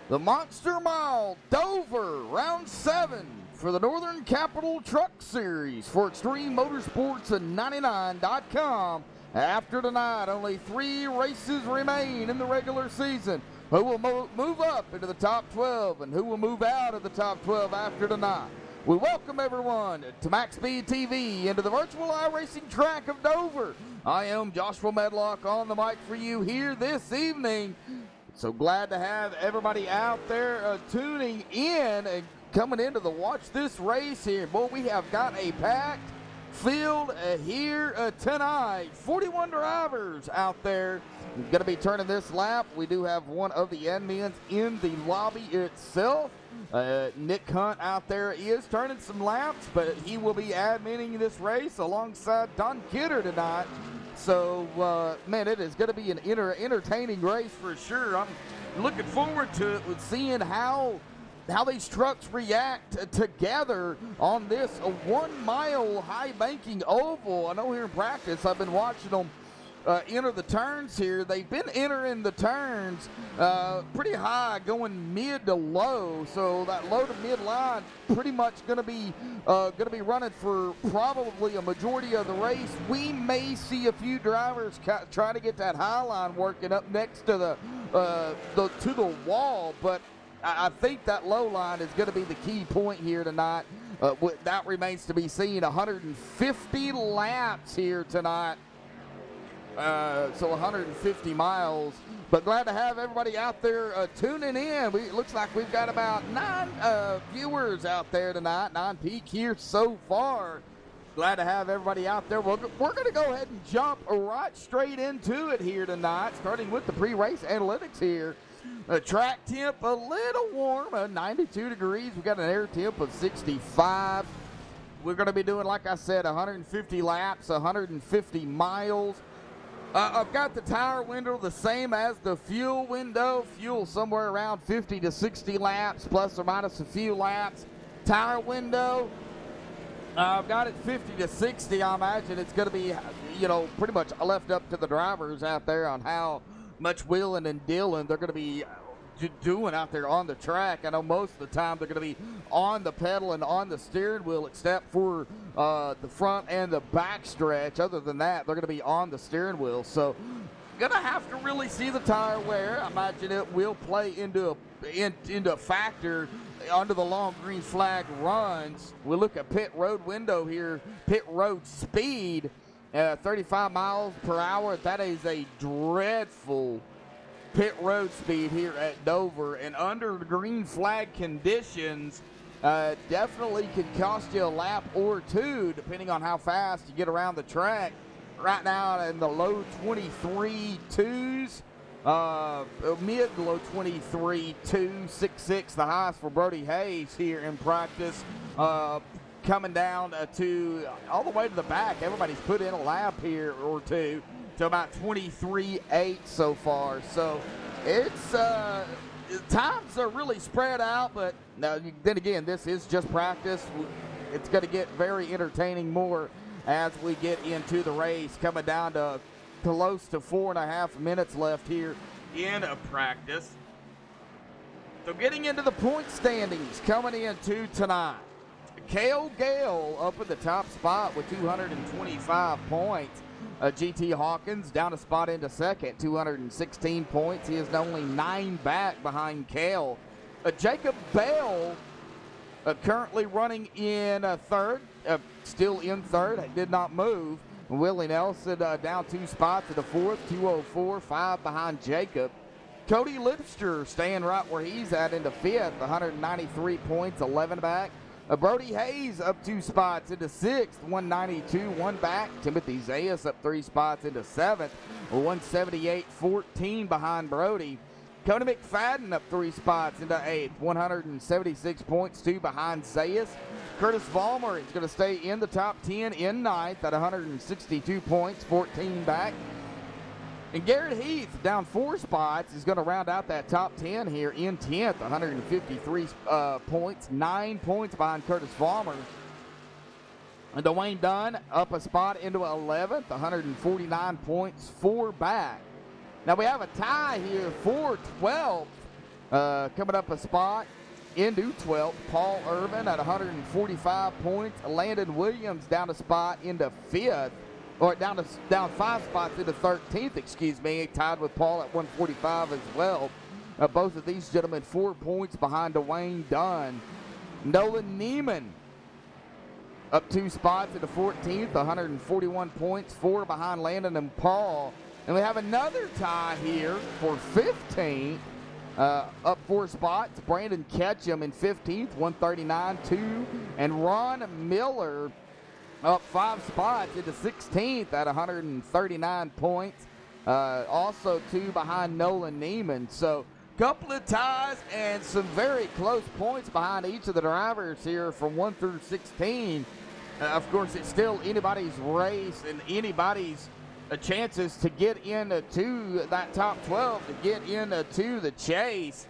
the Monster Mile Dover Round 7 for the Northern Capital Truck Series for Extreme Motorsports and 99.com. After tonight, only 3 races remain in the regular season. Who will move up into the top 12 and who will move out of the top 12 after tonight? We welcome everyone to MaxSpeedTV into the virtual iRacing track of Dover. I am Joshua Medlock on the mic for you here this evening. So glad to have everybody out there tuning in and coming in to watch this race here. Boy, we have got a packed field here tonight. 41 drivers out there going to be turning this lap. We do have one of the admins in the lobby itself. Nick Hunt out there is turning some laps, but he will be adminning this race alongside Don Kidder tonight. So, man, it is going to be an entertaining race for sure. I'm looking forward to it with seeing how these trucks react together on this 1 mile high banking oval. I know here in practice I've been watching them enter the turns here. They've been entering the turns pretty high, going mid to low. So that low to mid line pretty much going to be running for probably a majority of the race. We may see a few drivers try to get that high line working up next to the wall, but I think that low line is going to be the key point here tonight. That remains to be seen. 150 laps here tonight. So 150 miles. But glad to have everybody out there tuning in. It looks like we've got about 9 viewers out there tonight. 9 peak here so far. Glad to have everybody out there. We're going to go ahead and jump right straight into it here tonight, starting with the pre-race analytics here. Track temp a little warm, 92 degrees. We've got an air temp of 65. We're going to be doing, like I said, 150 laps, 150 miles. I've got the tire window the same as the fuel window. Fuel somewhere around 50 to 60 laps, plus or minus a few laps. Tire window, I've got it 50 to 60. I imagine it's going to be, pretty much left up to the drivers out there on how much wheeling and dealing they're going to be doing out there on the track. I know most of the time they're going to be on the pedal and on the steering wheel, except for the front and the back stretch. Other than that, they're going to be on the steering wheel. So going to have to really see the tire wear. I imagine it will play into a factor under the long green flag runs. We look at pit road window here, pit road speed, 35 miles per hour. That is a dreadful pit road speed here at Dover, and under the green flag conditions, definitely could cost you a lap or two depending on how fast you get around the track. Right now in the low 23 twos, mid low 23 266, the highest for Brody Hayes here in practice. Coming down to all the way to the back. Everybody's put in a lap here or two to about 23.8 so far. So it's times are really spread out, but now then again, this is just practice. It's going to get very entertaining more as we get into the race, coming down to close to 4.5 minutes left here in a practice. So getting into the point standings coming into tonight. Cale Gale up at the top spot with 225 points. GT Hawkins down a spot into second, 216 points. He is only 9 back behind Cale. Jacob Bell currently running in third, still in third, did not move. Willie Nelson down 2 spots at the fourth, 204, 5 behind Jacob. Cody Lipster staying right where he's at into fifth, 193 points, 11 back. Brody Hayes up 2 spots into 6th, 192, 1 back. Timothy Zayas up 3 spots into 7th, 178, 14 behind Brody. Cody McFadden up 3 spots into 8th, 176 points, 2 behind Zayas. Curtis Vollmer is going to stay in the top 10 in 9th at 162 points, 14 back. And Garrett Heath down 4 spots is going to round out that top 10 here in 10th, 153 points, 9 points behind Curtis Vollmer. And Dwayne Dunn up a spot into 11th, 149 points, 4 back. Now we have a tie here for 12th Coming up a spot into 12th, Paul Irvin at 145 points. Landon Williams down a spot into 5th, or down 5 spots into 13th, excuse me, tied with Paul at 145 as well. Both of these gentlemen 4 points behind Dwayne Dunn. Nolan Neiman up 2 spots into 14th, 141 points, 4 behind Landon and Paul. And we have another tie here for 15th. Up 4 spots, Brandon Ketchum in 15th, 139-2. And Ron Miller up 5 spots into 16th at 139 points. Also 2 behind Nolan Neiman. So couple of ties and some very close points behind each of the drivers here from 1 through 16. Of course, it's still anybody's race and anybody's chances to get into that top 12, to get into the chase.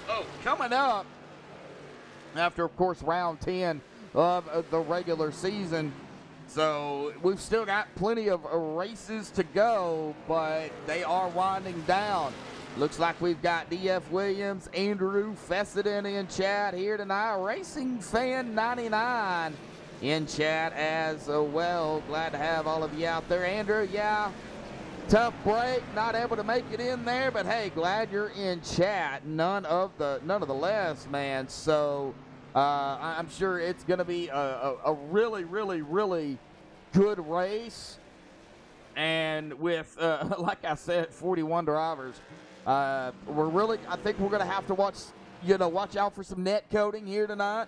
Oh, coming up after, of course, round 10 of the regular season. So we've still got plenty of races to go, but they are winding down. Looks like we've got D.F. Williams, Andrew Fessenden in chat here tonight. Racing Fan 99 in chat as well. Glad to have all of you out there. Andrew, yeah, tough break, not able to make it in there, but hey, glad you're in chat. None of the less, man. So I'm sure it's going to be a really, really, really good race. And with, like I said, 41 drivers. I think we're going to have to watch out for some net coding here tonight.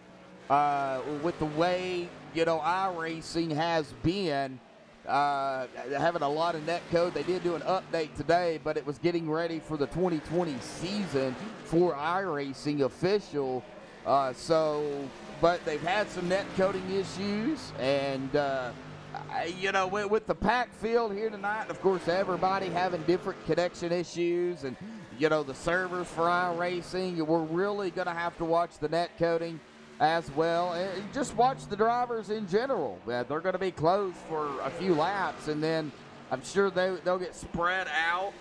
With the way, iRacing has been, having a lot of net code. They did do an update today, but it was getting ready for the 2020 season for iRacing official. But they've had some net coding issues, and with the packed field here tonight, of course, everybody having different connection issues, and the servers for iRacing, we're really going to have to watch the net coding as well, and just watch the drivers in general. They're going to be closed for a few laps, and then I'm sure they'll get spread out.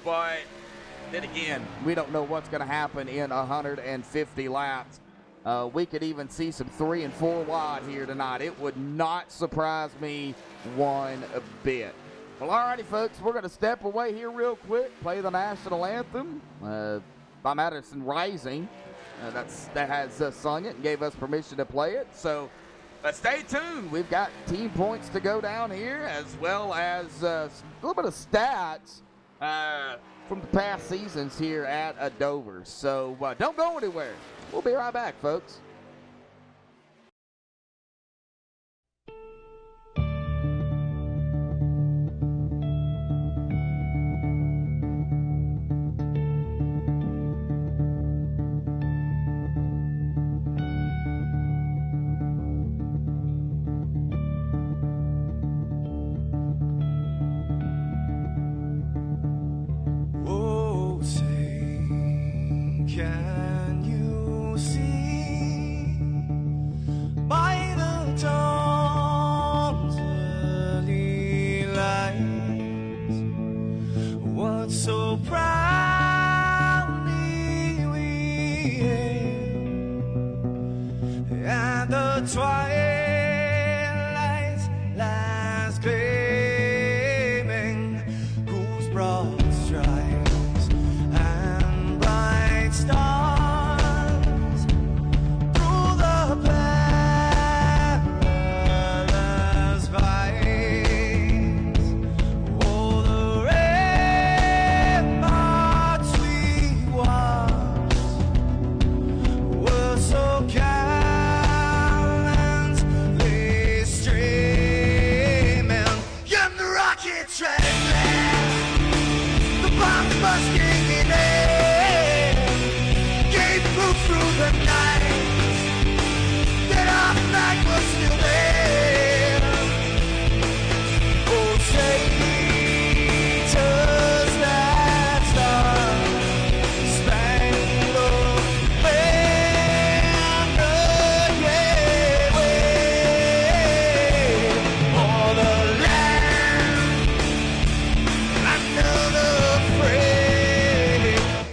But then again, we don't know what's going to happen in 150 laps. We could even see some 3 and 4 wide here tonight. It would not surprise me one bit. Well, all righty, folks, we're going to step away here real quick, play the national anthem by Madison Rising. That has sung it and gave us permission to play it. So stay tuned. We've got team points to go down here, as well as a little bit of stats from the past seasons here at Dover. So don't go anywhere. We'll be right back, folks.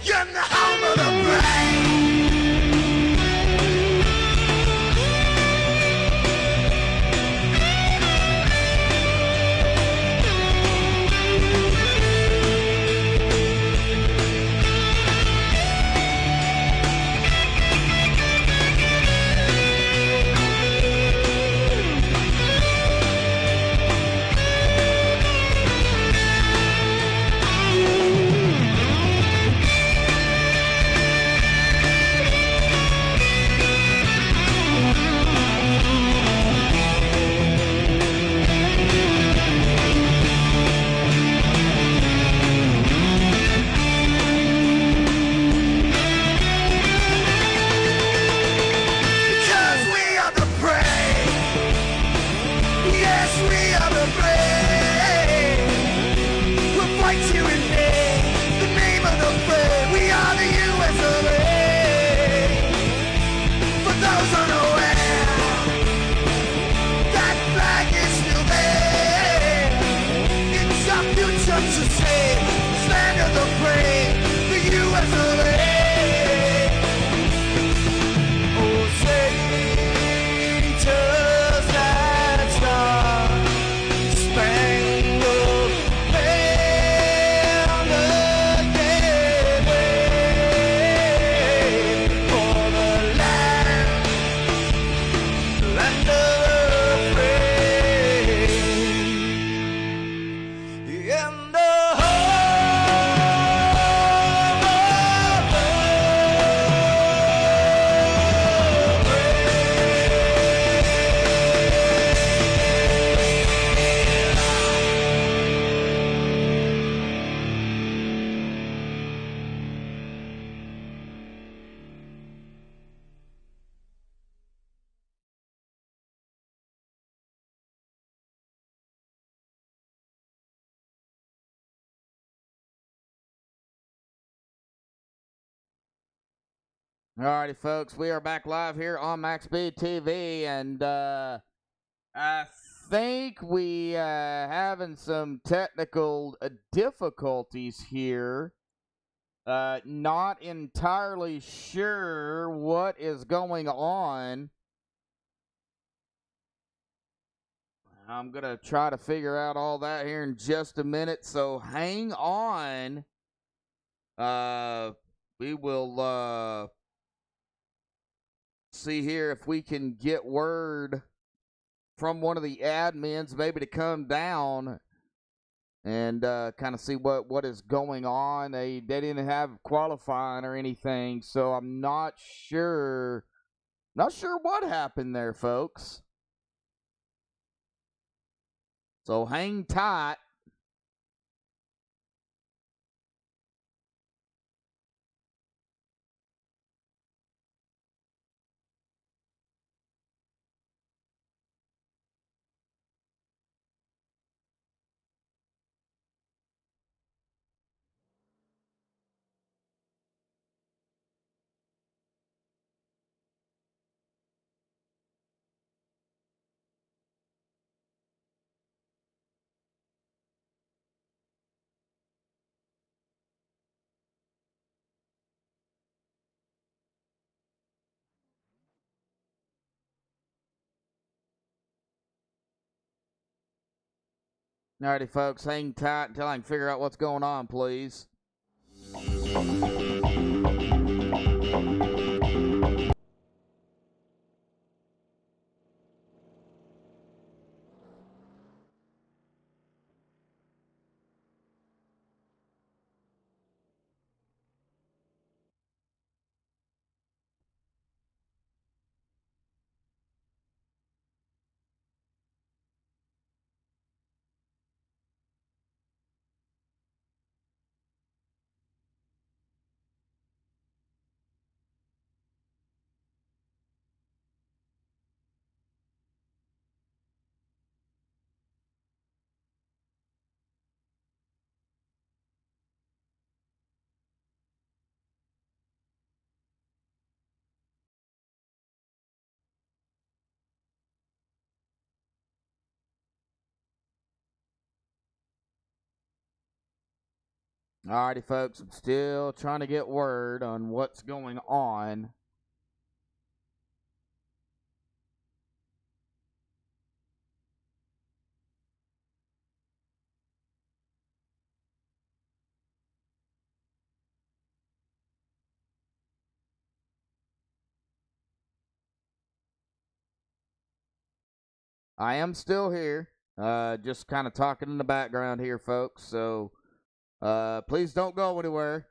You're the home of Alrighty, folks, we are back live here on MaxSpeedTV, and I think we having some technical difficulties here. Not entirely sure what is going on. I'm gonna try to figure out all that here in just a minute, so hang on. We will see here if we can get word from one of the admins maybe to come down and kind of see what is going on. They didn't have qualifying or anything, so I'm not sure what happened there, folks. So hang tight. Alrighty, folks, hang tight until I can figure out what's going on, please. Alrighty, folks, I'm still trying to get word on what's going on. I am still here, just kind of talking in the background here, folks, so please don't go anywhere.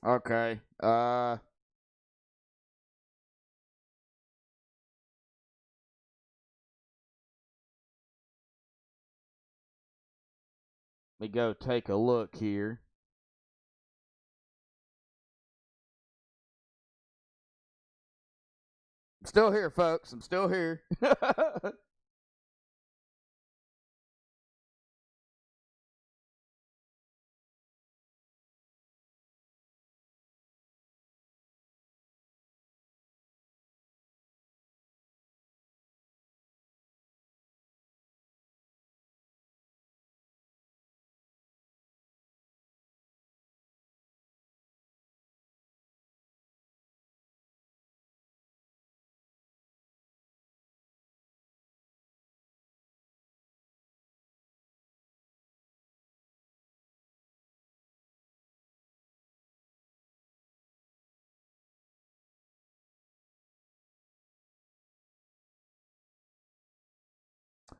Okay. Let me go take a look here. I'm still here, folks. I'm still here.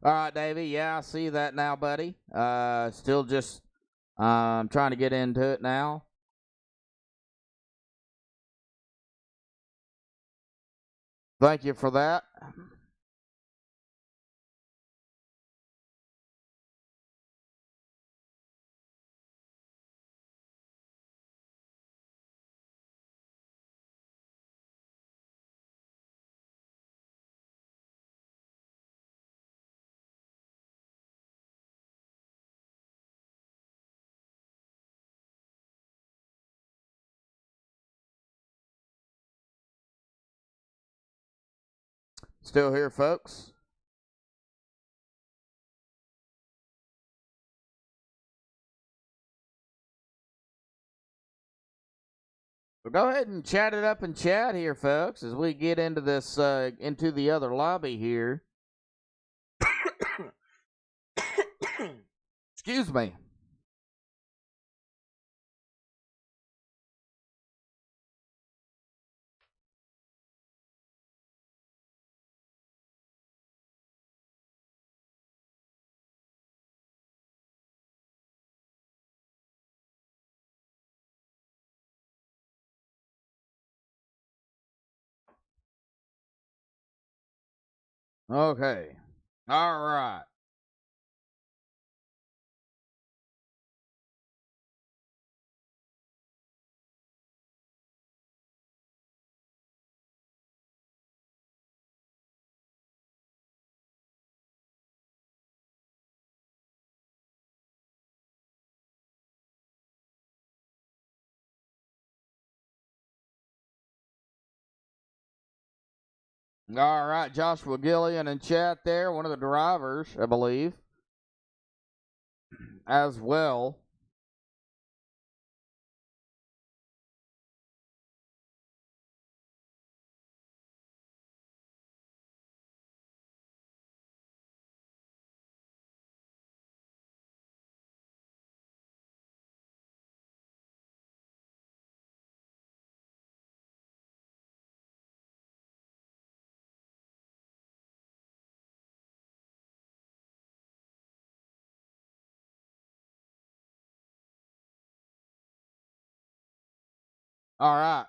All right, Davey. Yeah, I see that now, buddy. Still just trying to get into it now. Thank you for that. Still here, folks? So go ahead and chat it up and chat here, folks, as we get into this, into the other lobby here. Excuse me. Okay. All right. All right, Joshua Gillian in chat there, one of the drivers, I believe, as well. All right.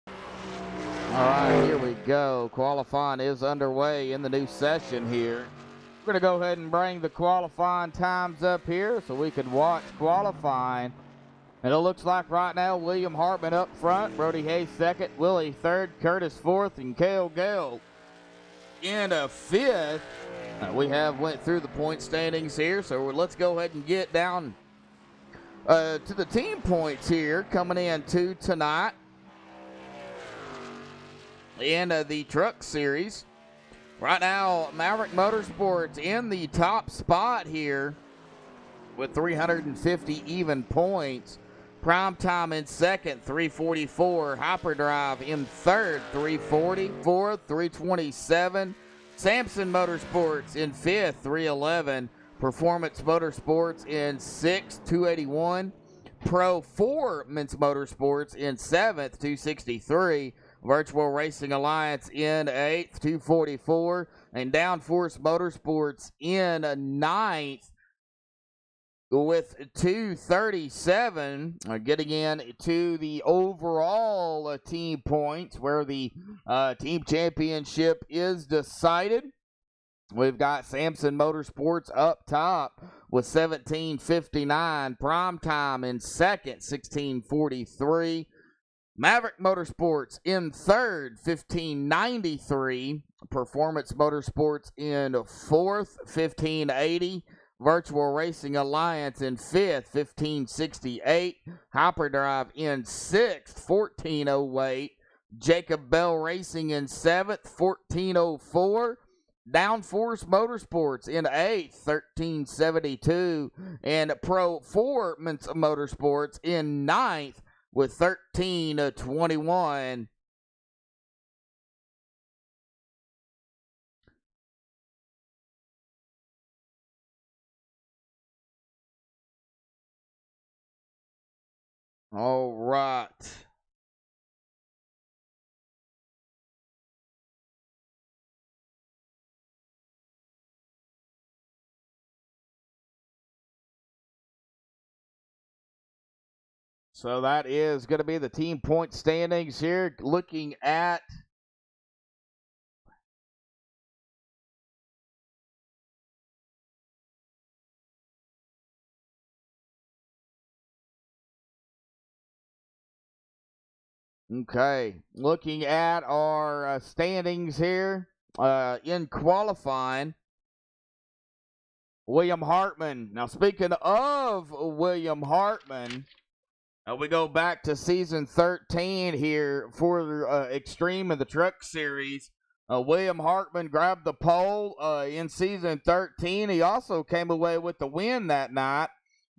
All right, here we go. Qualifying is underway in the new session here. We're going to go ahead and bring the qualifying times up here so we can watch qualifying. And it looks like right now William Hartman up front, Brody Hayes second, Willie third, Curtis fourth, and Cale Gale in a fifth. We have went through the point standings here, so let's go ahead and get down to the team points here coming into tonight in the Truck Series. Right now, Maverick Motorsports in the top spot here with 350 even points. Primetime in second, 344. Hyperdrive in third, 340. Fourth, 327. Samson Motorsports in fifth, 311. Performance Motorsports in sixth, 281. Performance Motorsports in seventh, 263. Virtual Racing Alliance in eighth, 244. And Downforce Motorsports in ninth with 237, getting in to the overall team points where the team championship is decided. We've got Samson Motorsports up top with 1759. Primetime in second, 1643. Maverick Motorsports in third, 1593. Performance Motorsports in fourth, 1580. Virtual Racing Alliance in fifth, 1568. Hyperdrive in sixth, 1408. Jacob Bell Racing in seventh, 1404. Downforce Motorsports in eighth, 1372. And Performance Motorsports in ninth with 1321. All right. So that is going to be the team point standings here. Looking at looking at our standings here in qualifying. William Hartman. Now, speaking of William Hartman, We go back to season 13 here for Extreme of the Truck Series. William Hartman grabbed the pole in season 13. He also came away with the win that night.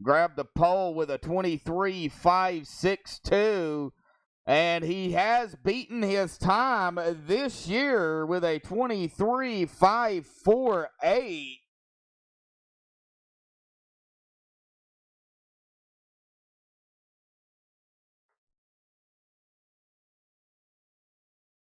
Grabbed the pole with a 23.562. And he has beaten his time this year with a 23.548.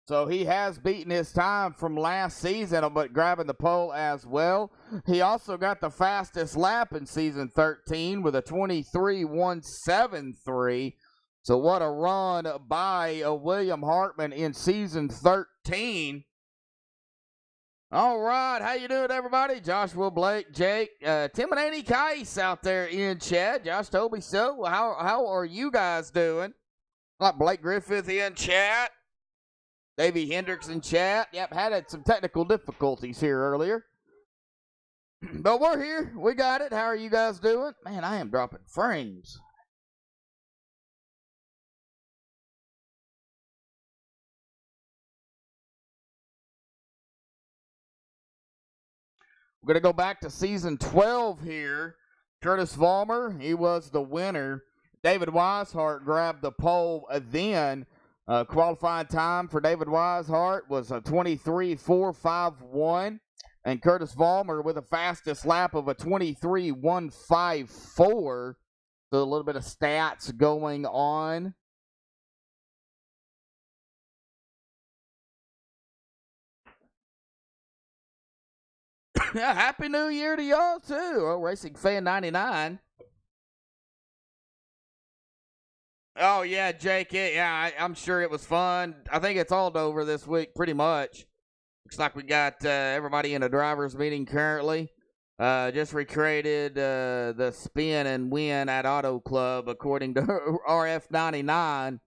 So he has beaten his time from last season, but grabbing the pole as well. He also got the fastest lap in season 13 with a 23.173. So what a run by William Hartman in season 13. All right, how you doing, everybody? Joshua, Blake, Jake, Tim, and Andy Kais out there in chat. Josh told me so. How are you guys doing? Got Blake Griffith in chat. Davey Hendricks in chat. Yep, had some technical difficulties here earlier. But we're here. We got it. How are you guys doing? Man, I am dropping frames. We're going to go back to season 12 here. Curtis Vollmer, he was the winner. David Weishart grabbed the pole then. Qualifying time for David Weishart was a 23.451. And Curtis Vollmer with the fastest lap of a 23.154. So a little bit of stats going on. Yeah, Happy New Year to y'all, too. Oh, Racing Fan 99. Oh, yeah, Jake. Yeah, I'm sure it was fun. I think it's all over this week, pretty much. Looks like we got everybody in a driver's meeting currently. Just recreated the spin and win at Auto Club, according to RF99.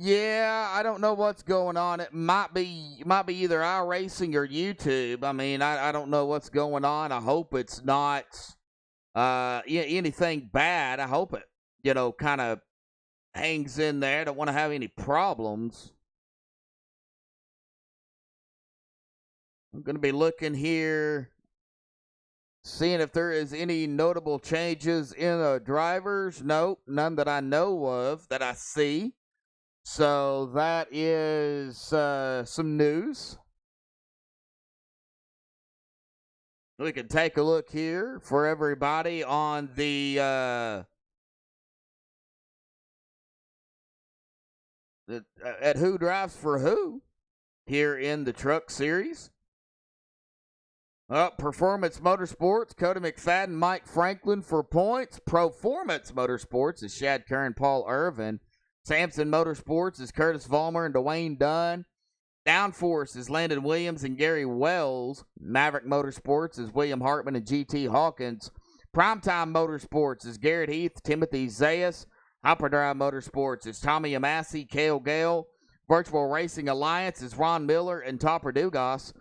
Yeah, I don't know what's going on. It might be either iRacing or YouTube. I mean, I don't know what's going on. I hope it's not anything bad. I hope it, kind of hangs in there. Don't want to have any problems. I'm going to be looking here, seeing if there is any notable changes in drivers. Nope, none that I know of that I see. So that is some news. We can take a look here for everybody on the at who drives for who here in the Truck Series. Performance Motorsports, Cody McFadden, Mike Franklin for points. Performance Motorsports is Shad Curran, Paul Irvin. Samson Motorsports is Curtis Vollmer and Dwayne Dunn. Downforce is Landon Williams and Gary Wells. Maverick Motorsports is William Hartman and GT Hawkins. Primetime Motorsports is Garrett Heath, Timothy Zayas. Hyperdrive Motorsports is Tommy Amassi, Cale Gale. Virtual Racing Alliance is Ron Miller and Topper Dugas.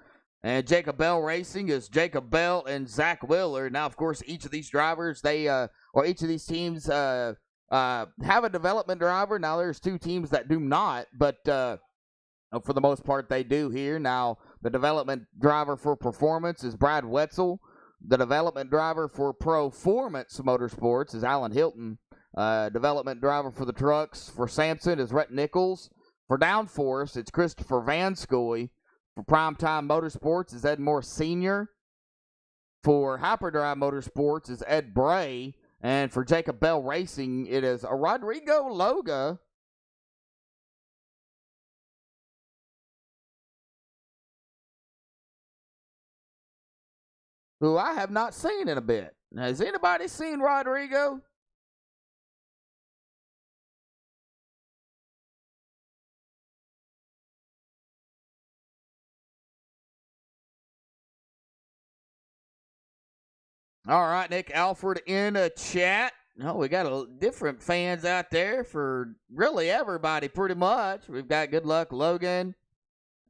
And Jacob Bell Racing is Jacob Bell and Zach Willard. Now, of course, each of these drivers, each of these teams have a development driver. Now, there's two teams that do not, but for the most part, they do here. Now, the development driver for Performance is Brad Wetzel. The development driver for Performance Motorsports is Alan Hilton. Development driver for the trucks for Samson is Rhett Nichols. For Downforce, it's Christopher Vanscoy. For Primetime Motorsports is Ed Moore Sr. For Hyperdrive Motorsports is Ed Bray. And for Jacob Bell Racing, it is Rodrigo Loga. Who I have not seen in a bit. Has anybody seen Rodrigo? All right, Nick Alford in a chat. Oh, we got different fans out there for really everybody, pretty much. We've got Good Luck Logan.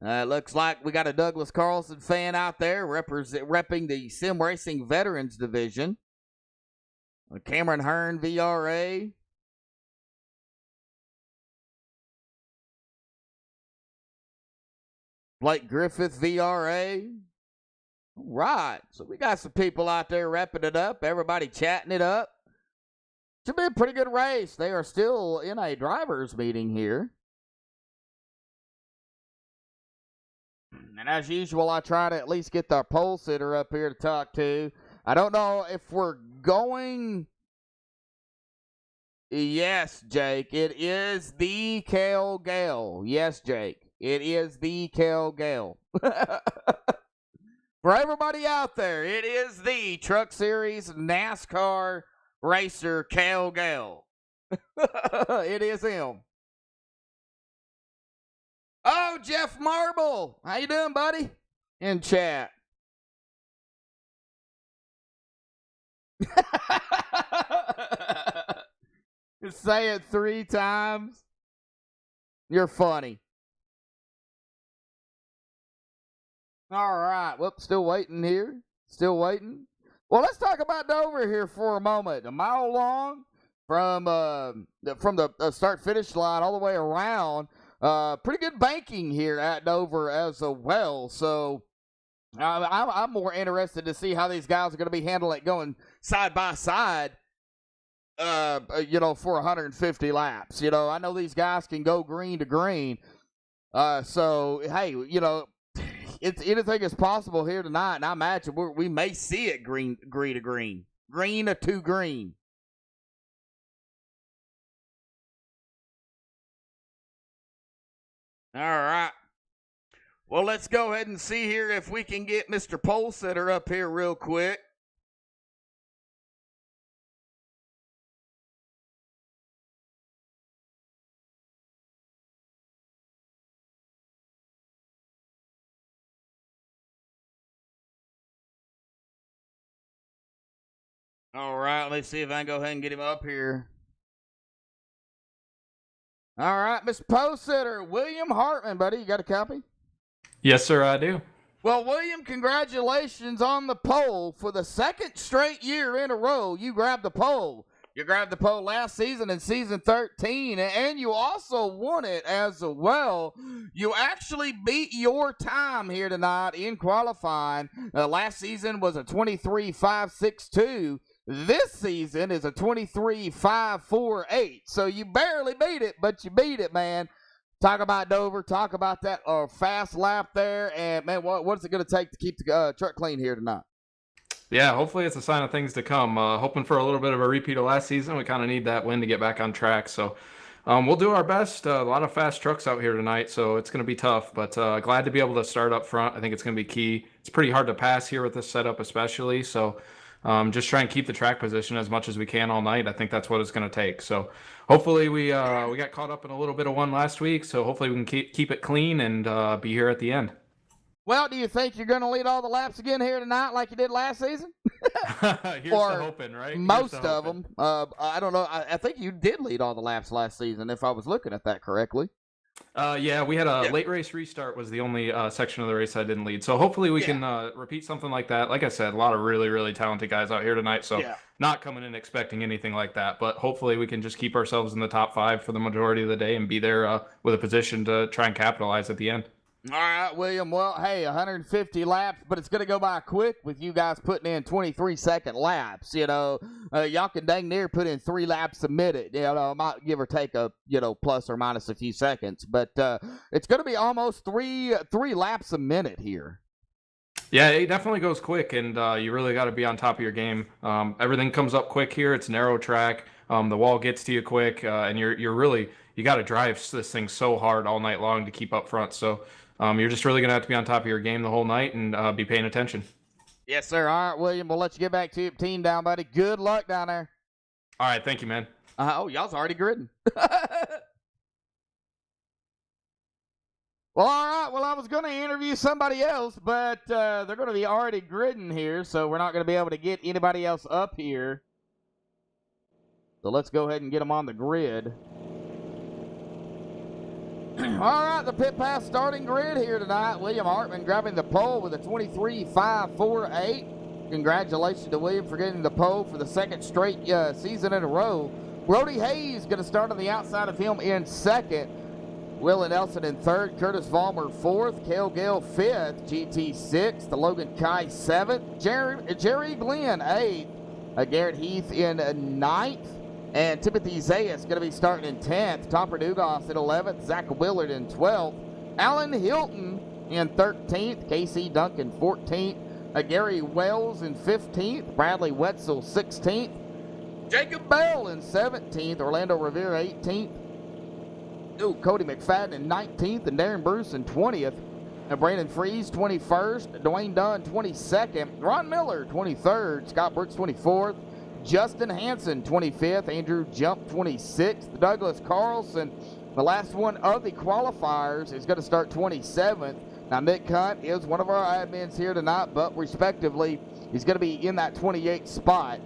Looks like we got a Douglas Carlson fan out there repping the Sim Racing Veterans Division. Cameron Hearn, VRA. Blake Griffith, VRA. All right. So we got some people out there repping it up. Everybody chatting it up. Should be a pretty good race. They are still in a driver's meeting here. And as usual, I try to at least get the pole sitter up here to talk to. I don't know if we're going. Yes, Jake. It is the Cal Gale. Yes, Jake. It is the Cal Gale. For everybody out there, it is the Truck Series NASCAR racer Cal Gale. It is him. Oh, Jeff Marble. How you doing, buddy? In chat. Just say it 3 times. You're funny. All right. Whoops, still waiting here. Still waiting. Well, let's talk about Dover here for a moment. A mile long from the start-finish line all the way around. Pretty good banking here at Dover as well. So I'm more interested to see how these guys are going to be handling it going side by side, for 150 laps. I know these guys can go green to green. So, hey, anything is possible here tonight, and I imagine we may see it green to green to green. All right. Well, let's go ahead and see here if we can get Mr. Pole Sitter up here real quick. All right, let's see if I can go ahead and get him up here. All right, Mr. Pole Sitter, William Hartman, buddy, you got a copy? Yes, sir, I do. Well, William, congratulations on the pole. For the second straight year in a row, you grabbed the pole. You grabbed the pole last season in season 13, and you also won it as well. You actually beat your time here tonight in qualifying. Last season was a 23.562. This season is a 23.548. So you barely beat it, but you beat it, man. Talk about Dover. Talk about that fast lap there. And, man, what is it going to take to keep the truck clean here tonight? Yeah, hopefully it's a sign of things to come. Hoping for a little bit of a repeat of last season. We kind of need that win to get back on track. So we'll do our best. A lot of fast trucks out here tonight, so it's going to be tough. But glad to be able to start up front. I think it's going to be key. It's pretty hard to pass here with this setup especially. So just try and keep the track position as much as we can all night. I think that's what it's going to take. So hopefully we got caught up in a little bit of one last week. So hopefully we can keep it clean and be here at the end. Well, do you think you're going to lead all the laps again here tonight like you did last season? Here's the hoping, right? Most of them. I don't know. I think you did lead all the laps last season, if I was looking at that correctly. Yeah, we had a late race restart was the only section of the race I didn't lead. So hopefully we can repeat something like that. Like I said, a lot of really, really talented guys out here tonight. So not coming in expecting anything like that. But hopefully we can just keep ourselves in the top 5 for the majority of the day and be there with a position to try and capitalize at the end. All right, William. Well, hey, 150 laps, but it's going to go by quick with you guys putting in 23-second laps. Y'all can dang near put in 3 laps a minute. Might give or take a, plus or minus a few seconds. But it's going to be almost three laps a minute here. Yeah, it definitely goes quick, and you really got to be on top of your game. Everything comes up quick here. It's narrow track. The wall gets to you quick, and you got to drive this thing so hard all night long to keep up front. So you're just really going to have to be on top of your game the whole night and be paying attention. Yes, sir. All right, William, we'll let you get back to your team down, buddy. Good luck down there. All right, thank you, man. Y'all's already gridding. Well, all right. Well, I was going to interview somebody else, but they're going to be already gridding here, so we're not going to be able to get anybody else up here. So let's go ahead and get them on the grid. All right, the pit pass starting grid here tonight. William Hartman grabbing the pole with a 23.548. Congratulations to William for getting the pole for the second straight season in a row. Brody Hayes going to start on the outside of him in second. Willie Nelson in third. Curtis Vollmer fourth. Cale Gale fifth. GT sixth. Logan Kai seventh. Jerry Glenn eighth. Garrett Heath in ninth. And Timothy Zayas going to be starting in 10th. Topper Dugas in 11th. Zach Willard in 12th. Alan Hilton in 13th. Casey Duncan 14th. Gary Wells in 15th. Bradley Wetzel 16th. Jacob Bell in 17th. Orlando Rivera 18th. Cody McFadden in 19th. And Darren Bruce in 20th. Brandon Freeze 21st. Dwayne Dunn 22nd. Ron Miller 23rd. Scott Brooks 24th. Justin Hansen, 25th. Andrew Jump, 26th. Douglas Carlson, the last one of the qualifiers, is going to start 27th. Now, Nick Hunt is one of our admins here tonight, but respectively, he's going to be in that 28th spot.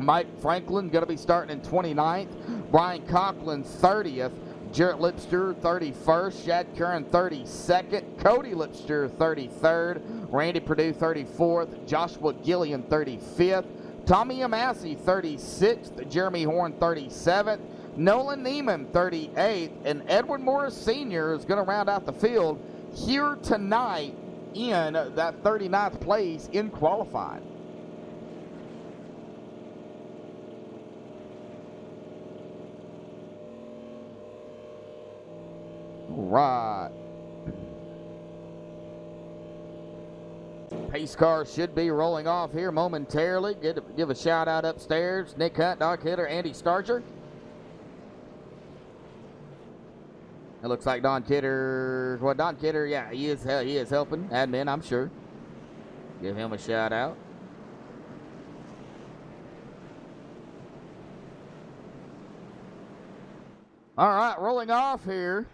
Mike Franklin going to be starting in 29th. Brian Conklin, 30th. Jarrett Lipster, 31st. Shad Curran, 32nd. Cody Lipster, 33rd. Randy Purdue, 34th. Joshua Gillian, 35th. Tommy Amassi, 36th. Jeremy Horn, 37th. Nolan Neiman, 38th. And Edwin Morris Sr. is going to round out the field here tonight in that 39th place in qualifying. All right. Pace car should be rolling off here momentarily. Give a shout out upstairs. Nick Hunt, Doc Hitter, Andy Starcher. It looks like Don Kidder. Well, Don Kidder, yeah, he is helping. Admin, I'm sure. Give him a shout out. All right, rolling off here.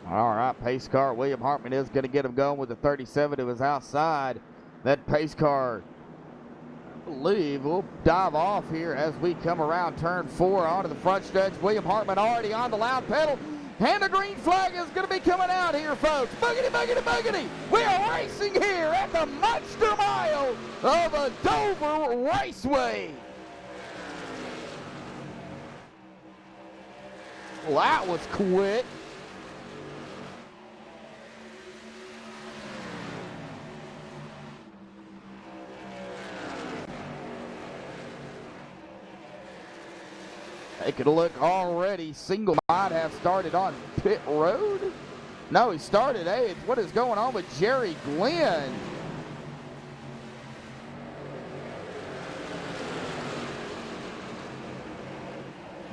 All right, pace car. William Hartman is going to get him going with the 37 to his outside. That pace car, I believe, will dive off here as we come around turn 4 onto the front stretch. William Hartman already on the loud pedal. And the green flag is going to be coming out here, folks. Boogity, boogity, boogity. We are racing here at the Monster Mile of the Dover Raceway. Well, that was quick. Take a look already. Single might have started on pit road. No, he started 8th. What is going on with Jerry Glenn?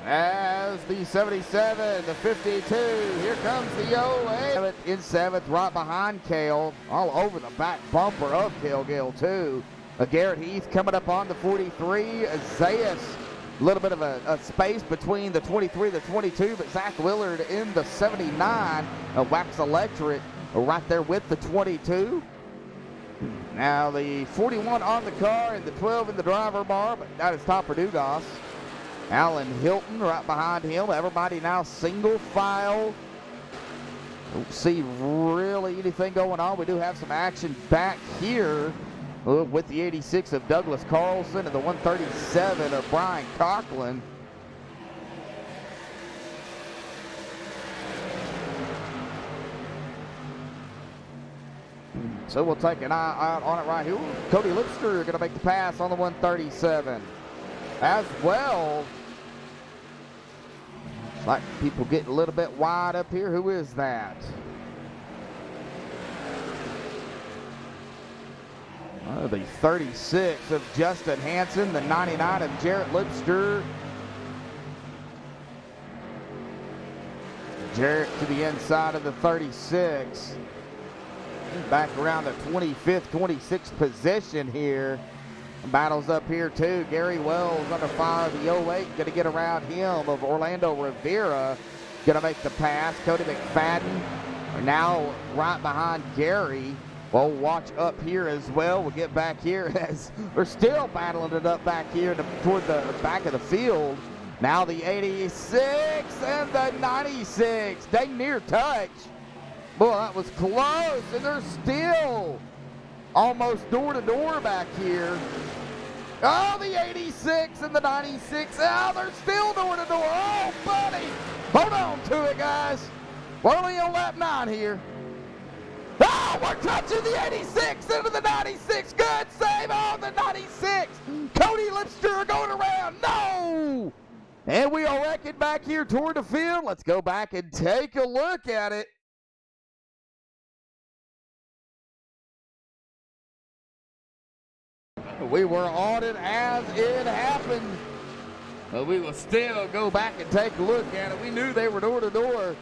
As the 77, the 52, here comes the 08. In 7th, right behind Cale, all over the back bumper of Cale Gale too. Garrett Heath coming up on the 43. Zayas, a little bit of a space between the 23 and the 22, but Zach Willard in the 79. Wax Electric right there with the 22. Now the 41 on the car and the 12 in the driver bar, but that is Topper Dugas. Alan Hilton right behind him. Everybody now single file. Don't see really anything going on. We do have some action back here with the 86 of Douglas Carlson and the 137 of Brian Conklin. So we'll take an eye out on it right here. Cody Lipster going to make the pass on the 137. As well, it's like people getting a little bit wide up here. Who is that? The 36 of Justin Hansen, the 99 of Jarrett Lipster. Jarrett to the inside of the 36. back around the 25th, 26th position here. Battles up here too. Gary Wells under fire of the 08. Going to get around him of Orlando Rivera. Going to make the pass. Cody McFadden now right behind Gary. Well, watch up here as well. We'll get back here as we're still battling it up back here toward the back of the field. Now the 86 and the 96. Dang near touch. Boy, that was close. And they're still almost door to door back here. Oh, the 86 and the 96. Oh, they're still door to door. Oh, buddy. Hold on to it, guys. We're only on lap 9 here. Oh, we're touching the 86 into the 96. Good save on the 96. Cody Lipster going around. No. And we are wrecking back here toward the field. Let's go back and take a look at it. We were on it as it happened. But we will still go back and take a look at it. We knew they were door to door,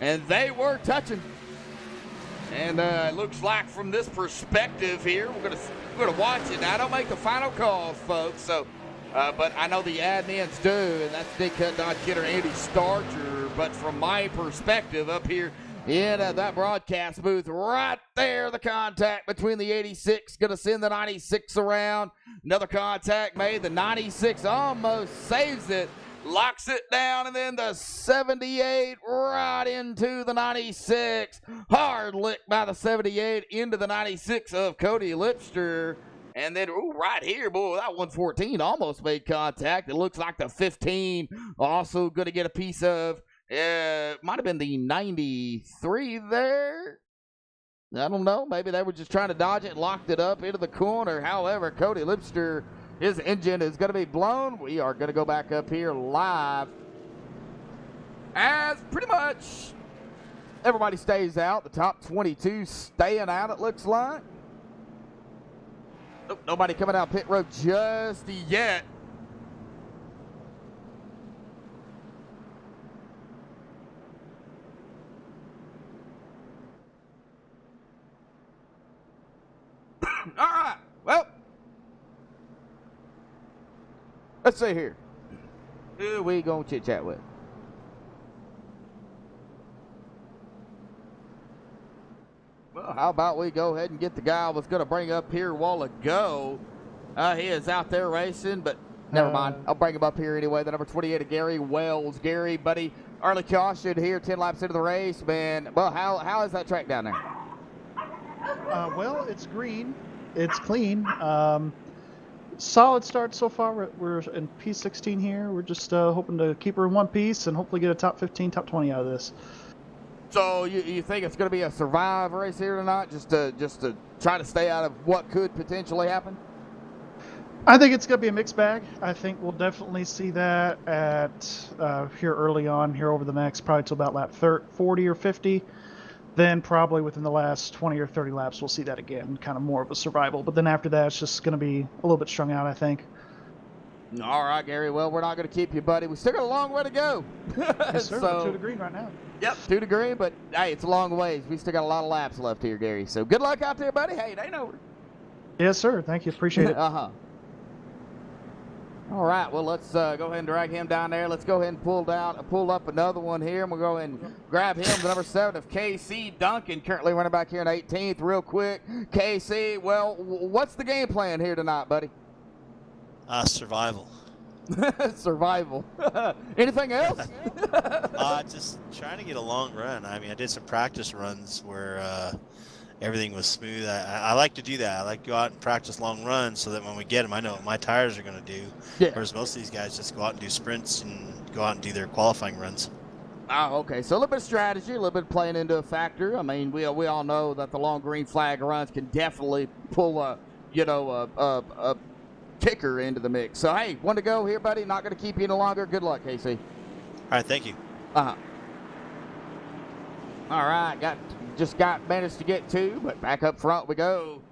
and they were touching. And it looks like from this perspective here, we're gonna watch it. Now, I don't make the final calls, folks. So, but I know the admins do, and that's Nick Cut, Don Kidder, Andy Starcher. But from my perspective up here in that broadcast booth, right there, the contact between the 86, gonna send the 96 around. Another contact made. The 96 almost saves it. Locks it down, and then the 78 right into the 96. Hard lick by the 78 into the 96 of Cody Lipster. And then right here, boy, that 114 almost made contact. It looks like the 15 also going to get a piece of. Might have been the 93 there. I don't know. Maybe they were just trying to dodge it and locked it up into the corner. However, Cody Lipster, his engine is going to be blown. We are going to go back up here live as pretty much everybody stays out. The top 22 staying out, it looks like. Nope, nobody coming out pit road just yet. All right, well, let's see here. Who we gonna chit chat with? Well, how about we go ahead and get the guy I was gonna bring up here a while ago. He is out there racing, but never mind. I'll bring him up here anyway. The number 28 of Gary Wells. Gary, buddy, early caution here, 10 laps into the race, man. Well, how is that track down there? Well, it's green. It's clean. Solid start so far. We're in P16 here. We're just hoping to keep her in one piece and hopefully get a top 15, top 20 out of this. So you think it's going to be a survive race here tonight, just to try to stay out of what could potentially happen? I think it's going to be a mixed bag. I think we'll definitely see that at here early on, here over the next probably till about lap 40 or 50. Then probably within the last 20 or 30 laps, we'll see that again, kind of more of a survival. But then after that, it's just going to be a little bit strung out, I think. All right, Gary. Well, we're not going to keep you, buddy. We still got a long way to go. Yes, sir. So, 2 to green right now. Yep, 2 to green, but hey, it's a long ways. We still got a lot of laps left here, Gary. So good luck out there, buddy. Hey, it ain't over. Yes, sir. Thank you. Appreciate it. Uh-huh. All right, well, let's go ahead and drag him down there. Let's go ahead and pull up another one here, and we'll go ahead and grab him, the number 7 of KC Duncan, currently running back here in 18th. Real quick, KC, well, what's the game plan here tonight, buddy? Survival. Survival. Anything else? Just trying to get a long run. I mean, I did some practice runs where everything was smooth. I like to do that. I like to go out and practice long runs so that when we get them, I know what my tires are going to do. Yeah. Whereas most of these guys just go out and do sprints and go out and do their qualifying runs. Oh, okay. So a little bit of strategy, a little bit playing into a factor. I mean, we all know that the long green flag runs can definitely pull a kicker into the mix. So, hey, one to go here, buddy. Not going to keep you any longer. Good luck, KC. All right, thank you. Uh-huh. All right, managed to get 2, but back up front we go.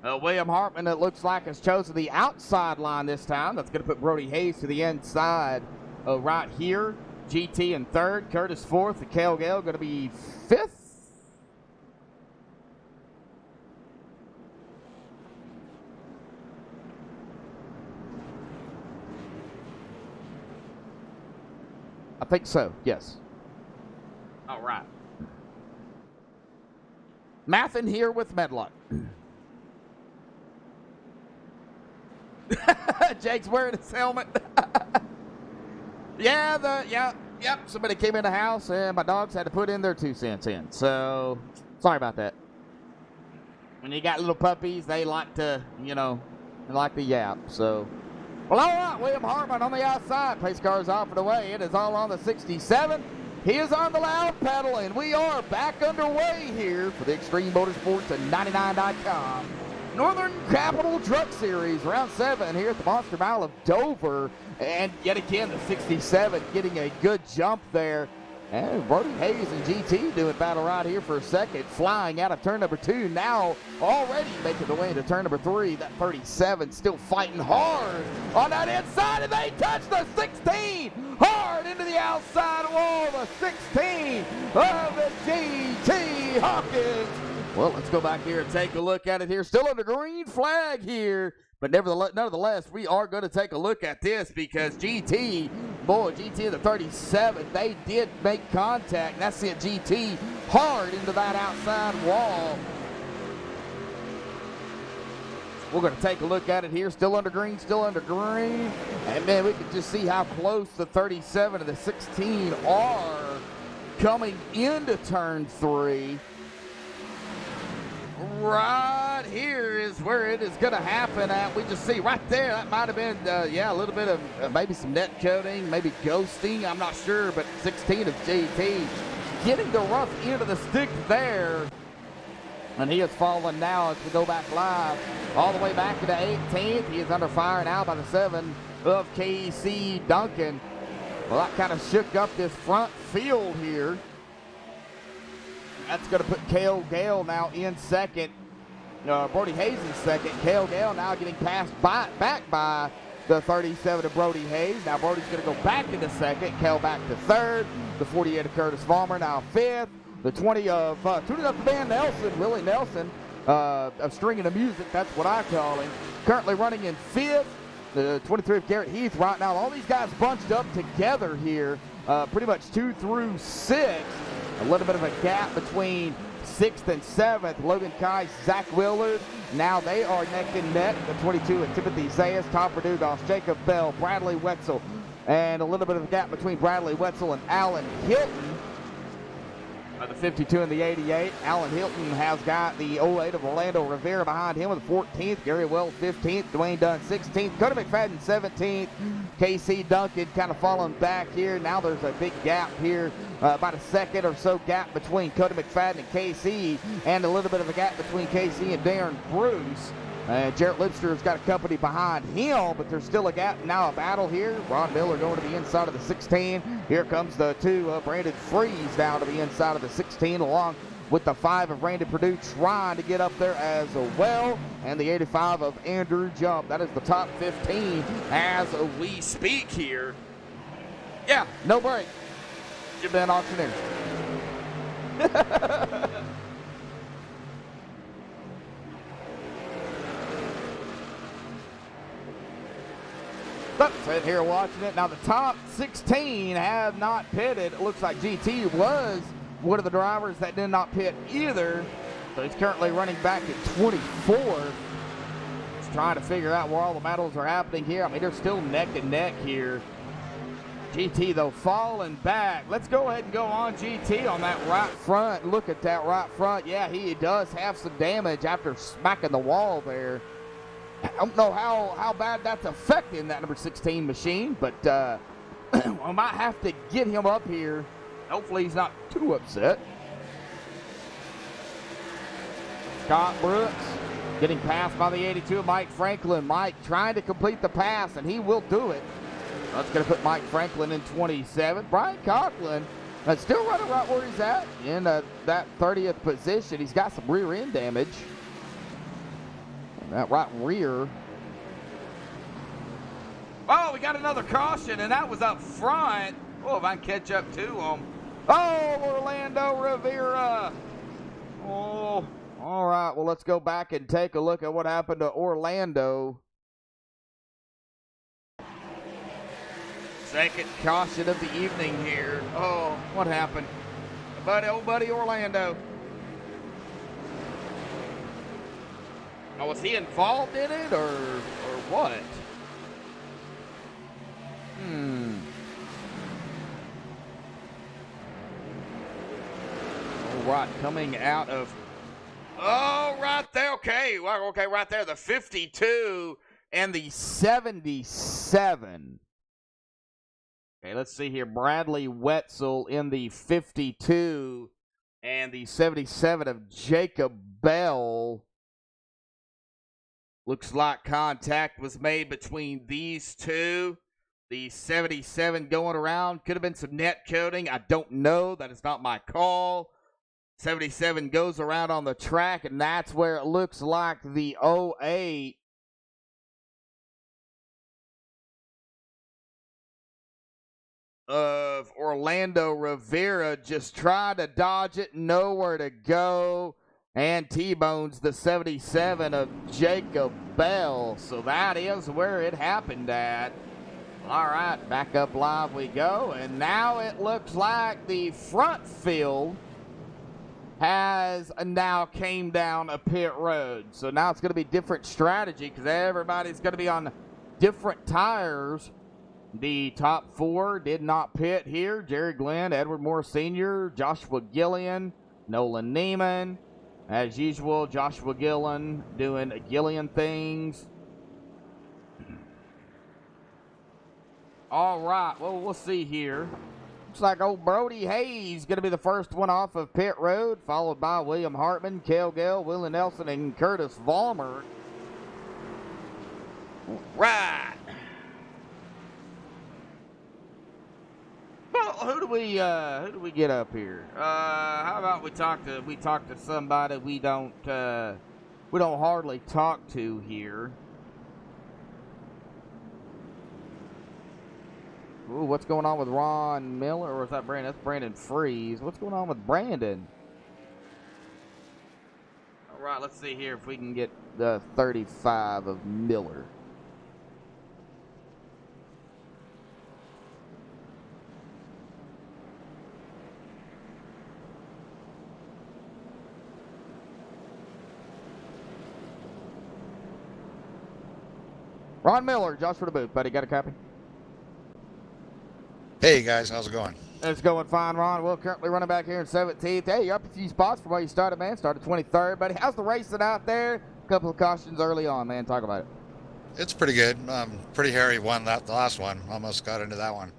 William Hartman, it looks like, has chosen the outside line this time. That's going to put Brody Hayes to the inside right here. GT in 3rd, Curtis 4th, and Cale Gale going to be 5th. think so, yes. All right. Mathin here with Medlock. Jake's wearing his helmet. Yep. Somebody came in the house and my dogs had to put in their 2 cents in. So, sorry about that. When you got little puppies, they like to, they like to yap. So, well, all right, William Hartman on the outside. Pace car's off and away. It is all on the 67. He is on the loud pedal, and we are back underway here for the Extreme Motorsports at 99.com. Northern Capital Truck Series, round 7 here at the Monster Mile of Dover. And yet again, the 67 getting a good jump there. And Brody Hayes and GT doing battle right here for a second, flying out of turn number 2. Now already making the way into turn number 3. That 37 still fighting hard on that inside, and they touch the 16 hard into the outside wall. The 16 of the GT Hawkins. Well, let's go back here and take a look at it here. Still under green flag here. But nonetheless, we are going to take a look at this because GT in the 37, they did make contact. That sent GT hard into that outside wall. We're going to take a look at it here. Still under green. And, man, we can just see how close the 37 and the 16 are coming into turn 3. Right here is where it is going to happen at. We just see right there, that might have been, a little bit of maybe some net coating, maybe ghosting, I'm not sure, but 16 of GT getting the rough end of the stick there. And he is falling now as we go back live all the way back to the 18th. He is under fire now by the 7 of KC Duncan. Well, that kind of shook up this front field here. That's going to put Cale Gale now in second. Brody Hayes in second. Cale Gale now getting passed back by the 37 of Brody Hayes. Now Brody's going to go back into second. Cale back to third. The 48 of Curtis Vollmer now fifth. The 20 of tuning up the band Nelson, Willie Nelson, of Stringing the Music. That's what I call him. Currently running in fifth. The 23 of Garrett Heath right now. All these guys bunched up together here. Pretty much 2 through 6. A little bit of a gap between 6th and 7th. Logan Kais, Zach Willard. Now they are neck and neck. The 22 of Timothy Zayas, Tom Verdugos, Jacob Bell, Bradley Wetzel. And a little bit of a gap between Bradley Wetzel and Alan Hilton. The 52 and the 88. Alan Hilton has got the 08 of Orlando Rivera behind him with the 14th. Gary Wells 15th. Dwayne Dunn 16th. Cody McFadden 17th. KC Duncan kind of falling back here. Now there's a big gap here. About a second or so gap between Cody McFadden and KC. And a little bit of a gap between KC and Darren Bruce. Jarrett Lipster's got a company behind him, but there's still a gap. Now a battle here. Ron Miller going to the inside of the 16. Here comes the 2 of Brandon Freeze down to the inside of the 16, along with the 5 of Randy Purdue trying to get up there as well. And the 85 of Andrew Jump. That is the top 15 as we speak here. Yeah, no break. You've been auctioneer. Sitting here watching it. Now the top 16 have not pitted. It looks like GT was one of the drivers that did not pit either. So he's currently running back at 24th. Just trying to figure out where all the battles are happening here. I mean, they're still neck and neck here. GT, though, falling back. Let's go ahead and go on GT on that right front. Look at that right front. Yeah, he does have some damage after smacking the wall there. I don't know how bad that's affecting that number 16 machine, but I might have to get him up here. Hopefully he's not too upset. Scott Brooks getting passed by the 82 of Mike Franklin. Mike trying to complete the pass, and he will do it. That's going to put Mike Franklin in 27. Brian Conklin still running right where he's at in that 30th position. He's got some rear end damage. That right rear. Oh, we got another caution, and that was up front. Oh, if I can catch up to him. Oh, Orlando Rivera. Oh, all right. Well, let's go back and take a look at what happened to Orlando. Second caution of the evening here. Oh, what happened? Old buddy Orlando. Oh, was he involved in it or what? All right, coming out of... Oh, right there. Okay, well, okay, right there. The 52 and the 77. Okay, let's see here. Bradley Wetzel in the 52 and the 77 of Jacob Bell. Looks like contact was made between these two. The 77 going around. Could have been some net coating. I don't know. That is not my call. 77 goes around on the track, and that's where it looks like the 08 of Orlando Rivera just tried to dodge it, nowhere to go, and T-bones the 77 of Jacob Bell. So that is where it happened at. All right, back up live we go, and now it looks like the front field has now came down a pit road. So now it's going to be different strategy because everybody's going to be on different tires. The top four did not pit here. Jerry Glenn, Edward Moore Sr., Joshua Gillian, Nolan Neiman. As usual, Joshua Gillian doing Gillian things. All right, well, we'll see here. Looks like old Brody Hayes going to be the first one off of pit road, followed by William Hartman, Cale Gale, Willie Nelson, and Curtis Vollmer. Right. Well, who do we get up here? How about we talk to somebody we don't hardly talk to here. Ooh, what's going on with Ron Miller, or is that Brandon? That's Brandon Freeze. What's going on with Brandon? All right, let's see here if we can get the 35 of Miller. Ron Miller, Josh for the booth, buddy. Got a copy? Hey guys, how's it going? It's going fine, Ron. We're currently running back here in 17th. Hey, you're up a few spots from where you started, man. Started 23rd, buddy. How's the racing out there? A couple of cautions early on, man. Talk about it. It's pretty good. Pretty hairy one, the last one. Almost got into that one.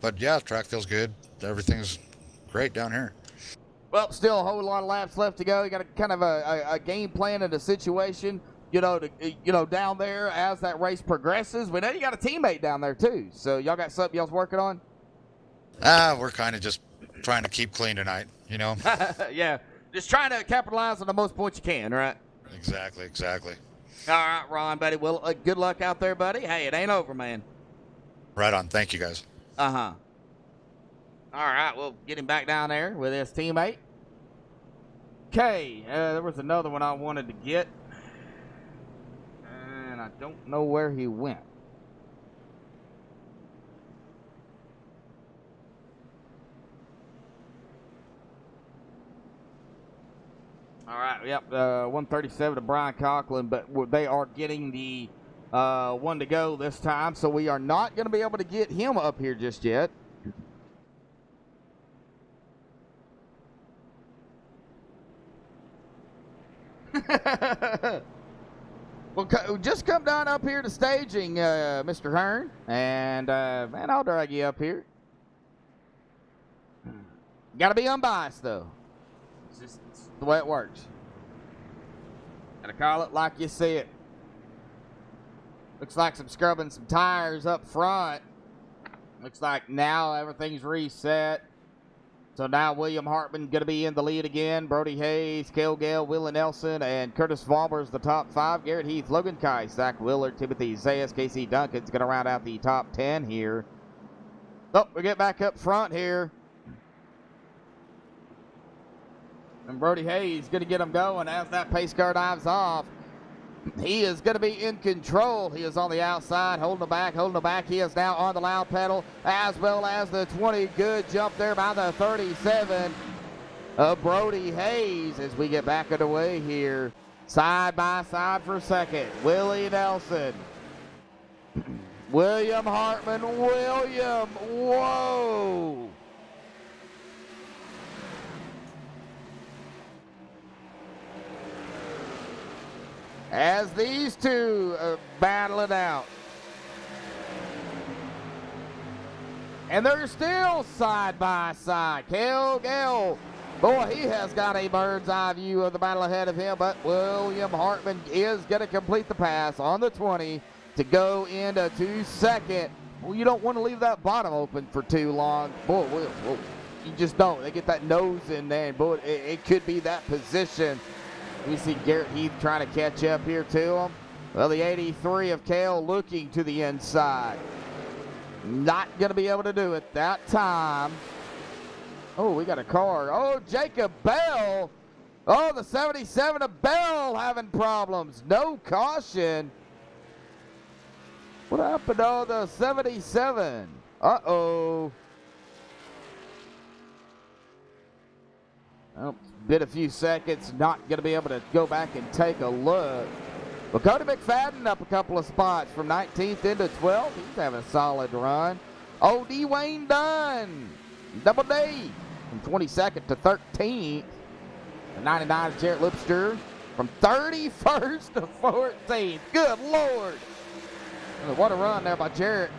But yeah, track feels good. Everything's great down here. Well, still a whole lot of laps left to go. You got a kind of a game plan and a situation, down there as that race progresses. We know you got a teammate down there too. So y'all got something y'all's working on? We're kind of just trying to keep clean tonight, Yeah, just trying to capitalize on the most points you can, right? Exactly. All right, Ron, buddy. Well, good luck out there, buddy. Hey, it ain't over, man. Right on. Thank you, guys. Uh-huh. All right, we'll get him back down there with his teammate. Okay, there was another one I wanted to get, and I don't know where he went. All right, yep, 137 to Brian Conklin, but they are getting the one to go this time, so we are not going to be able to get him up here just yet. Well, just come down up here to staging, Mr. Hearn, and man, I'll drag you up here. Got to be unbiased, though. It's the way it works. Gotta call it like you see it. Looks like some scrubbing some tires up front. Looks like now everything's reset. So now William Hartman going to be in the lead again. Brody Hayes, Cale Gale, Willie Nelson, and Curtis Vollmer's the top five. Garrett Heath, Logan Kai, Zach Willard, Timothy Zayas, Casey Duncan's going to round out the top 10 here. Oh, we get back up front here. And Brody Hayes going to get him going as that pace car dives off. He is going to be in control. He is on the outside, holding the back, holding the back. He is now on the loud pedal, as well as the 20. Good jump there by the 37 of Brody Hayes as we get back underway here. Side by side for second. Willie Nelson. William Hartman. William. Whoa. As these two battle it out. And they're still side by side. Cale Gale, boy, he has got a bird's eye view of the battle ahead of him, but William Hartman is going to complete the pass on the 20 to go into second. Well, you don't want to leave that bottom open for too long. Boy, you just don't. They get that nose in there, and boy, it could be that position. We see Garrett Heath trying to catch up here to him. Well, the 83 of Cale looking to the inside. Not going to be able to do it that time. Oh, we got a car. Oh, Jacob Bell. Oh, the 77 of Bell having problems. No caution. What happened to the 77? Uh-oh. Well, been a few seconds, not going to be able to go back and take a look. But Cody McFadden up a couple of spots from 19th into 12th. He's having a solid run. Oh, Dwayne Dunn, Double D, from 22nd to 13th. The 99 of Jarrett Lipster from 31st to 14th. Good Lord. What a run there by Jarrett.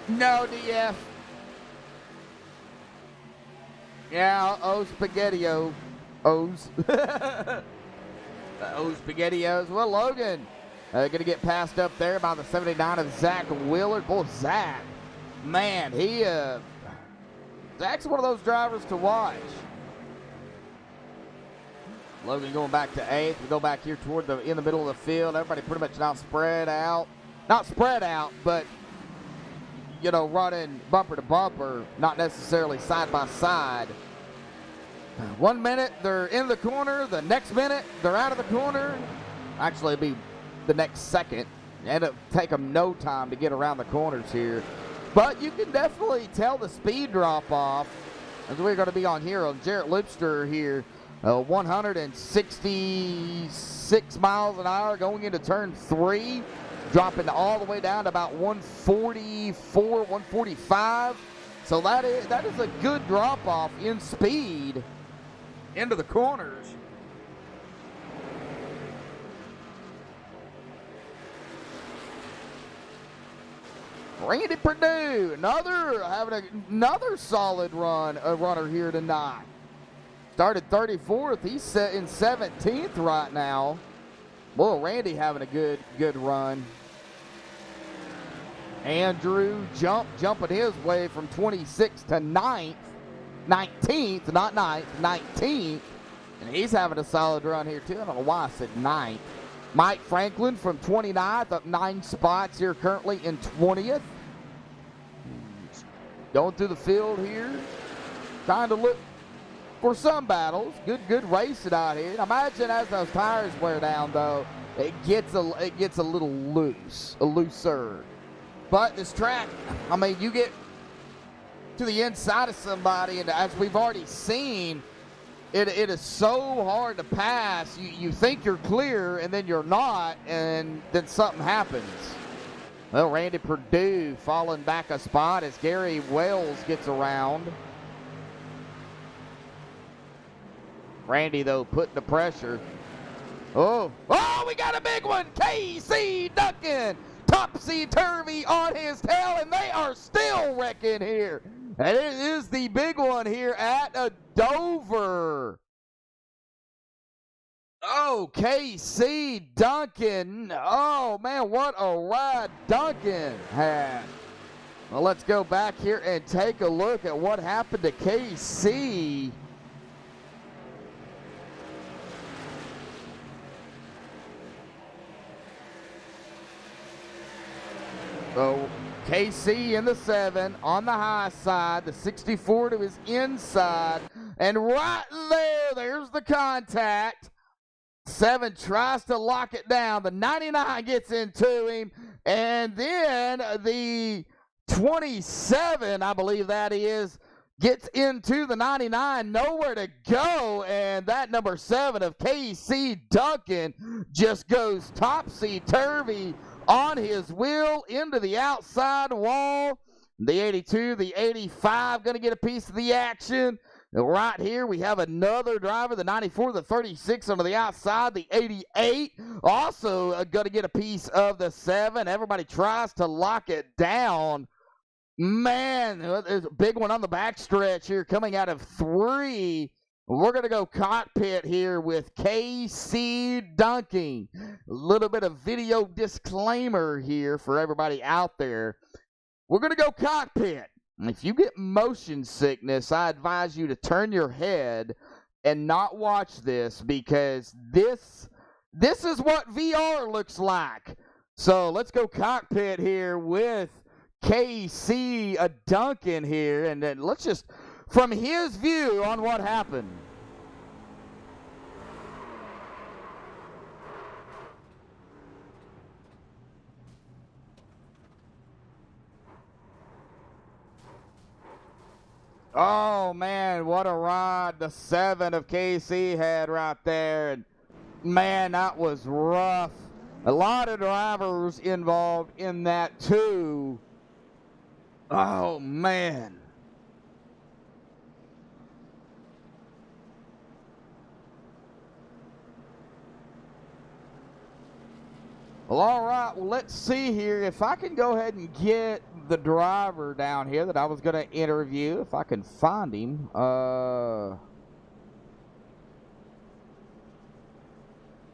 No DF. Yeah, Spaghetti-O. O's. Spaghetti-O's. Well, Logan going to get passed up there by the 79 of Zach Willard. Boy, Zach, man, Zach's one of those drivers to watch. Logan going back to 8th. We go back here toward in the middle of the field. Everybody pretty much now spread out. Not spread out, but you know, running bumper to bumper, not necessarily side by side. 1 minute they're in the corner, the next minute they're out of the corner. Actually, it'll be the next second. It'll take them no time to get around the corners here. But you can definitely tell the speed drop off as we're going to be on here on Jarrett Lipster here. 166 miles an hour going into turn 3. Dropping all the way down to about 144, 145. So that is a good drop-off in speed into the corners. Randy Perdue, having another solid runner here tonight. Started 34th. He's set in 17th right now. Boy, Randy having a good run. Andrew jumping his way from 26th to 19th, not 9th, 19th. And he's having a solid run here too. I don't know why I said 9th. Mike Franklin from 29th, up 9 spots here currently in 20th. Going through the field here, trying to look for some battles. Good racing out here. Now imagine as those tires wear down though, it gets a little looser. But this track, I mean, you get to the inside of somebody, and as we've already seen, it is so hard to pass. You think you're clear, and then you're not, and then something happens. Well, Randy Perdue falling back a spot as Gary Wells gets around. Randy, though, putting the pressure. Oh, we got a big one. KC Duncan, topsy-turvy on his tail, and they are still wrecking here. And it is the big one here at Dover. Oh, KC Duncan. Oh, man, what a ride Duncan had. Well, let's go back here and take a look at what happened to KC. So KC in the 7 on the high side, the 64 to his inside, and right there's the contact. 7 tries to lock it down. The 99 gets into him, and then the 27, I believe that is, gets into the 99, nowhere to go, and that number 7 of KC Duncan just goes topsy-turvy on his wheel into the outside wall. The 82, the 85 going to get a piece of the action. Right here, we have another driver, the 94, the 36 on the outside, the 88 also going to get a piece of the 7. Everybody tries to lock it down. Man, there's a big one on the backstretch here coming out of 3. We're going to go cockpit here with KC Dunking. A little bit of video disclaimer here for everybody out there. We're going to go cockpit. If you get motion sickness, I advise you to turn your head and not watch this, because this is what VR looks like. So let's go cockpit here with KC Duncan here, and then let's just, from his view on what happened. Oh, man, what a ride the 7 of KC had right there. And, man, that was rough. A lot of drivers involved in that, too. Oh, man. Well, all right. Well, let's see here. If I can go ahead and get the driver down here that I was going to interview, if I can find him.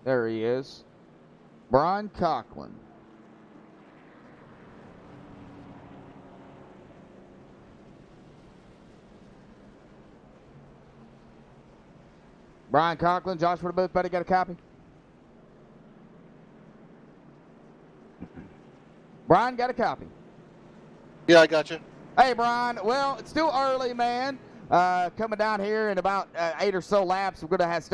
There he is. Brian Coughlin. Brian Coughlin, Joshua Booth, buddy, got a copy? Brian, got a copy? Yeah, I got you. Hey, Brian. Well, it's still early, man. Coming down here in about 8 or so laps. We're gonna have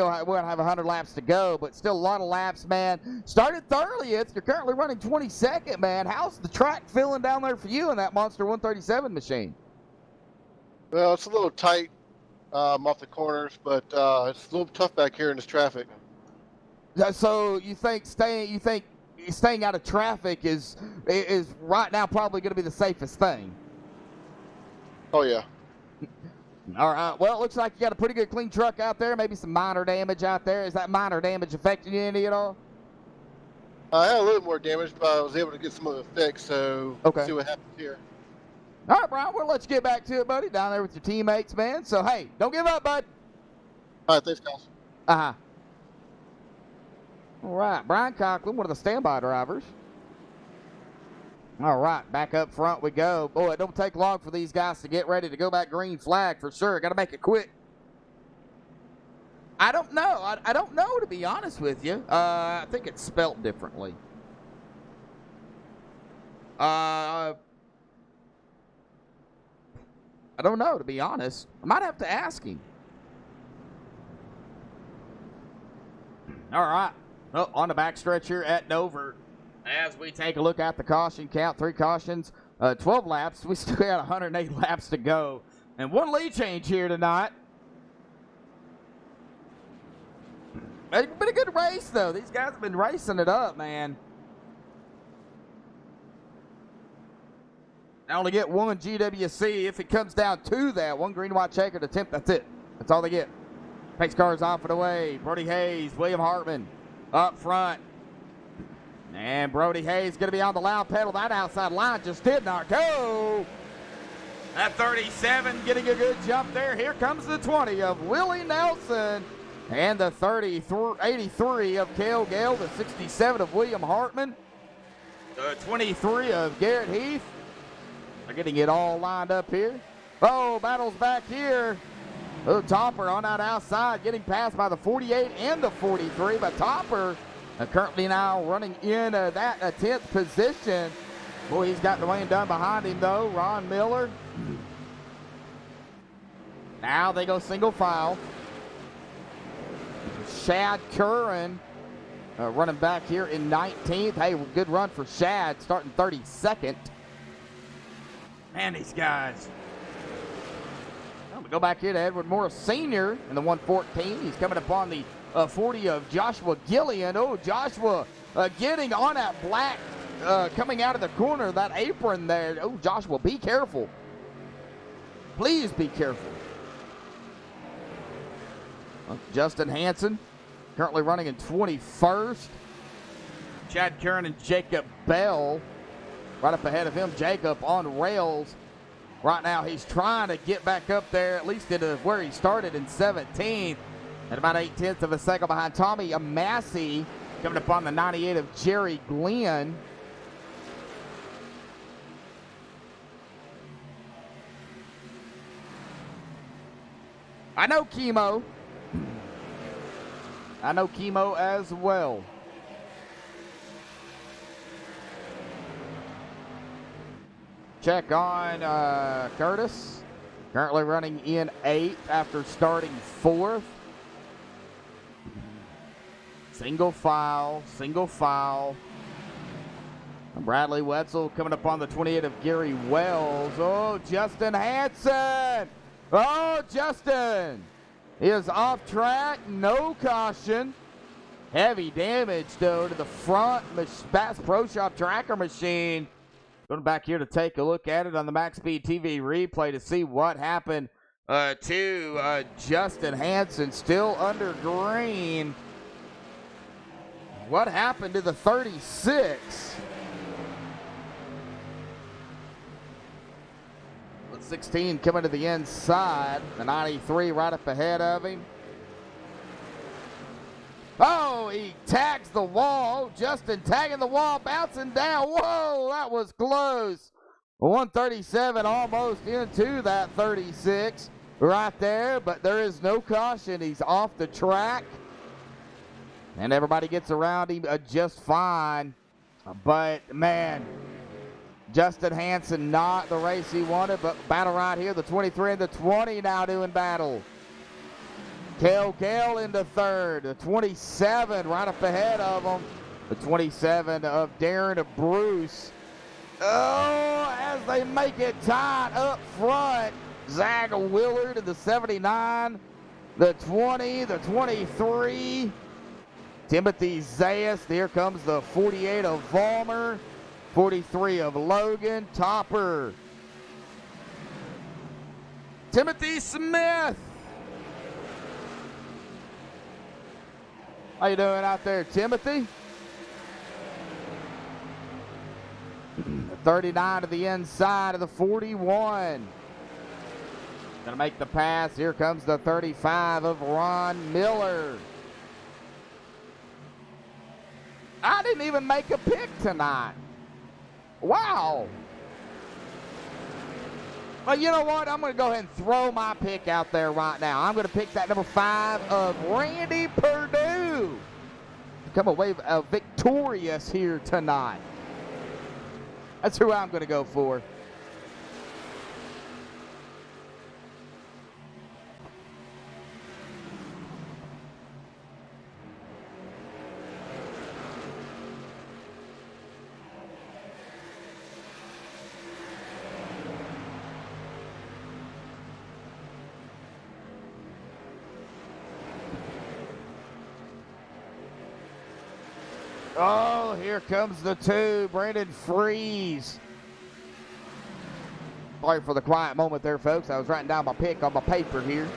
100 laps to go, but still a lot of laps, man. Started 30th. You're currently running 22nd, man. How's the track feeling down there for you in that Monster 137 machine? Well, it's a little tight off the corners, but it's a little tough back here in this traffic. So you think staying out of traffic is right now probably going to be the safest thing? Oh yeah. All right. Well, it looks like you got a pretty good clean truck out there. Maybe some minor damage out there. Is that minor damage affecting you any at all? I had a little more damage, but I was able to get some of it fixed. So okay. See what happens here. All right, Brian. Well, let's get back to it, buddy. Down there with your teammates, man. So hey, don't give up, bud. All right, thanks, guys. All right, Brian Conklin, one of the standby drivers. All right, back up front we go. Boy, it don't take long for these guys to get ready to go back green flag for sure. Got to make it quick. I don't know. I don't know, to be honest with you. I think it's spelt differently. I don't know, to be honest. I might have to ask him. All right. Oh, on the backstretch here at Dover, as we take a look at the caution count, 3 cautions, 12 laps. We still got 108 laps to go. And 1 lead change here tonight. It's been a good race, though. These guys have been racing it up, man. I only get 1 GWC if it comes down to that. 1 green, white checkered attempt. That's it. That's all they get. Pace cars off and away. Brody Hayes, William Hartman up front. And Brody Hayes going to be on the loud pedal. That outside line just did not go. That 37 getting a good jump there. Here comes the 20 of Willie Nelson. And the 83 of Cale Gale. The 67 of William Hartman. The 23 of Garrett Heath. They're getting it all lined up here. Oh, battles back here. Oh, Topper on that outside, getting passed by the 48 and the 43. But Topper currently now running in that 10th position. Boy, he's got Dwayne Dunn behind him, though. Ron Miller. Now they go single file. Shad Curran running back here in 19th. Hey, good run for Shad, starting 32nd. Man, these guys. Well, we go back here to Edward Morris Sr. in the 114. He's coming upon the 40 of Joshua Gillian. Oh, Joshua getting on that black coming out of the corner, that apron there. Oh, Joshua, be careful. Please be careful. Justin Hansen currently running in 21st. Chad Curran and Jacob Bell right up ahead of him. Jacob on rails. Right now he's trying to get back up there, at least into where he started in 17th. At about 0.8 of a second behind Tommy Massey, coming upon the 98 of Jerry Glenn. I know Chemo. I know Chemo as well. Check on Curtis. Currently running in 8th after starting 4th. Single file, single file. Bradley Wetzel coming up on the 28 of Gary Wells. Oh, Justin Hansen. Oh, Justin is off track. No caution. Heavy damage, though, to the front Bass Pro Shop tracker machine. Going back here to take a look at it on the MaxSpeedTV replay to see what happened to Justin Hansen, still under green. What happened to the 36? 16 coming to the inside. The 93 right up ahead of him. Oh, he tags the wall. Justin tagging the wall, bouncing down. Whoa, that was close. 137 almost into that 36 right there, but there is no caution. He's off the track. And everybody gets around him just fine. But, man, Justin Hansen not the race he wanted, but battle right here. The 23 and the 20 now doing battle. Cale Gale into 3rd. The 27 right up ahead of him. The 27 of Darren Bruce. Oh, as they make it tight up front. Zach Willard in the 79. The 20, the 23. Timothy Zayas. Here comes the 48 of Vollmer. 43 of Logan Topper. Timothy Smith. How you doing out there, Timothy? 39 to the inside of the 41. Gonna make the pass. Here comes the 35 of Ron Miller. I didn't even make a pick tonight. Wow. Well, you know what? I'm going to go ahead and throw my pick out there right now. I'm going to pick that number 5 of Randy Perdue to come away victorious here tonight. That's who I'm going to go for. Oh, here comes the 2, Brandon Freeze. Sorry for the quiet moment there, folks. I was writing down my pick on my paper here.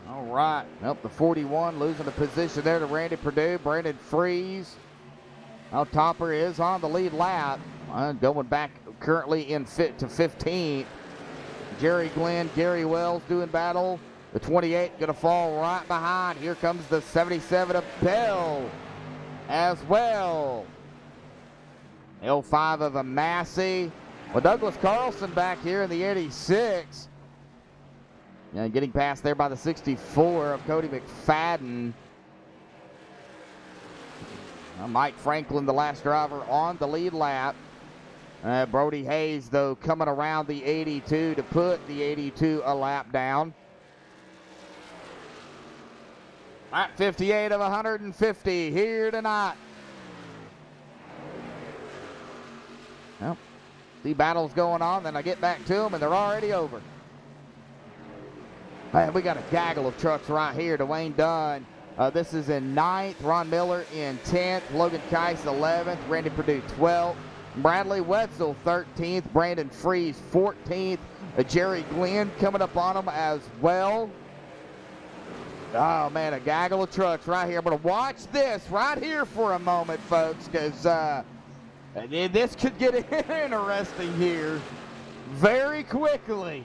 All right. Nope, the 41 losing the position there to Randy Perdue. Brandon Freeze. Now Topper is on the lead lap. Going back currently in to 15th. Jerry Glenn, Gary Wells doing battle. The 28 going to fall right behind. Here comes the 77 of Bell as well. The 05 of a Massey. Well, Douglas Carlson back here in the 86. And getting past there by the 64 of Cody McFadden. Mike Franklin, the last driver on the lead lap. Brody Hayes, though, coming around the 82 to put the 82 a lap down. Lap 58 of 150 here tonight. Well, see battles going on, then I get back to them, and they're already over. Man, we got a gaggle of trucks right here. Dwayne Dunn, this is in 9th. Ron Miller in 10th. Logan Keiss 11th. Randy Perdue 12th. Bradley Wetzel 13th. Brandon Freeze 14th. Jerry Glenn coming up on him as well. Oh, man, a gaggle of trucks right here. I'm going to watch this right here for a moment, folks, because this could get interesting here very quickly.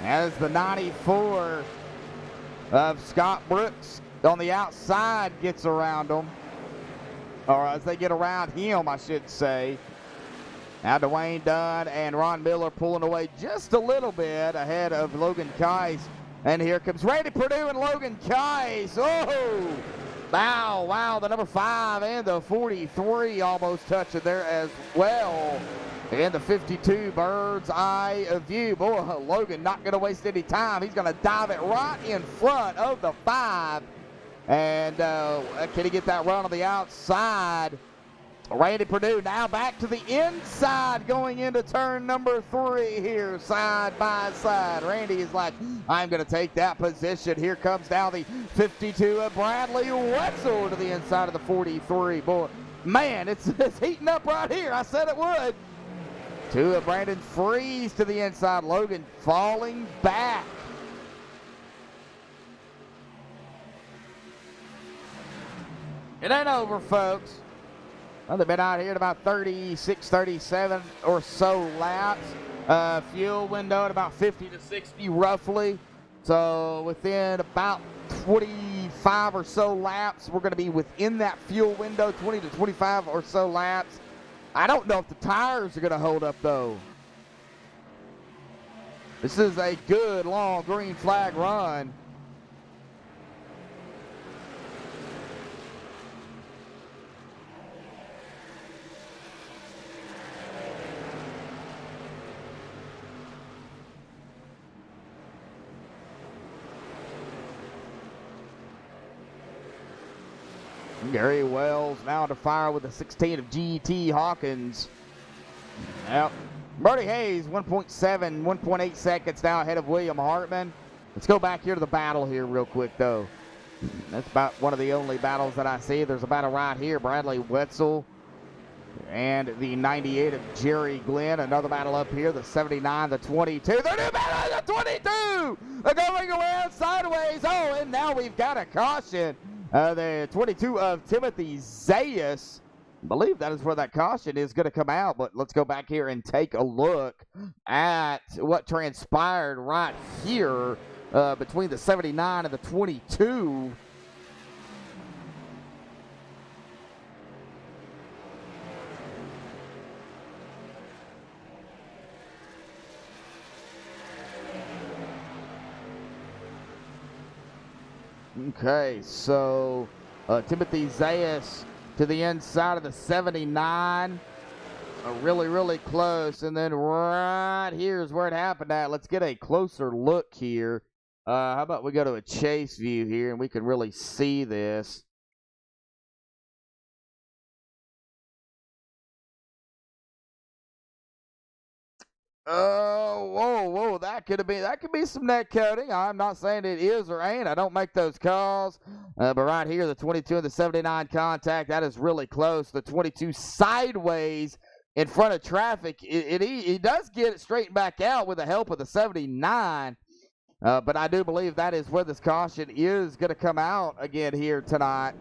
As the 94 of Scott Brooks on the outside gets around them, or as they get around him, I should say. Now Dwayne Dunn and Ron Miller pulling away just a little bit ahead of Logan Keiss. And here comes Randy Perdue and Logan Keiss. Oh! Wow, the number 5 and the 43 almost touching there as well. And the 52 bird's eye view. Boy, Logan not going to waste any time. He's going to dive it right in front of the 5. And can he get that run on the outside? Randy Perdue now back to the inside going into turn number 3 here, side by side. Randy is like, I'm going to take that position. Here comes now the 52 of Bradley Wetzel to the inside of the 43. Boy, man, it's heating up right here. I said it would. 2 of Brandon Freeze to the inside. Logan falling back. It ain't over, folks. Well, they've been out here at about 36, 37 or so laps. Fuel window at about 50 to 60 roughly. So within about 25 or so laps, we're going to be within that fuel window, 20 to 25 or so laps. I don't know if the tires are going to hold up, though. This is a good, long green flag run. Gary Wells now to fire with a 16 of GT Hawkins. Yep. Brody Hayes, 1.7, 1.8 seconds now ahead of William Hartman. Let's go back here to the battle here real quick, though. That's about one of the only battles that I see. There's a battle right here. Bradley Wetzel and the 98 of Jerry Glenn. Another battle up here. The 79, the 22. The new battle, the 22! They're going around sideways. Oh, and now we've got a caution. The 22 of Timothy Zayas. I believe that is where that caution is going to come out, but let's go back here and take a look at what transpired right here between the 79 and the 22. Okay, so Timothy Zayas to the inside of the 79. Really, really close. And then right here is where it happened at. Let's get a closer look here. How about we go to a chase view here and we can really see this. Oh, whoa, that could be some net coating. I'm not saying it is or ain't. I don't make those calls. But right here, the 22 and the 79 contact, that is really close. The 22 sideways in front of traffic. He does get it straightened back out with the help of the 79. But I do believe that is where this caution is going to come out again here tonight.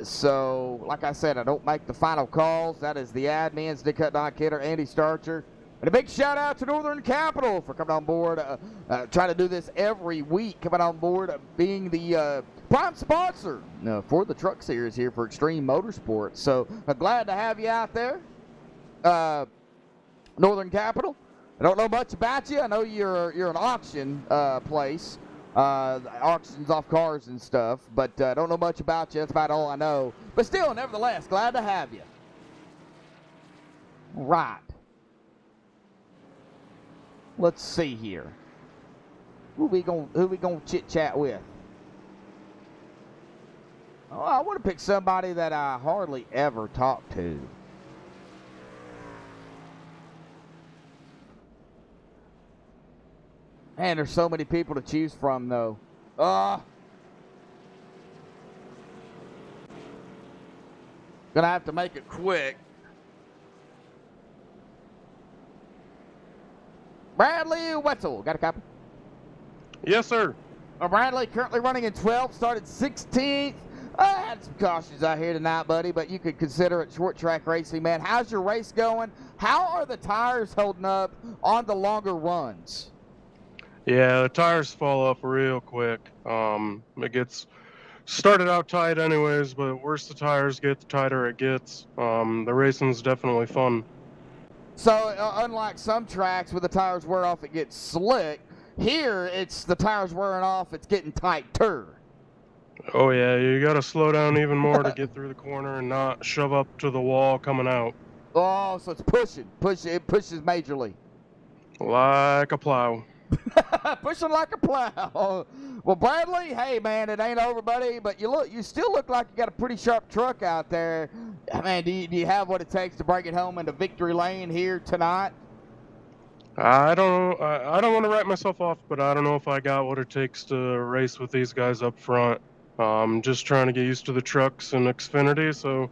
So, like I said, I don't make the final calls. That is the admins, Dick Hutton, Kidder, Andy Starcher. And a big shout out to Northern Capital for coming on board, trying to do this every week, coming on board, being the prime sponsor for the truck series here for Extreme Motorsports. So glad to have you out there. Northern Capital. I don't know much about you. I know you're an auction place, auctions off cars and stuff, but I don't know much about you. That's about all I know. But still, nevertheless, glad to have you. All right. Let's see here. Who we gonna chit chat with? Oh, I want to pick somebody that I hardly ever talk to. Man, there's so many people to choose from, though. Gonna have to make it quick. Bradley Wetzel, got a copy? Yes, sir. Bradley currently running in 12th, started 16th. I had some cautions out here tonight, buddy, but you could consider it short track racing, man. How's your race going? How are the tires holding up on the longer runs? Yeah, the tires fall off real quick. It gets started out tight anyways, but the worse the tires get, the tighter it gets. The racing's definitely fun. So, unlike some tracks where the tires wear off, it gets slick, here it's the tires wearing off, it's getting tighter. Oh yeah, you gotta slow down even more to get through the corner and not shove up to the wall coming out. Oh, so it's pushing. It pushes majorly. Like a plow. Pushing like a plow. Well, Bradley, hey man, it ain't over, buddy. But you still look like you got a pretty sharp truck out there. Man, do you have what it takes to bring it home into victory lane here tonight? I don't want to write myself off, but I don't know if I got what it takes to race with these guys up front. Just trying to get used to the trucks and Xfinity, so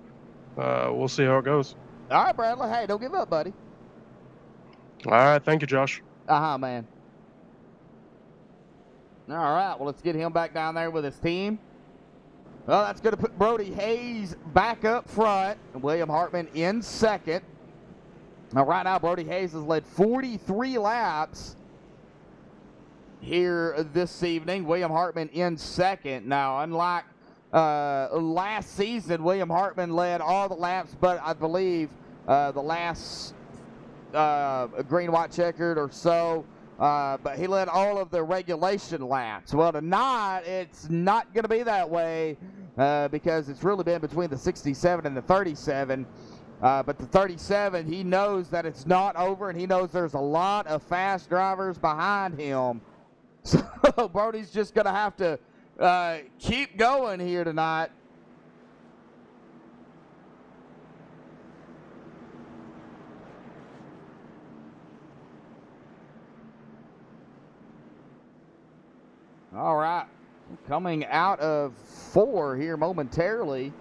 we'll see how it goes. All right, Bradley. Hey, don't give up, buddy. All right, thank you, Josh. Man. All right, well, let's get him back down there with his team. Well, that's going to put Brody Hayes back up front and William Hartman in second. Now, right now, Brody Hayes has led 43 laps here this evening. William Hartman in second. Now, unlike last season, William Hartman led all the laps, but I believe the last green, white, checkered or so. But he led all of the regulation laps. Well, tonight, it's not going to be that way because it's really been between the 67 and the 37. But the 37, he knows that it's not over, and he knows there's a lot of fast drivers behind him. So Brody's just going to have to keep going here tonight. All right, coming out of 4 here momentarily.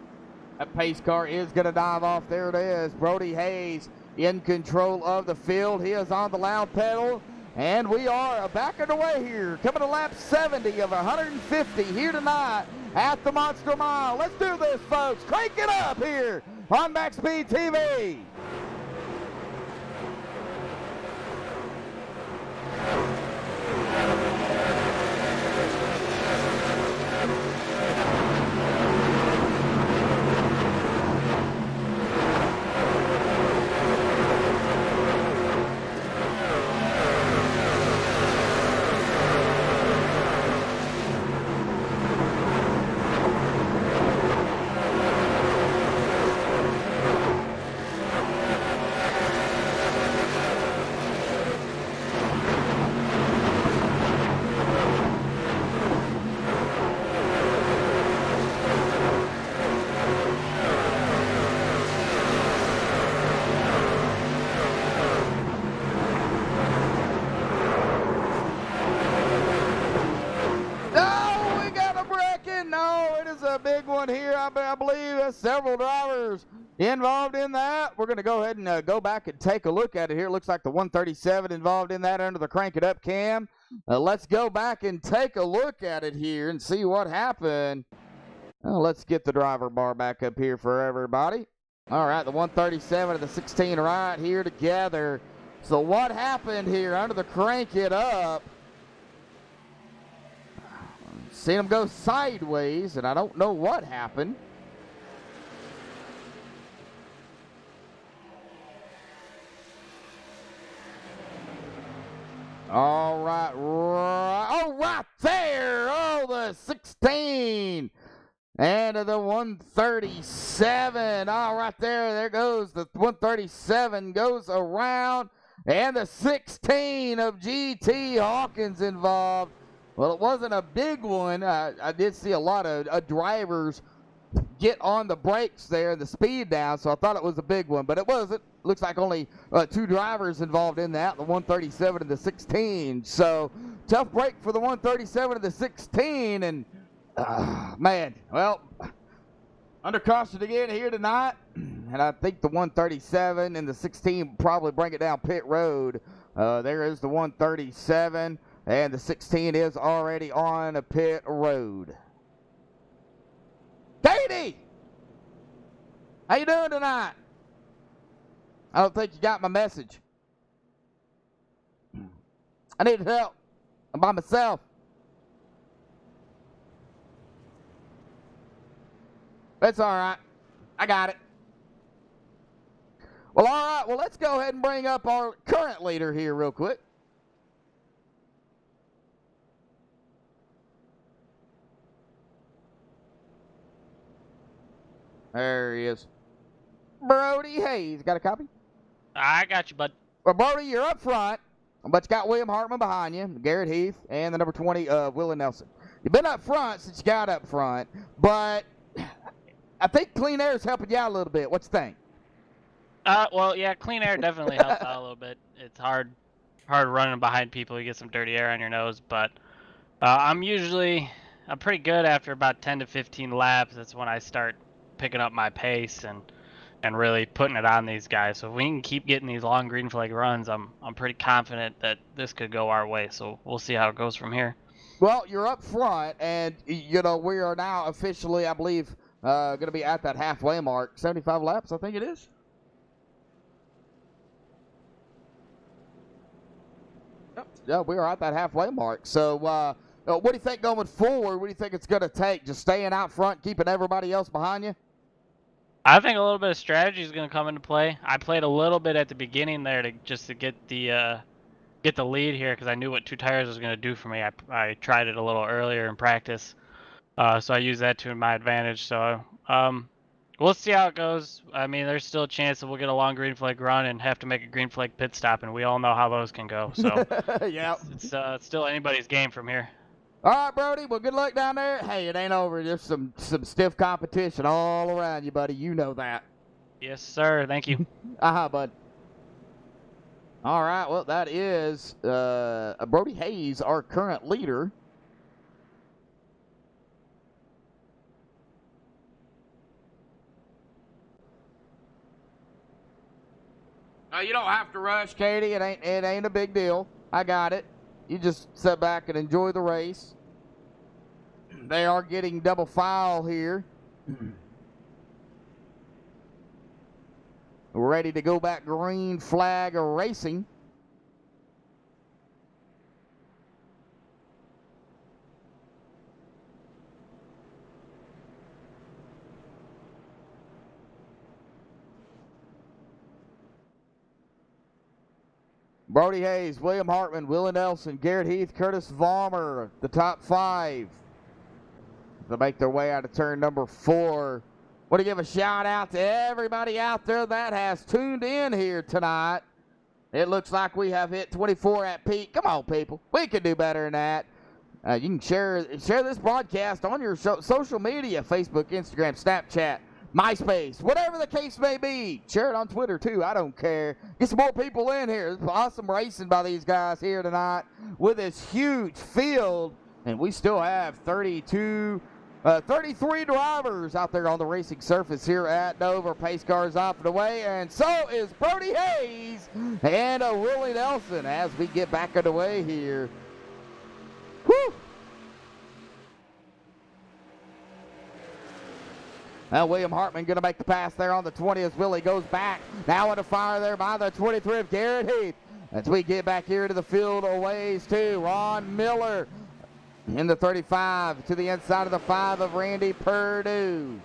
That pace car is going to dive off. There it is. Brody Hayes in control of the field. He is on the loud pedal. And we are back underway here. Coming to lap 70 of 150 here tonight at the Monster Mile. Let's do this, folks. Crank it up here on MaxSpeedTV. Here, I believe there's several drivers involved in that. We're going to go ahead and go back and take a look at it here. It looks like the 137 involved in that under the crank it up cam. Let's go back and take a look at it here and see what happened. Let's get the driver bar back up here for everybody. All right, the 137 and the 16 right here together. So what happened here under the crank it up? Seen him go sideways, and I don't know what happened. All right, right there. Oh, the 16. And the 137. All right there. There goes the 137. Goes around. And the 16 of GT Hawkins involved. Well, it wasn't a big one. I did see a lot of drivers get on the brakes there, the speed down, so I thought it was a big one, but it wasn't. Looks like only 2 drivers involved in that, the 137 and the 16. So tough break for the 137 and the 16, and man, well, under caution again here tonight, and I think the 137 and the 16 probably bring it down pit road. There is the 137, and the 16 is already on a pit road. Katie, how you doing tonight? I don't think you got my message. I need help. I'm by myself. That's all right. I got it. Well, all right. Well, let's go ahead and bring up our current leader here real quick. There he is. Brody Hayes. Got a copy? I got you, bud. Well, Brody, you're up front, but you got William Hartman behind you, Garrett Heath, and the number 20, Willie Nelson. You've been up front since you got up front, but I think clean air is helping you out a little bit. What you think? Well, yeah, clean air definitely helps out a little bit. It's hard running behind people. You get some dirty air on your nose, but I'm pretty good after about 10 to 15 laps. That's when I start picking up my pace and really putting it on these guys. So if we can keep getting these long green flag runs, I'm pretty confident that this could go our way. So we'll see how it goes from here. Well, you're up front, and we are now officially, I believe, going to be at that halfway mark. 75 laps, I think it is. Yep. Yeah, we are at that halfway mark. So what do you think going forward? What do you think it's going to take? Just staying out front, keeping everybody else behind you? I think a little bit of strategy is going to come into play. I played a little bit at the beginning there to get the lead here because I knew what 2 tires was going to do for me. I tried it a little earlier in practice, so I used that to my advantage. So we'll see how it goes. I mean, there's still a chance that we'll get a long green flag run and have to make a green flag pit stop, and we all know how those can go. So yeah, it's still anybody's game from here. All right, Brody. Well, good luck down there. Hey, it ain't over. There's some stiff competition all around you, buddy. You know that. Yes, sir. Thank you. Bud. All right. Well, that is Brody Hayes, our current leader. You don't have to rush, Katie. It ain't a big deal. I got it. You just sit back and enjoy the race. They are getting double file here. We're ready to go back green flag racing. Brody Hayes, William Hartman, Willie Nelson, Garrett Heath, Curtis Vollmer, the top 5. They'll make their way out of turn number 4. Want to give a shout out to everybody out there that has tuned in here tonight. It looks like we have hit 24 at peak. Come on, people. We can do better than that. You can share this broadcast on your social media, Facebook, Instagram, Snapchat, MySpace, whatever the case may be. Share it on Twitter, too. I don't care. Get some more people in here. It's awesome racing by these guys here tonight with this huge field. And we still have 33 drivers out there on the racing surface here at Dover. Pace cars off and away. And so is Brody Hayes and Willie Nelson as we get back underway here. Whew. Now William Hartman going to make the pass there on the 20 as Willie goes back. Now under fire there by the 23 of Garrett Heath. As we get back here to the field a ways too. Ron Miller in the 35 to the inside of the 5 of Randy Perdue.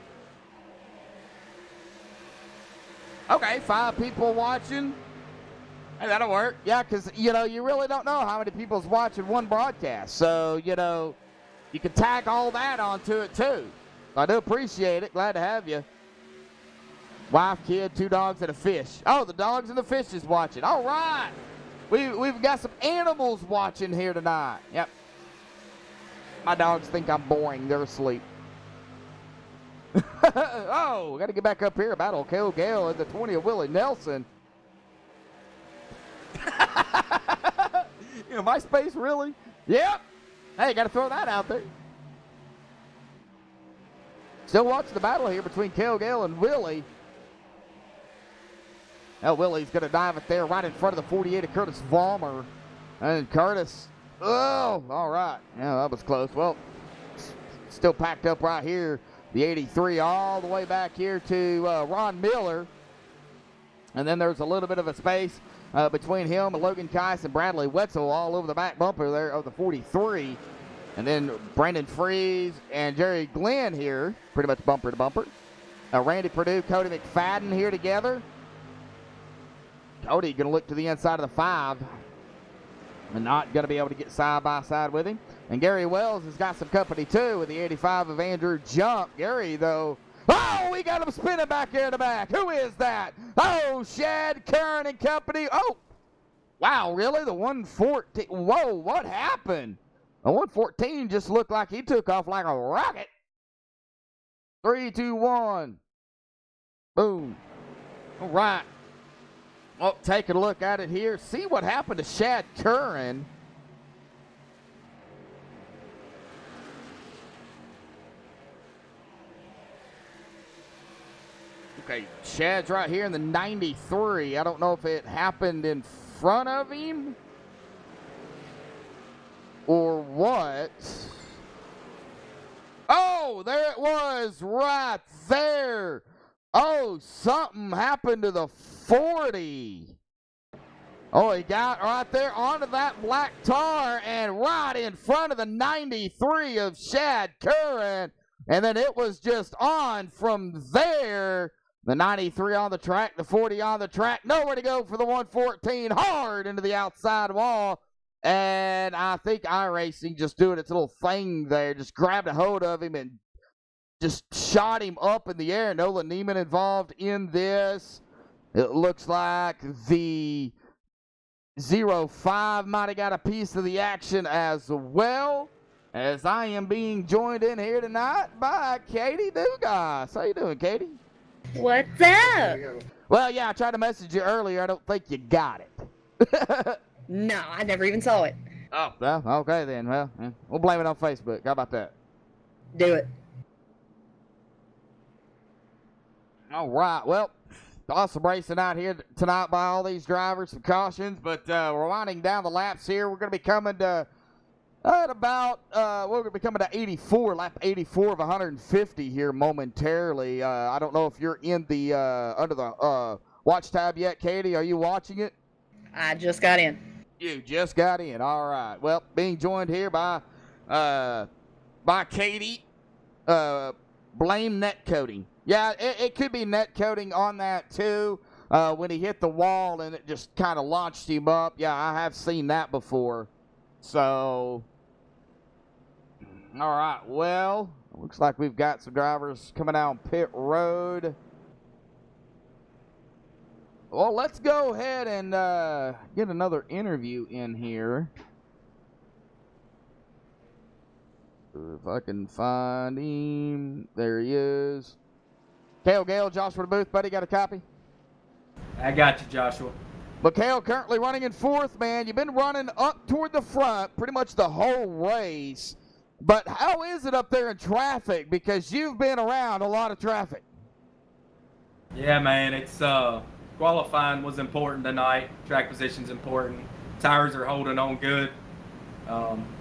Okay, 5 people watching. Hey, that'll work. Yeah, because, you really don't know how many people's watching one broadcast. So, you can tack all that onto it, too. I do appreciate it. Glad to have you. Wife, kid, 2 dogs, and a fish. Oh, the dogs and the fish is watching. All right. We've got some animals watching here tonight. Yep. My dogs think I'm boring. They're asleep. Oh, got to get back up here. Battle Kill Gale at the 20 of Willie Nelson. MySpace, really? Yep. Hey, got to throw that out there. Still watching the battle here between Kale Gale and Willie. Now Willie's going to dive it there right in front of the 48 of Curtis Vollmer. And Curtis, oh, all right. Yeah, that was close. Well, still packed up right here. The 83 all the way back here to Ron Miller. And then there's a little bit of a space between him and Logan Keiss and Bradley Wetzel all over the back bumper there of the 43. And then Brandon Freeze and Jerry Glenn here, pretty much bumper to bumper. Randy Perdue, Cody McFadden here together. Cody going to look to the inside of the 5 and not going to be able to get side by side with him. And Gary Wells has got some company too with the 85 of Andrew Jump. Gary, though, oh, we got him spinning back here in the back. Who is that? Oh, Shad Curran and company. Oh, wow, really? The 114. Whoa, what happened? The 114 just looked like he took off like a rocket. 3, 2, 1. Boom. All right. Well, take a look at it here. See what happened to Shad Curran. Okay, Shad's right here in the 93. I don't know if it happened in front of him or what. Oh, there it was right there. Oh, something happened to the 40. Oh, he got right there onto that black tar and right in front of the 93 of Shad Curran. And then it was just on from there. The 93 on the track, the 40 on the track. Nowhere to go for the 114. Hard into the outside wall. And I think iRacing just doing its little thing there. Just grabbed a hold of him and just shot him up in the air. Nolan Neiman involved in this. It looks like the 05 might have got a piece of the action as well. As I am being joined in here tonight by Katie Dugas. How you doing, Katie? What's up? Well, yeah, I tried to message you earlier. I don't think you got it. No, I never even saw it. Oh, well, okay then. Well, we'll blame it on Facebook. How about that? Do it. All right. Well, awesome racing out here tonight by all these drivers. Some cautions, but we're winding down the laps here. We're going to be coming to at about, we're going to be coming to 84, lap 84 of 150 here momentarily. I don't know if you're in the, under the watch tab yet, Katie. Are you watching it? I just got in. You just got in. All right. Well, being joined here by Katie. Blame net coating. Yeah, it could be net coating on that too. When he hit the wall and it just kind of launched him up. Yeah, I have seen that before. So, all right. Well, looks like we've got some drivers coming down pit road. Well, let's go ahead and get another interview in here. If I can find him. There he is. Cale Gale, Joshua Booth, buddy, got a copy? I got you, Joshua. Mikhail currently running in fourth, man. You've been running up toward the front pretty much the whole race. But how is it up there in traffic? Because you've been around a lot of traffic. Yeah, man, it's qualifying was important tonight. Track position's important. Tires are holding on good.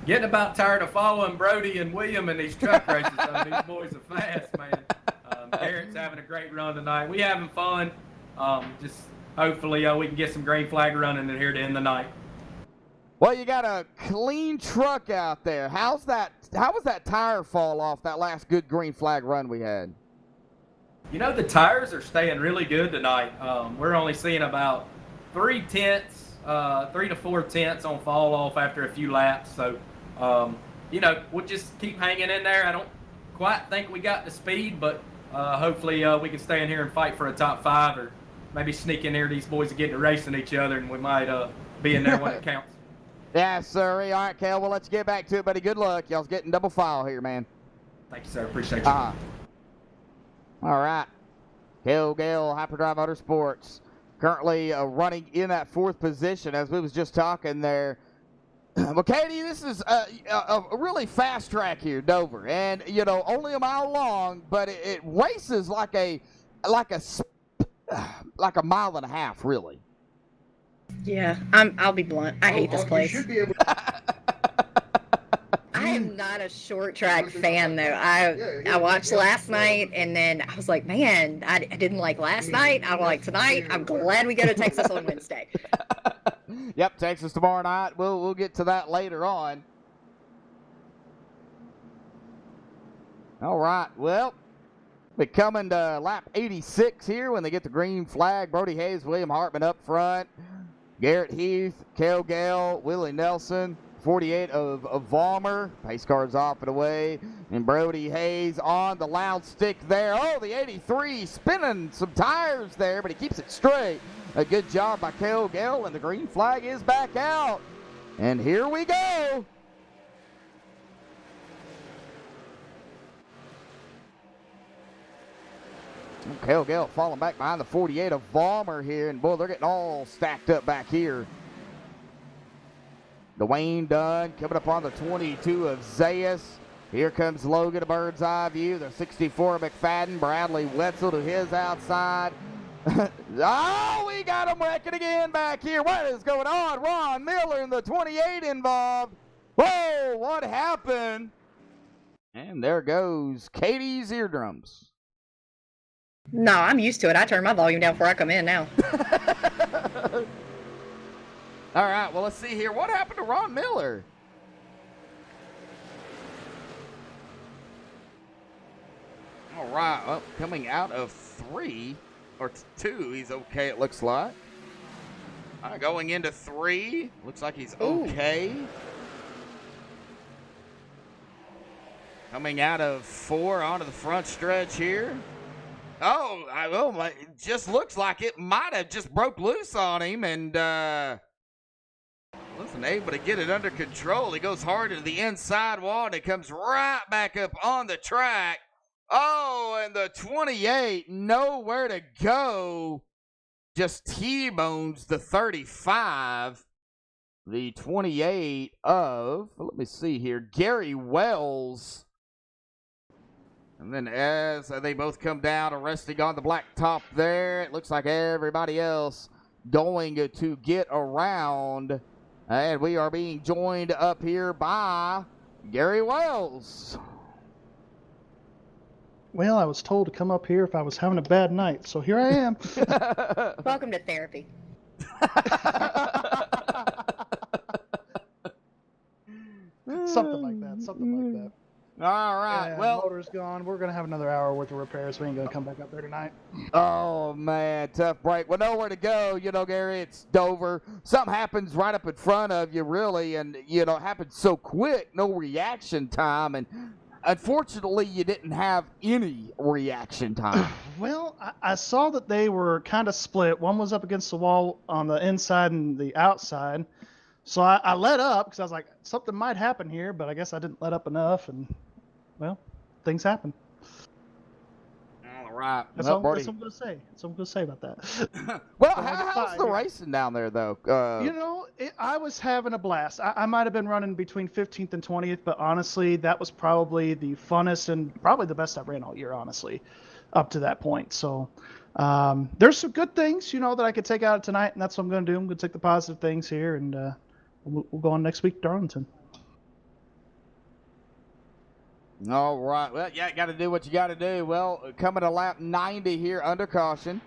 Getting about tired of following Brody and William in these truck races. These boys are fast, man. Garrett's having a great run tonight. We having fun. Just hopefully we can get some green flag running in here to end the night. Well, you got a clean truck out there. How was that tire fall off that last good green flag run we had? You know, the tires are staying really good tonight. We're only seeing about 0.3 3 to 4 tenths on fall off after a few laps. So, we'll just keep hanging in there. I don't quite think we got the speed, but hopefully we can stay in here and fight for a top 5, or maybe sneak in there. These boys are getting to racing each other, and we might be in there when it counts. Yes, sir. All right, Cal. Well, let's get back to it, buddy. Good luck. Y'all's getting double file here, man. Thank you, sir. Appreciate you. All right. Cal Gale, Hyperdrive Motorsports, currently running in that 4th position, as we was just talking there. Well, Katie, this is a really fast track here, Dover, and only a mile long, but it races like a mile and a half, really. Yeah, I'll be blunt. I hate this place. You should be able I am not a short track fan, though. I watched last night, and then I was like, man, I didn't like last night. I like tonight. I'm glad we go to Texas on Wednesday. Yep, Texas tomorrow night. We'll get to that later on. All right, well, we're coming to lap 86 here when they get the green flag. Brody Hayes, William Hartman up front. Garrett Heath, Cale Gale, Willie Nelson, 48 of Vollmer. Pace car's off and away. And Brody Hayes on the loud stick there. Oh, the 83 spinning some tires there, but he keeps it straight. A good job by Cale Gale, and the green flag is back out. And here we go. Cale Gale falling back behind the 48 of Vollmer here, and boy, they're getting all stacked up back here. Dwayne Dunn coming up on the 22 of Zayas. Here comes Logan, a bird's eye view. The 64 McFadden, Bradley Wetzel to his outside. Oh, we got him wrecking again back here. What is going on? Ron Miller and the 28 involved. Whoa, what happened? And there goes Katie's eardrums. No, I'm used to it. I turn my volume down before I come in now. All right, well, let's see here. What happened to Ron Miller? All right, well, coming out of 3 or 2, he's okay, it looks like. Going into 3, looks like he's okay. Ooh. Coming out of 4 onto the front stretch here. Oh, it just looks like it might have just broke loose on him, and wasn't able to get it under control. He goes hard into the inside wall, and it comes right back up on the track. Oh, and the 28, nowhere to go. Just T-bones the 35. The 28 of, let me see here, Gary Wells. And then as they both come down, resting on the black top there, it looks like everybody else going to get around. And we are being joined up here by Gary Wells. Well, I was told to come up here if I was having a bad night, so here I am. Welcome to therapy. Something like that. All right, yeah, well, motor's gone. We're going to have another hour worth of repairs. We ain't going to come back up there tonight. Oh, man, tough break. Well, nowhere to go, Gary. It's Dover. Something happens right up in front of you, really, and, it happens so quick, no reaction time, and unfortunately, you didn't have any reaction time. Well, I saw that they were kind of split. One was up against the wall on the inside and the outside. So I let up because I was like, something might happen here, but I guess I didn't let up enough, and, well, things happen. All right. That's all I'm going to say. That's all I'm going to say about that. Well, how's the racing down there, though? I was having a blast. I might have been running between 15th and 20th, but honestly, that was probably the funnest and probably the best I've ran all year, honestly, up to that point. So there's some good things, that I could take out of tonight, and that's what I'm going to do. I'm going to take the positive things here, and we'll go on next week to Darlington. All right. Well, yeah, got to do what you got to do. Well, coming to lap 90 here under caution.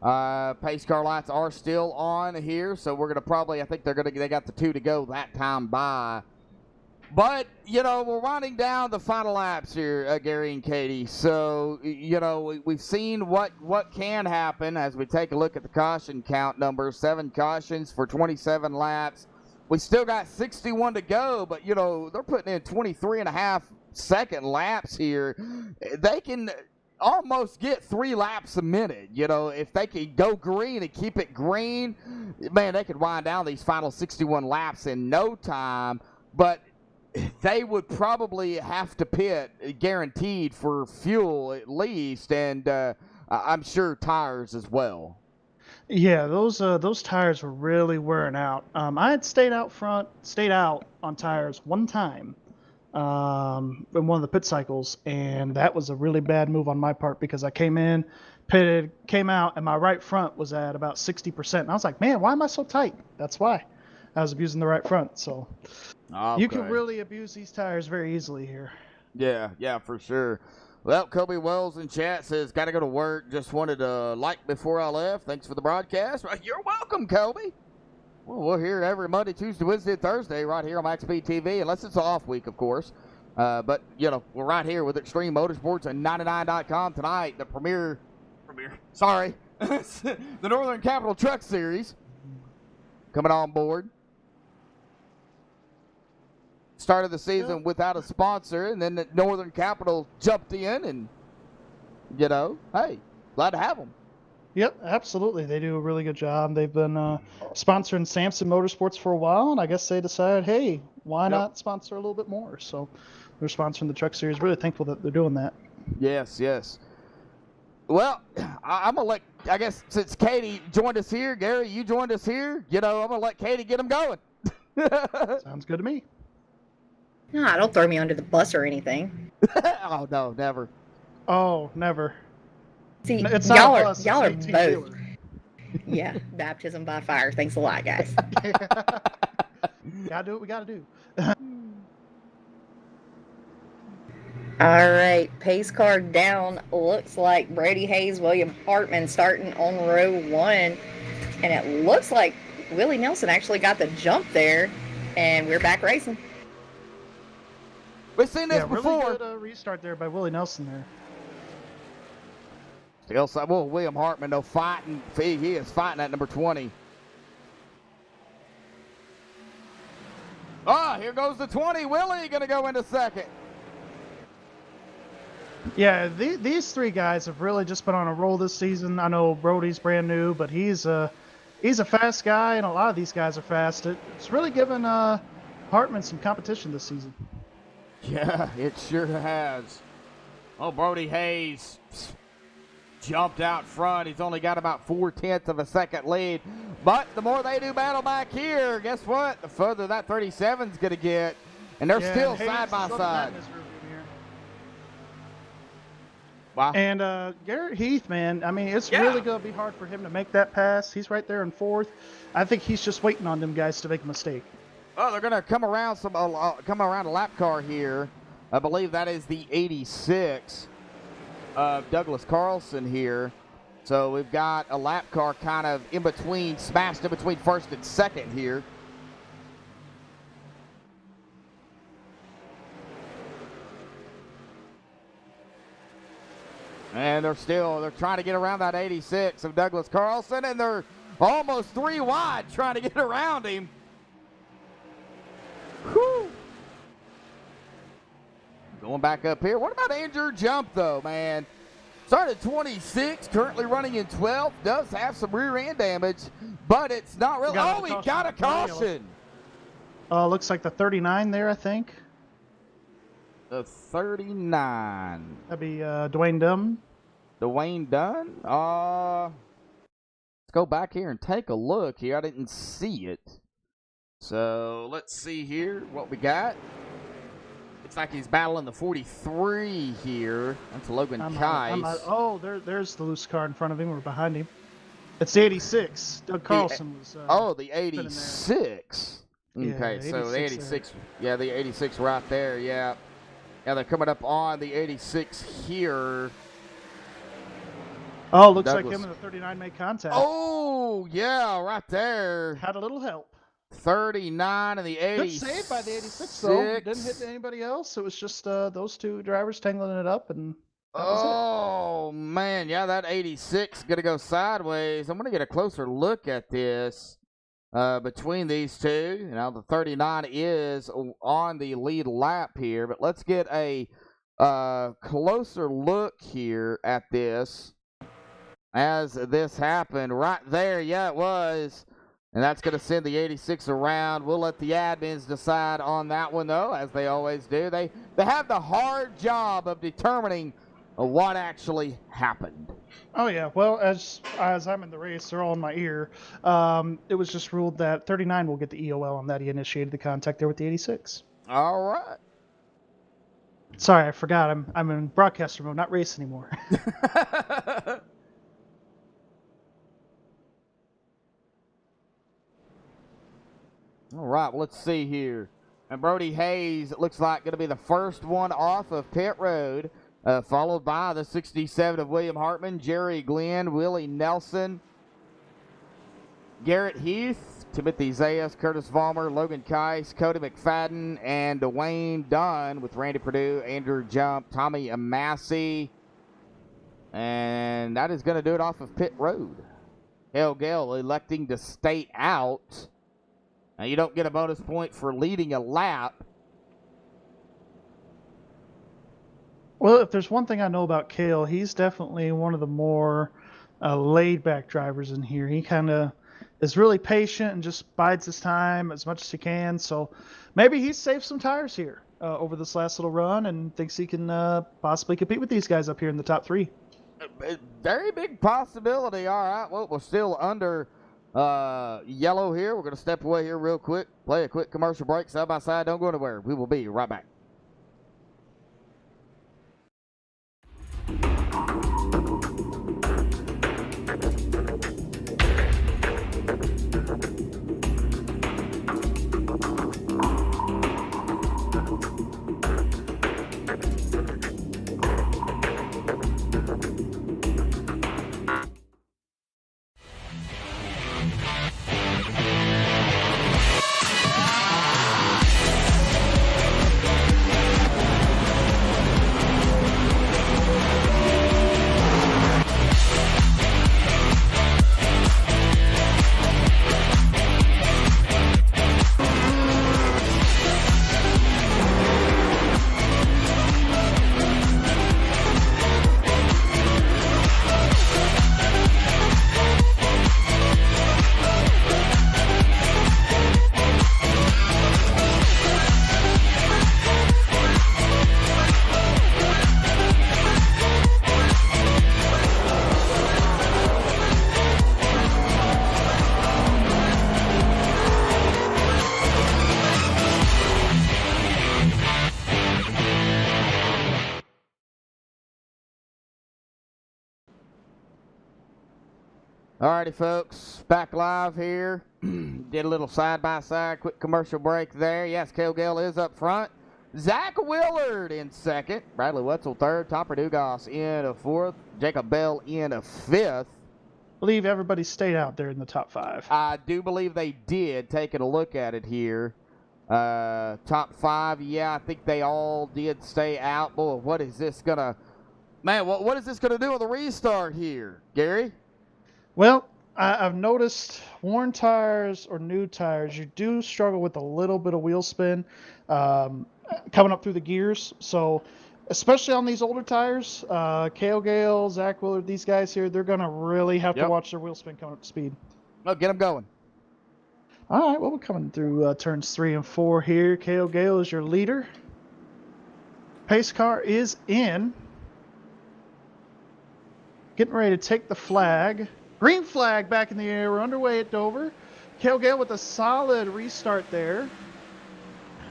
Pace car lights are still on here, so we're going to probably, I think they got the 2 to go that time by But, we're winding down the final laps here, Gary and Katie. So, we've seen what can happen as we take a look at the caution count numbers. 7 cautions for 27 laps. We still got 61 to go, but, they're putting in 23.5-second laps here. They can almost get 3 laps a minute. If they could go green and keep it green, man, they could wind down these final 61 laps in no time. But they would probably have to pit guaranteed for fuel at least, and I'm sure tires as well. Yeah, those tires were really wearing out. I had stayed out on tires one time in one of the pit cycles, and that was a really bad move on my part because I came in, pitted, came out, and my right front was at about 60%. And I was like, man, why am I so tight? That's why. I was abusing the right front. So you can really abuse these tires very easily here. Yeah, for sure. Well, Kobe Wells in chat says, got to go to work. Just wanted to like before I left. Thanks for the broadcast. You're welcome, Kobe. Well, we're here every Monday, Tuesday, Wednesday, Thursday right here on MaxSpeedTV, unless it's an off week, of course. But, we're right here with Extreme Motorsports and 99.com tonight, the the Northern Capital Truck Series coming on board. Started the season without a sponsor, and then the Northern Capital jumped in, and, hey, glad to have them. Yep, absolutely. They do a really good job. They've been sponsoring Samson Motorsports for a while, and I guess they decided, hey, why not sponsor a little bit more? So they're sponsoring the Truck Series. Really thankful that they're doing that. Yes. Well, I'm going to I guess since Katie joined us here, Gary, you joined us here, I'm going to let Katie get them going. Sounds good to me. No, don't throw me under the bus or anything. Oh, no, never. Oh, never. See, it's y'all not are both. Yeah, baptism by fire. Thanks a lot, guys. Gotta do what we gotta do. All right, pace car down. Looks like Brody Hayes, William Hartman starting on row 1. And it looks like Willie Nelson actually got the jump there. And we're back racing. We've seen this before. Really good restart there by Willie Nelson there. Still, William Hartman, though, fighting. He is fighting at number 20. Here goes the 20. Willie going to go into second. Yeah, these 3 guys have really just been on a roll this season. I know Brody's brand new, but he's a fast guy, and a lot of these guys are fast. It's really given Hartman some competition this season. Yeah, it sure has. Brody Hayes jumped out front. He's only got about 4/10 of a second lead. But the more they do battle back here, guess what? The further that 37's going to get. And they're still side by side. Wow. And Garrett Heath, man, I mean, it's really going to be hard for him to make that pass. He's right there in 4th. I think he's just waiting on them guys to make a mistake. Oh, they're going to come around a lap car here. I believe that is the 86 of Douglas Carlson here. So we've got a lap car kind of smashed in between 1st and 2nd here. And they're trying to get around that 86 of Douglas Carlson, and they're almost 3 wide trying to get around him. Whew. Going back up here. What about Andrew Jump, though, man? Started 26, currently running in 12th. Does have some rear end damage, but it's not really. He got a caution. Looks like the 39 there, I think. The 39. That'd be Dwayne Dunn. Dwayne Dunn? Let's go back here and take a look here. I didn't see it. So let's see here what we got. Looks like he's battling the 43 here. That's Logan Kais. Oh, there's the loose car in front of him or behind him. It's the 86. Doug Carlson was. The 86. Okay, so the 86. Yeah, the 86 right there. Yeah. Yeah, they're coming up on the 86 here. Oh, looks like him and the 39 made contact. Oh, yeah, right there. Had a little help. 39 and the Good 86. save by the 86, though. It didn't hit anybody else. It was just those two drivers tangling it up, and that was it. Oh, man. Yeah, that 86 going to go sideways. I'm going to get a closer look at this between these two. Now, the 39 is on the lead lap here, but let's get a closer look here at this as this happened right there. Yeah, it was. And that's going to send the 86 around. We'll let the admins decide on that one, though, as they always do. They have the hard job of determining what actually happened. Oh, yeah. Well, as I'm in the race, they're all in my ear. It was just ruled that 39 will get the EOL on that. He initiated the contact there with the 86. All right. Sorry, I forgot. I'm in broadcaster mode, not race anymore. All right, well, let's see here. And Brody Hayes, it looks like, going to be the first one off of pit road, followed by the 67 of William Hartman, Jerry Glenn, Willie Nelson, Garrett Heath, Timothy Zayas, Curtis Vollmer, Logan Keiss, Cody McFadden, and Dwayne Dunn with Randy Perdue, Andrew Jump, Tommy Amassi. And that is going to do it off of pit road. Hale Gale electing to stay out. Now, you don't get a bonus point for leading a lap. Well, if there's one thing I know about Cale, he's definitely one of the more laid-back drivers in here. He kind of is really patient and just bides his time as much as he can. So maybe he's saved some tires here over this last little run and thinks he can possibly compete with these guys up here in the top three. Very big possibility. All right, well, we're still under yellow here. We're going to step away here real quick, play a quick commercial break, side by side. Don't go anywhere. We will be right back. Alrighty, folks, back live here. Did a little side-by-side, quick commercial break there. Yes, Cale Gale is up front. Zach Willard in second. Bradley Wetzel third. Topper Dugas in a fourth. Jacob Bell in a fifth. I believe everybody stayed out there in the top five. I do believe they did, taking a look at it here. Top five, yeah, I think they all did stay out. Boy, what is this going to... Man, what is this going to do on the restart here, Gary? Well, I've noticed worn tires or new tires, you do struggle with a little bit of wheel spin coming up through the gears. So, especially on these older tires, Cale Gale, Zach Willard, these guys here, they're going to really have to watch their wheel spin coming up to speed. Oh, get them going. All right, well, we're coming through turns 3 and 4 here. Cale Gale is your leader. Pace car is in. Getting ready to take the flag. Green flag back in the air. We're underway at Dover. Cale Gale with a solid restart there.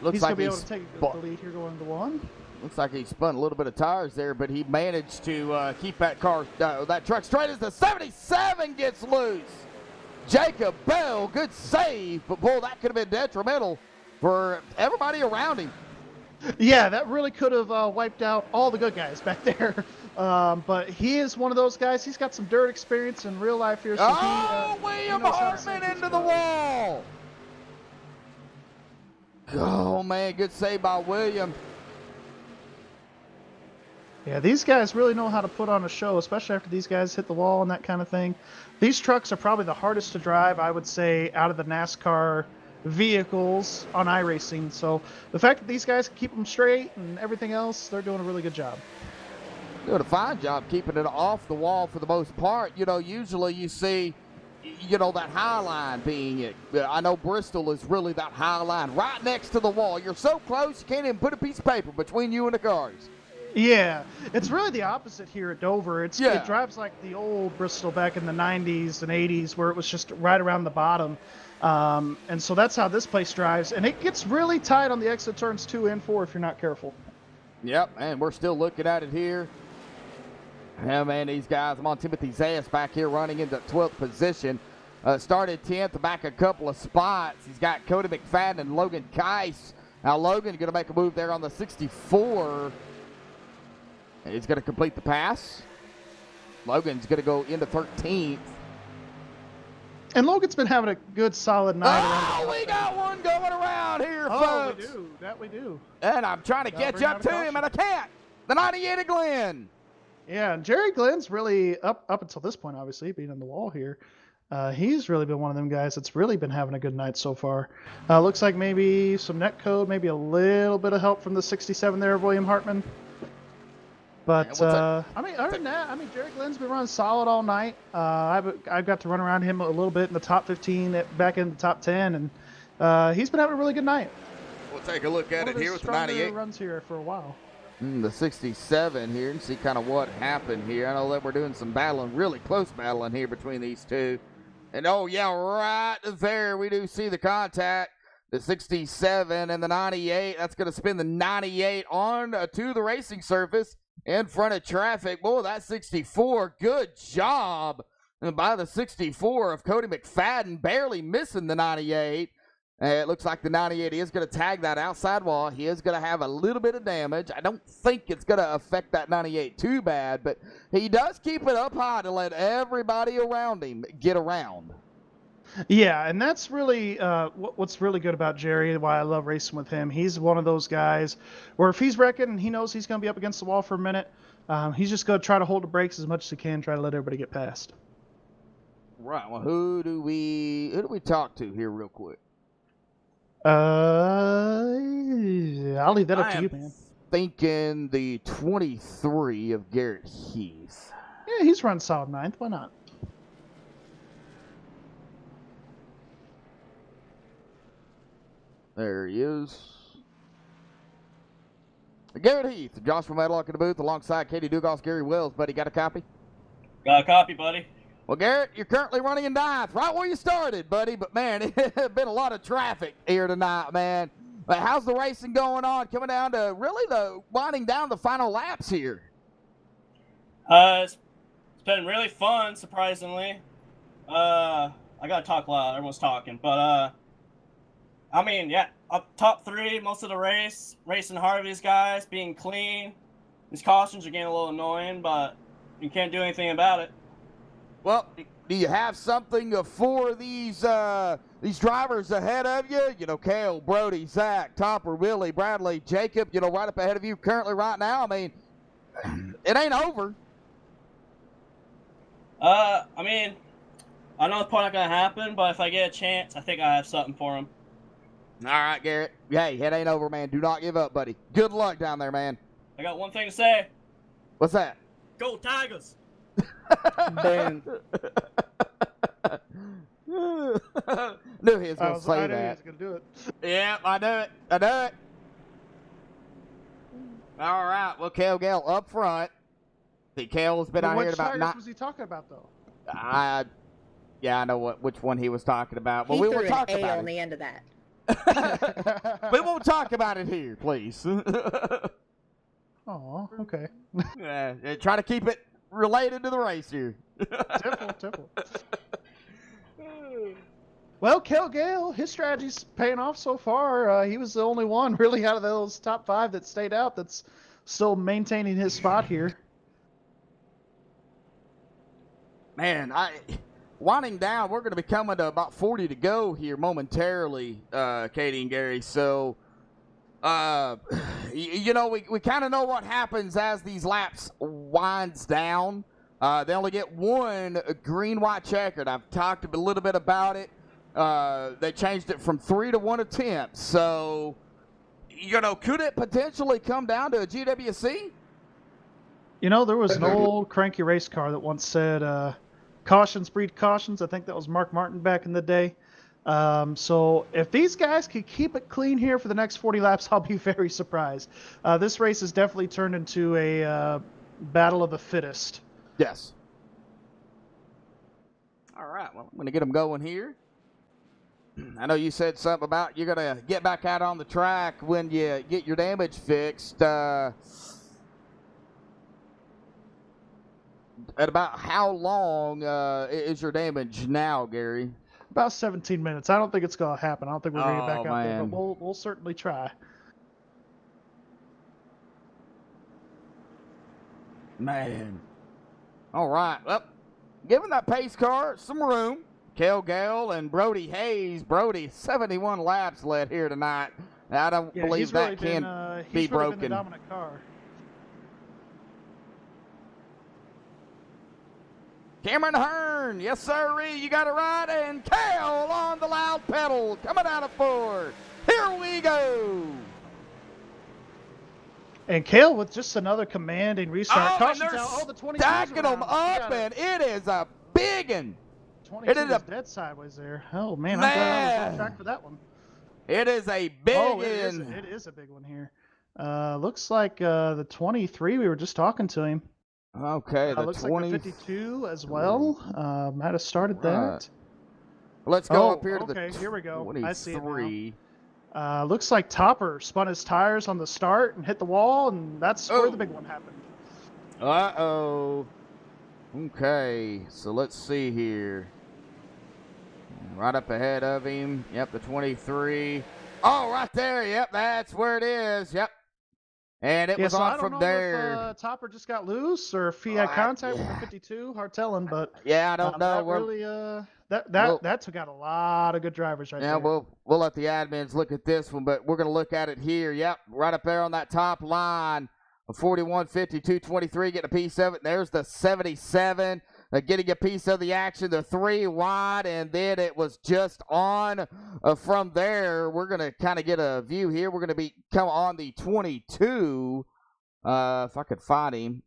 Looks he's like going to be able to take the lead here going to 1. Looks like he spun a little bit of tires there, but he managed to keep that car, that truck straight as the 77 gets loose. Jacob Bell, good save, but boy, that could have been detrimental for everybody around him. Yeah, that really could have wiped out all the good guys back there. But he is one of those guys. He's got some dirt experience in real life here. So William Hartman into the wall. Oh, man, good save by William. Yeah, these guys really know how to put on a show, especially after these guys hit the wall and that kind of thing. These trucks are probably the hardest to drive, I would say, out of the NASCAR vehicles on iRacing. So the fact that these guys keep them straight and everything else, they're doing a really good job. Doing a fine job keeping it off the wall for the most part. You know, usually you see, you know, that high line being it. I know Bristol is really that high line right next to the wall. You're so close you can't even put a piece of paper between you and the cars. Yeah, it's really the opposite here at Dover. It drives like the old Bristol back in the 90s and 80s where it was just right around the bottom. And so that's how this place drives. And it gets really tight on the exit turns 2 and 4 if you're not careful. Yep, and we're still looking at it here. Yeah, man, these guys, I'm on Timothy Zayas back here running into 12th position. Started 10th, back a couple of spots. He's got Cody McFadden and Logan Keiss. Now Logan going to make a move there on the 64. He's going to complete the pass. Logan's going to go into 13th. And Logan's been having a good, solid night. Oh, we got one going around here, folks. Oh, we do. That we do. And I'm trying to catch up to him, and I can't. The 98 of Glenn. Yeah, and Jerry Glenn's really, up until this point, obviously, being on the wall here, he's really been one of them guys that's really been having a good night so far. Looks like maybe some net code, maybe a little bit of help from the 67 there, William Hartman. But, I mean, other than that, Jerry Glenn's been running solid all night. I've got to run around him a little bit in the top 15, back in the top 10, and he's been having a really good night. We'll take a look at it here with the 98. Runs here for a while. The 67 here and see kind of what happened here. I know that we're doing some battling, really close battling here between these two. And, oh, yeah, right there we do see the contact. The 67 and the 98. That's going to spin the 98 on to the racing surface in front of traffic. Boy, that 64, good job by the 64 of Cody McFadden, barely missing the 98. It looks like the 98 is going to tag that outside wall. He is going to have a little bit of damage. I don't think it's going to affect that 98 too bad, but he does keep it up high to let everybody around him get around. Yeah, and that's really what's really good about Jerry, why I love racing with him. He's one of those guys where if he's wrecking and he knows he's going to be up against the wall for a minute, he's just going to try to hold the brakes as much as he can, try to let everybody get past. Right. Well, who do we talk to here real quick? I'll leave that up to you, man. Thinking the 23 of Garrett Heath. Yeah, he's run solid 9th. Why not? There he is. Garrett Heath, Joshua Medlock in the booth alongside Katie Dugas, Gary Wells. Buddy, got a copy? Got a copy, buddy. Well, Garrett, you're currently running in 9th, right where you started, buddy. But, man, it's been a lot of traffic here tonight, man. But how's the racing going on? Coming down to really winding down the final laps here. It's been really fun, surprisingly. I got to talk loud. Everyone's talking. But, I mean, yeah, up top 3 most of the race. Racing hard, these guys, being clean. These cautions are getting a little annoying, but you can't do anything about it. Well, do you have something for these drivers ahead of you? You know, Cale, Brody, Zach, Topper, Willie, Bradley, Jacob, you know, right up ahead of you currently right now. I mean, it ain't over. I mean, I know it's probably not going to happen, but if I get a chance, I think I have something for them. All right, Garrett. Hey, it ain't over, man. Do not give up, buddy. Good luck down there, man. I got one thing to say. What's that? Go Tigers! Boom. Knew he was going to say that. I knew he was going to do it. Yeah, I knew it. All right. Well, Cale Gale up front. See, Cale's been out here Which about tires was he talking about, though? Yeah, I know which one he was talking about. But He we threw won't talk an A about on it. the end of that. We won't talk about it here, please. Oh, okay. Yeah, try to keep it related to the race here. Typical. Well, Cale Gale, his strategy's paying off so far. He was the only one really out of those top 5 that stayed out that's still maintaining his spot here. Man, winding down. We're going to be coming to about 40 to go here momentarily, Katie and Gary. So, you know, we kind of know what happens as these laps winds down. They only get one green, white, checkered. I've talked a little bit about it. They changed it from 3 to 1 attempt. So, you know, could it potentially come down to a GWC? You know, there was an old cranky race car that once said, cautions breed cautions. I think that was Mark Martin back in the day. So if these guys could keep it clean here for the next 40 laps, I'll be very surprised. This race has definitely turned into a battle of the fittest. Yes. All right, well, I'm going to get them going here. I know you said something about you're going to get back out on the track when you get your damage fixed. At about how long is your damage now, Gary? About 17 minutes. I don't think it's going to happen. I don't think we're going to get back out there, man. but we'll certainly try. Man. All right. Well, giving that pace car some room. Kel Gale and Brody Hayes. Brody, 71 laps led here tonight. I don't believe that can be broken. Been the dominant car. Cameron Hearn, yes sirree, you got it right, and Kel on the loud pedal, coming out of 4. Here we go. And Kale with just another commanding restart. Caution's out. The 20 stacking them up, and it is a big one. 22 is dead sideways there. Oh, man, I'm glad I was on track for that one. It is a big one. It is a big one here. Looks like the 23, we were just talking to him. Okay, the looks 20. like the 52 as well. Might have started that. Let's go up here to the here we go. 23. I see it now. Looks like Topper spun his tires on the start and hit the wall, and that's where the big one happened. Uh-oh. Okay, so let's see here. Right up ahead of him. Yep, the 23. Oh, right there. Yep, that's where it is. Yep. And it was on from there. I don't know if Topper just got loose or if he had contact with the 52. Hard telling, but yeah, I don't know. That took out a lot of good drivers right there. Yeah, we'll let the admins look at this one, but we're going to look at it here. Yep, right up there on that top line. A 41, 52, 23, getting a piece of it. There's the 77. Getting a piece of the action, the 3 wide, and then it was just on from there. We're going to kind of get a view here. We're going to come on the 22, if I could find him.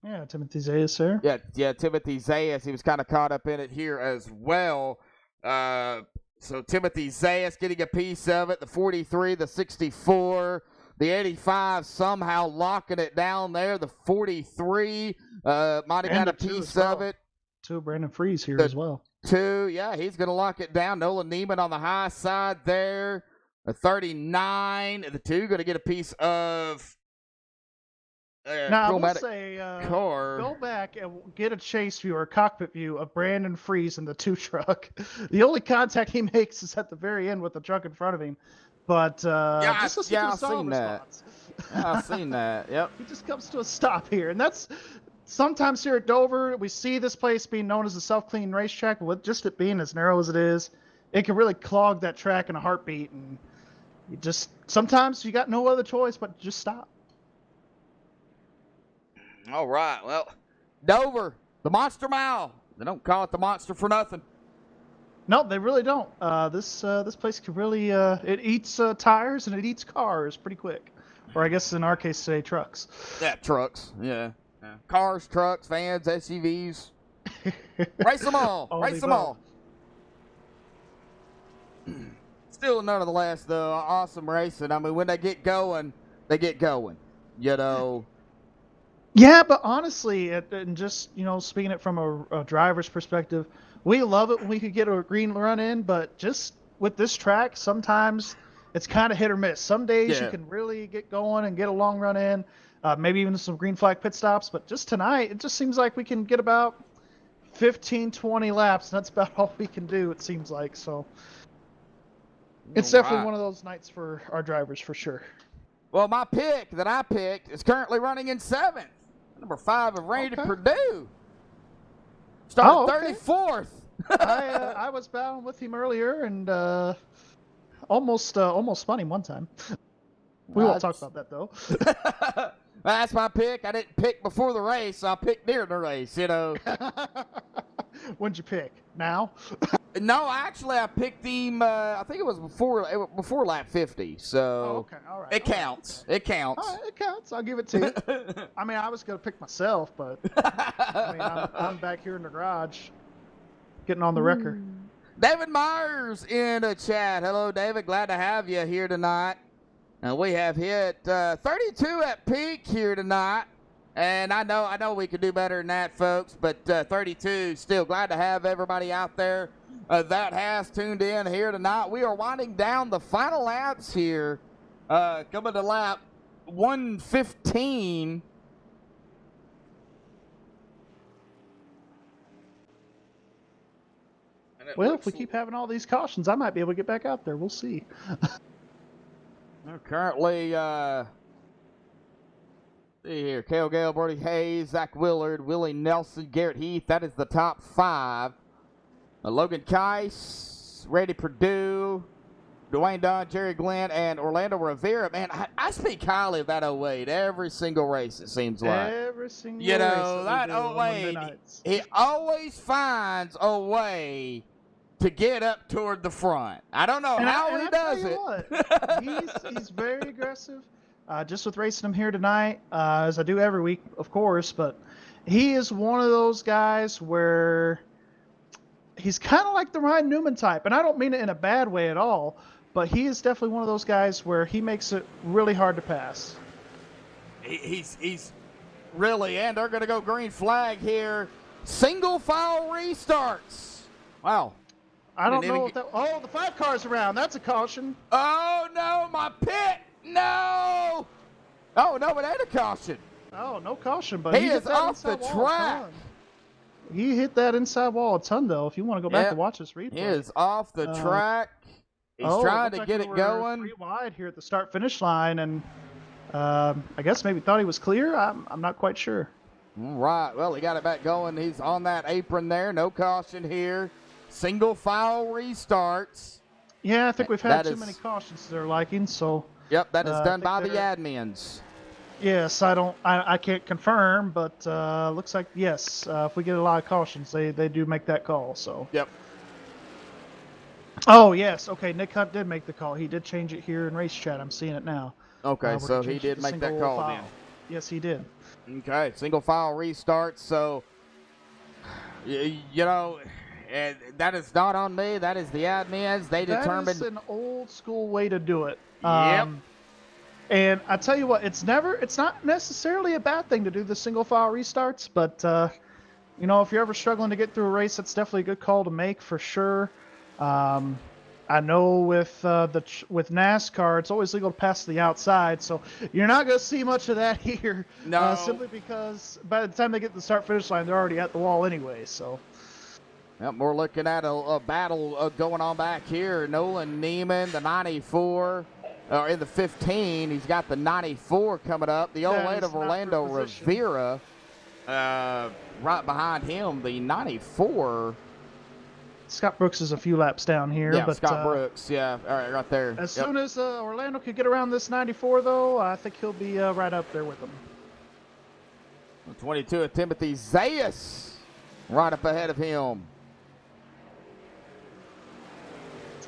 Yeah, Timothy Zayas there. Yeah, Timothy Zayas. He was kind of caught up in it here as well. So Timothy Zayas getting a piece of it, the 43, the 64. The 85 somehow locking it down there. The 43 might have got a piece of it. Brandon Freeze here as well. 2, yeah, he's going to lock it down. Nolan Neiman on the high side there. A 39. The 2 going to get a piece of now, I will say, go back and get a chase view or a cockpit view of Brandon Freeze in the 2 truck. The only contact he makes is at the very end with the truck in front of him. But just listen to the song response. I've seen that. Yep. He just comes to a stop here, and that's sometimes here at Dover we see this place being known as a self-cleaning racetrack. But with just it being as narrow as it is, it can really clog that track in a heartbeat, and you just sometimes you got no other choice but to just stop. All right. Well, Dover, the Monster Mile. They don't call it the Monster for nothing. No, they really don't. This place can really it eats tires and it eats cars pretty quick, or I guess in our case today trucks. Yeah, trucks. Yeah. Cars, trucks, vans, SUVs. Race them all. Race them all. Still, nonetheless, though, awesome racing. I mean, when they get going, they get going. You know. Yeah, but honestly, and just speaking it from a driver's perspective. We love it when we could get a green run in, but just with this track, sometimes it's kind of hit or miss. Some days you can really get going and get a long run in, maybe even some green flag pit stops. But just tonight, it just seems like we can get about 15, 20 laps, and that's about all we can do, it seems like. So it's definitely one of those nights for our drivers for sure. Well, my pick that I picked is currently running in 7th. Number 5 of Randy Purdue. Started 34th I was battling with him earlier and almost spun him one time. We won't talk about that though. That's my pick. I didn't pick before the race. I picked during the race, you know. When'd you pick? Now? No, actually, I picked him. I think it was before lap 50. So okay, all right. It counts. It counts. All right, it counts. I'll give it to you. I mean, I was gonna pick myself, but I mean, I'm back here in the garage, getting on the record. David Myers in the chat. Hello, David. Glad to have you here tonight. And we have hit 32 at peak here tonight. And I know we could do better than that, folks, but 32, still glad to have everybody out there that has tuned in here tonight. We are winding down the final laps here, coming to lap 115. Well, if we keep having all these cautions, I might be able to get back out there. We'll see. We're currently, see here, Cale Gale, Brody Hayes, Zach Willard, Willie Nelson, Garrett Heath. That is the top 5. Logan Keiss, Randy Perdue, Dwayne Dunn, Jerry Glenn, and Orlando Rivera. Man, I speak highly of that 08 every single race, it seems like. Every single you know, race that 08, he always finds a way to get up toward the front. I don't know how he does it. He's very aggressive. Just with racing him here tonight, as I do every week, of course, but he is one of those guys where he's kind of like the Ryan Newman type, and I don't mean it in a bad way at all, but he is definitely one of those guys where he makes it really hard to pass. He's really, and they're going to go green flag here. Single file restarts. Wow. I don't know if that. Oh, the 5 cars around. That's a caution. Oh, no, my pit. No. Oh, no, it ain't a caution. Oh, no caution, but he is off the track. He hit that inside wall a ton, though, if you want to go back and watch this replay. He is off the track. He's trying to get it going. 3 wide here at the start-finish line, and I guess maybe thought he was clear. I'm not quite sure. All right. Well, he got it back going. He's on that apron there. No caution here. Single file restarts. Yeah, I think we've had too many cautions to their liking, so. Yep, that is done by the admins. Yes, I can't confirm, but looks like yes. If we get a lot of cautions, they do make that call. So. Yep. Oh yes, okay. Nick Hunt did make the call. He did change it here in race chat. I'm seeing it now. Okay, so he did make that call then. Yes, he did. Okay, single file restart. So, you know, that is not on me. That is the admins. They determined. That is an old school way to do it. Yep. And I tell you what, it's not necessarily a bad thing to do the single file restarts, but you know, if you're ever struggling to get through a race, that's definitely a good call to make for sure. I know with NASCAR, it's always legal to pass to the outside, so you're not going to see much of that here. No. Simply because by the time they get to the start-finish line, they're already at the wall anyway. So. Yep, we're looking at a battle going on back here. Nolan Neiman, the 94, or in the 15. He's got the 94 coming up. The 08 of Orlando Rivera, right behind him, the 94. Scott Brooks is a few laps down here. Yeah, but, Scott Brooks. Yeah, all right, right there. As soon as Orlando can get around this 94, though, I think he'll be right up there with them. 22 of Timothy Zayas, right up ahead of him.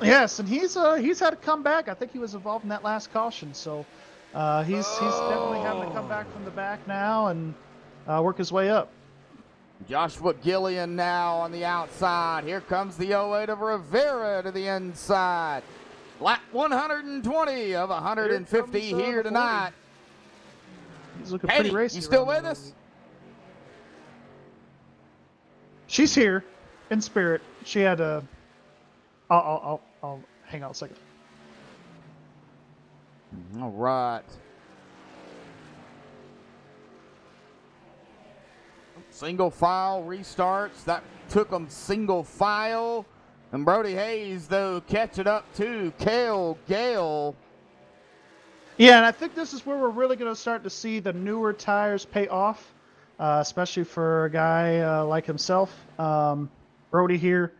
Yes, and he's had to come back. I think he was involved in that last caution, so he's definitely having to come back from the back now and work his way up. Joshua Gillian now on the outside. Here comes the 08 of Rivera to the inside. Lap 120 of 150 here tonight. He's looking pretty racy. You still with us? She's here in spirit. She had a. I'll hang on a second. All right. Single file restarts. That took them single file. And Brody Hayes, though, catching up to Cale Gale. Yeah, and I think this is where we're really going to start to see the newer tires pay off, especially for a guy like himself. Brody here.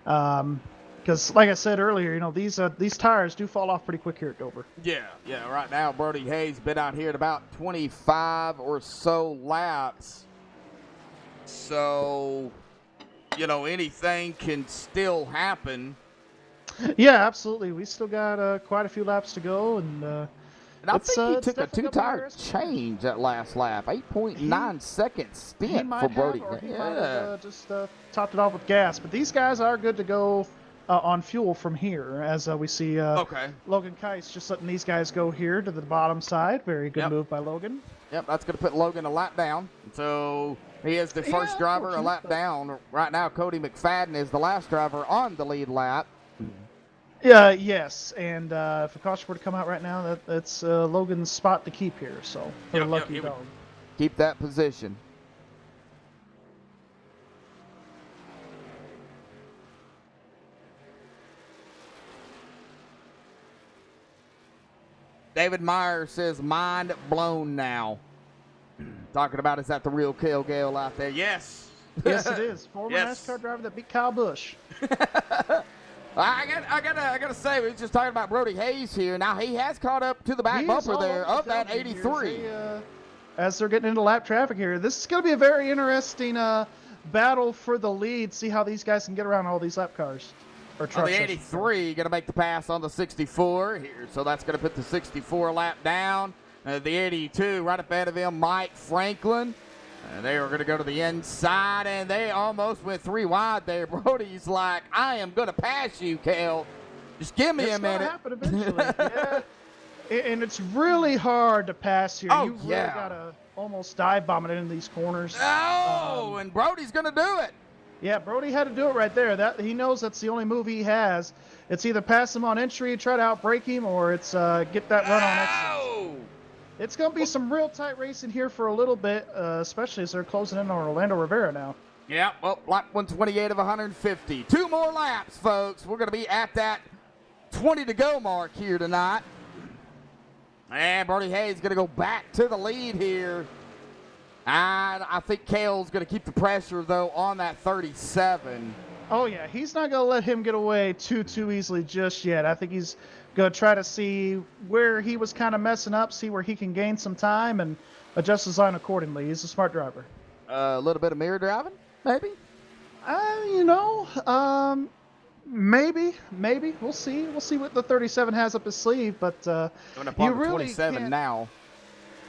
Because, like I said earlier, you know, these tires do fall off pretty quick here at Dover. Yeah. Right now, Brody Hayes been out here at about 25 or so laps. So, you know, anything can still happen. Yeah, absolutely. We still got quite a few laps to go, and I think he took a definitely gonna be two-tire interesting. change that last lap. 8.9 seconds He spent might for Brody. have, or he might have just topped it off with gas. But these guys are good to go on fuel from here, as we see Okay. Logan Keiss just letting these guys go here to the bottom side. Very good Yep. move by Logan. Yep, that's going to put Logan a lap down. So he is the first driver a lap down. Right now, Cody McFadden is the last driver on the lead lap. Yes, and if a caution were to come out right now, that's Logan's spot to keep here. So for the lucky he would dog. keep that position. David Meyer says, mind blown now. Talking about, is that the real Cale Gale out there? Yes. Yes, it is. Former Yes. NASCAR driver that beat Kyle Busch. I gotta say, we were just talking about Brody Hayes here. Now he has caught up to the back He's bumper all there over of the that tailgate here 83. as they're getting into lap traffic here. This is going to be a very interesting battle for the lead. See how these guys can get around all these lap cars. Or On trucks. the 83, going to make the pass on the 64 here. So that's going to put the 64 lap down. The 82 right up ahead of him, Mike Franklin. And they are going to go to the inside, and they almost went 3 wide there. Brody's like, I am going to pass you, Cale. Just give me a minute. It's going to happen eventually. Yeah. And it's really hard to pass here. Oh, You really yeah. got to almost dive bomb it into these corners. Oh, and Brody's going to do it. Yeah, Brody had to do it right there. That he knows that's the only move he has. It's either pass him on entry, try to outbrake him, or it's get that run on exit. Oh! It's going to be some real tight racing here for a little bit, especially as they're closing in on Orlando Rivera now. Yeah, well, lap 128 of 150. 2 more laps, folks. We're going to be at that 20 to go mark here tonight. And Brody Hayes going to go back to the lead here. I think Cale's going to keep the pressure, though, on that 37. Oh, yeah. He's not going to let him get away too easily just yet. I think he's going to try to see where he was kind of messing up, see where he can gain some time, and adjust his line accordingly. He's a smart driver. A little bit of mirror driving, maybe? Maybe. We'll see. We'll see what the 37 has up his sleeve, but Coming up on you the really 27 can't- now.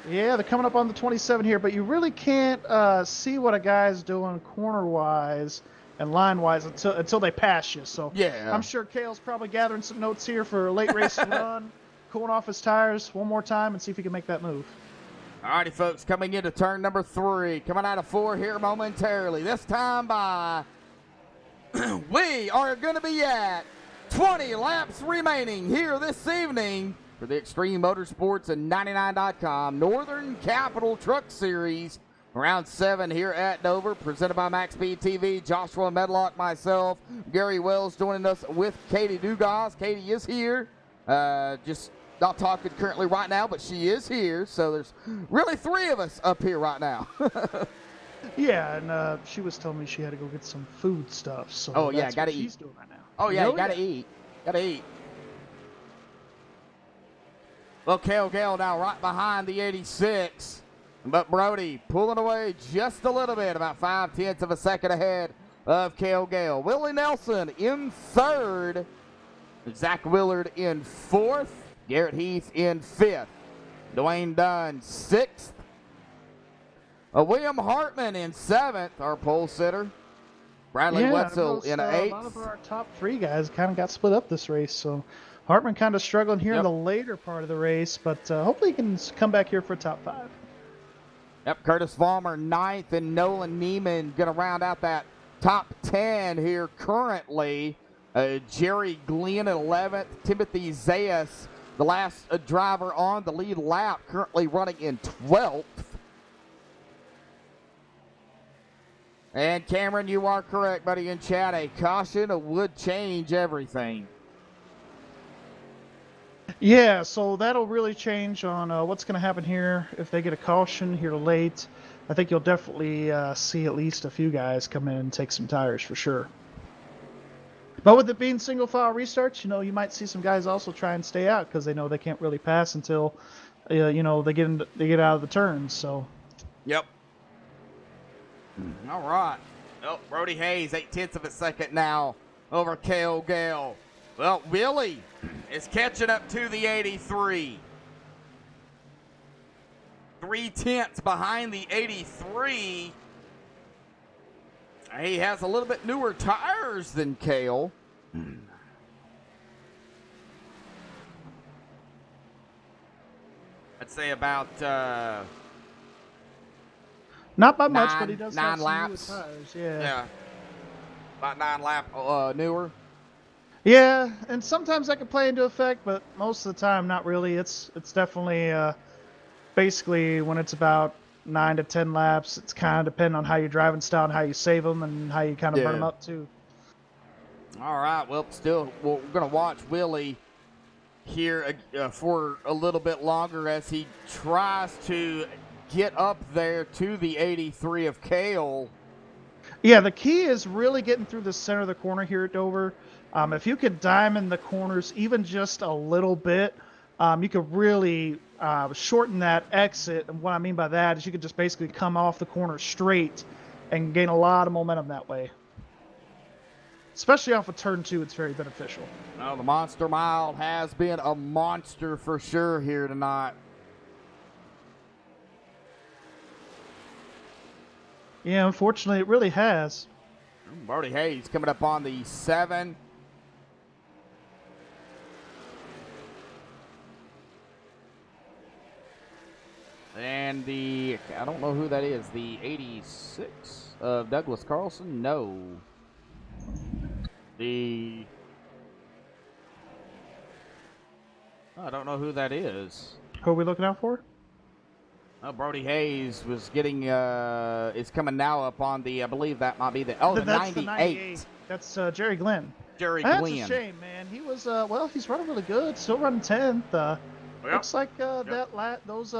Yeah, they're coming up on the 27 here, but you really can't see what a guy's doing corner-wise and line-wise until they pass you. So Yeah. I'm sure Cale's probably gathering some notes here for a late race run, cooling off his tires one more time and see if he can make that move. All righty, folks, coming into turn number 3. Coming out of 4 here momentarily. This time by, we are going to be at 20 laps remaining here this evening for the Extreme Motorsports and 99.com Northern Capital Truck Series. Round 7 here at Dover, presented by MaxSpeedTV. Joshua Medlock, myself, Gary Wells joining us with Katie Dugas. Katie is here. Just not talking currently right now, but she is here. So there's really 3 of us up here right now. Yeah, and she was telling me she had to go get some food stuff. So Oh, yeah, that's gotta what eat. she's doing right now. Oh, yeah, Oh, you gotta yeah. eat. Gotta eat. Well, Cale Gale now right behind the 86. But Brody pulling away just a little bit, about 0.5 of a second ahead of Cale Gale. Willie Nelson in 3rd. Zach Willard in 4th. Garrett Heath in 5th. Dwayne Dunn 6th. William Hartman in 7th, our pole sitter. Bradley Wetzel in A lot 8th. of our top 3 guys kind of got split up this race, so Hartman kind of struggling here in the later part of the race, but hopefully he can come back here for a top 5. Yep, Curtis Vollmer 9th, and Nolan Neiman going to round out that top 10 here currently. Jerry Glenn at 11th. Timothy Zayas, the last driver on the lead lap, currently running in 12th. And Cameron, you are correct, buddy, in chat. A caution would change everything. Yeah, so that'll really change on what's going to happen here if they get a caution here late. I think you'll definitely see at least a few guys come in and take some tires for sure. But with it being single file restarts, you might see some guys also try and stay out because they know they can't really pass until, they get out of the turns. So. Yep. All right. Oh, Brody Hayes, 0.8 of a second now over Cale Gale. Well, Willie is catching up to the 83. 0.3 behind the 83. He has a little bit newer tires than Cale. I'd say about not by much, but he does 9 have some laps. newer tires. Yeah. Yeah. About 9 lap newer. Yeah, and sometimes that can play into effect, but most of the time, not really. It's definitely basically when it's about 9 to 10 laps. It's kind of depending on how your driving style and how you save them and how you kind of burn them up too. All right. Well, still, we're going to watch Willie here for a little bit longer as he tries to get up there to the 83 of Cale. Yeah, the key is really getting through the center of the corner here at Dover. If you could diamond the corners even just a little bit, you could really shorten that exit. And what I mean by that is you could just basically come off the corner straight and gain a lot of momentum that way. Especially off of turn 2, it's very beneficial. Well, the Monster Mile has been a monster for sure here tonight. Yeah, unfortunately, it really has. Brody Hayes coming up on the 7. And I don't know who that is, the 86 of Douglas Carlson? No. I don't know who that is. Who are we looking out for? Brody Hayes was getting, is coming now up on the, I believe that might be the 98. The 98. That's Jerry Glenn. Jerry That's Glenn. That's a shame, man. He was, he's running really good. Still running 10th. Looks like those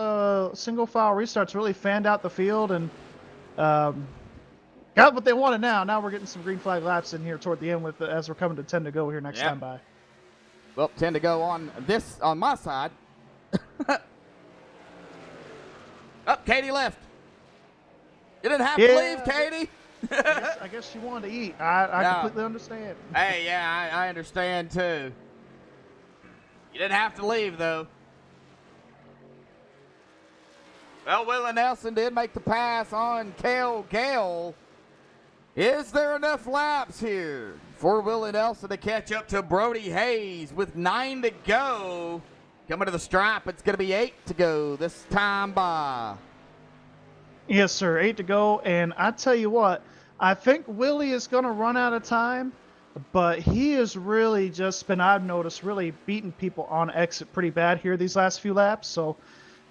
single file restarts really fanned out the field and got what they wanted now. Now we're getting some green flag laps in here toward the end as we're coming to 10 to go here next time by. Well, 10 to go on my side. Katie left. You didn't have to leave, Katie. I guess she wanted to eat. I completely understand. Hey, yeah, I understand too. You didn't have to leave, though. Well, Willie Nelson did make the pass on Cale Gale. Is there enough laps here for Willie Nelson to catch up to Brody Hayes with 9 to go? Coming to the stripe, it's going to be 8 to go this time by. Yes, sir, 8 to go. And I tell you what, I think Willie is going to run out of time, but he has really just been, I've noticed, really beating people on exit pretty bad here these last few laps. So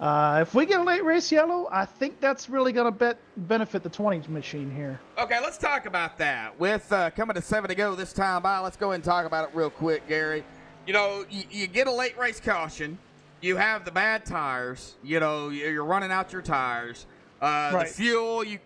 if we get a late race yellow, I think that's really going to benefit the 20 machine here. Okay, let's talk about that. With coming to 7 to go this time by, let's go ahead and talk about it real quick, Gary. You know, you get a late race caution. You have the bad tires. You know, you're running out your tires. The fuel, you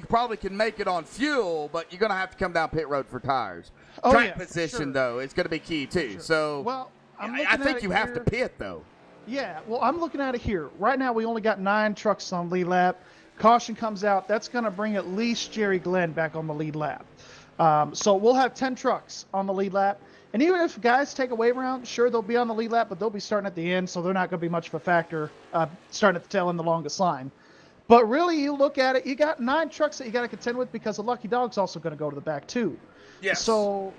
probably can make it on fuel, but you're going to have to come down pit road for tires. Track position, though, is going to be key, too. So, well, I think you have to pit, though. Yeah, well, I'm looking at it here. Right now, we only got 9 trucks on lead lap. Caution comes out. That's going to bring at least Jerry Glenn back on the lead lap. So we'll have 10 trucks on the lead lap. And even if guys take a wave round, sure, they'll be on the lead lap, but they'll be starting at the end, so they're not going to be much of a factor starting at the tail end, the longest line. But really, you look at it, you got 9 trucks that you got to contend with because the Lucky Dog's also going to go to the back, too. Yes. So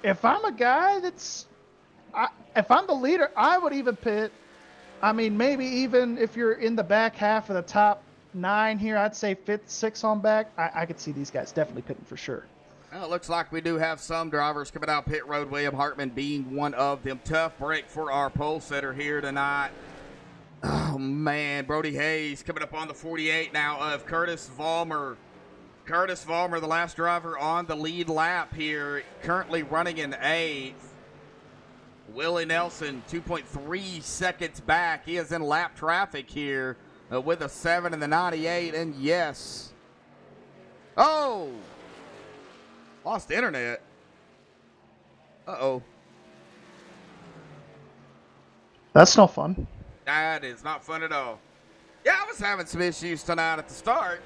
if I'm a guy if I'm the leader, I would even pit. I mean, maybe even if you're in the back half of the top 9 here, I'd say 5th, 6th on back. I could see these guys definitely pitting for sure. Well, it looks like we do have some drivers coming out pit road, William Hartman being one of them. Tough break for our pole setter here tonight. Oh, man, Brody Hayes coming up on the 48 now of Curtis Vollmer. Curtis Vollmer, the last driver on the lead lap here, currently running in 8th. Willie Nelson, 2.3 seconds back. He is in lap traffic here with a 7 in the 98, and yes. Oh! Lost internet. Uh-oh. That's no fun. That is not fun at all. Yeah, I was having some issues tonight at the start.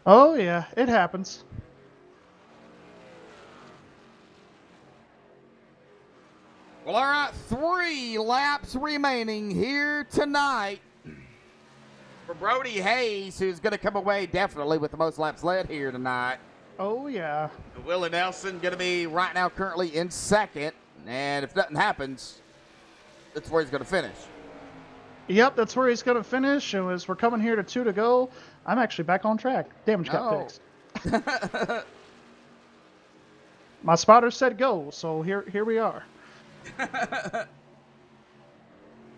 Oh, yeah, it happens. Well, all right, 3 laps remaining here tonight for Brody Hayes, who's going to come away definitely with the most laps led here tonight. Oh, yeah. Willie Nelson going to be right now currently in second, and if nothing happens, that's where he's going to finish. Yep, that's where he's going to finish. And as we're coming here to 2 to go, I'm actually back on track. Damage got fixed. My spotter said go, so here we are.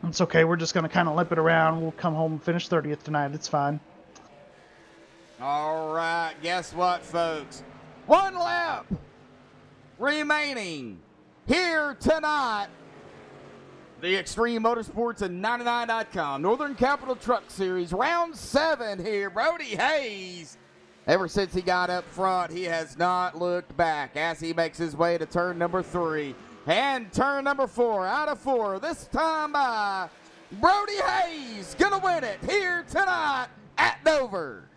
It's okay. We're just going to kind of limp it around. We'll come home and finish 30th tonight. It's fine. All right, guess what, folks? 1 lap remaining here tonight. The Extreme Motorsports and 99.com Northern Capital Truck Series, round 7 here. Brody Hayes, ever since he got up front, he has not looked back as he makes his way to turn number 3. And turn number 4 out of 4, this time by Brody Hayes, gonna win it here tonight at Dover.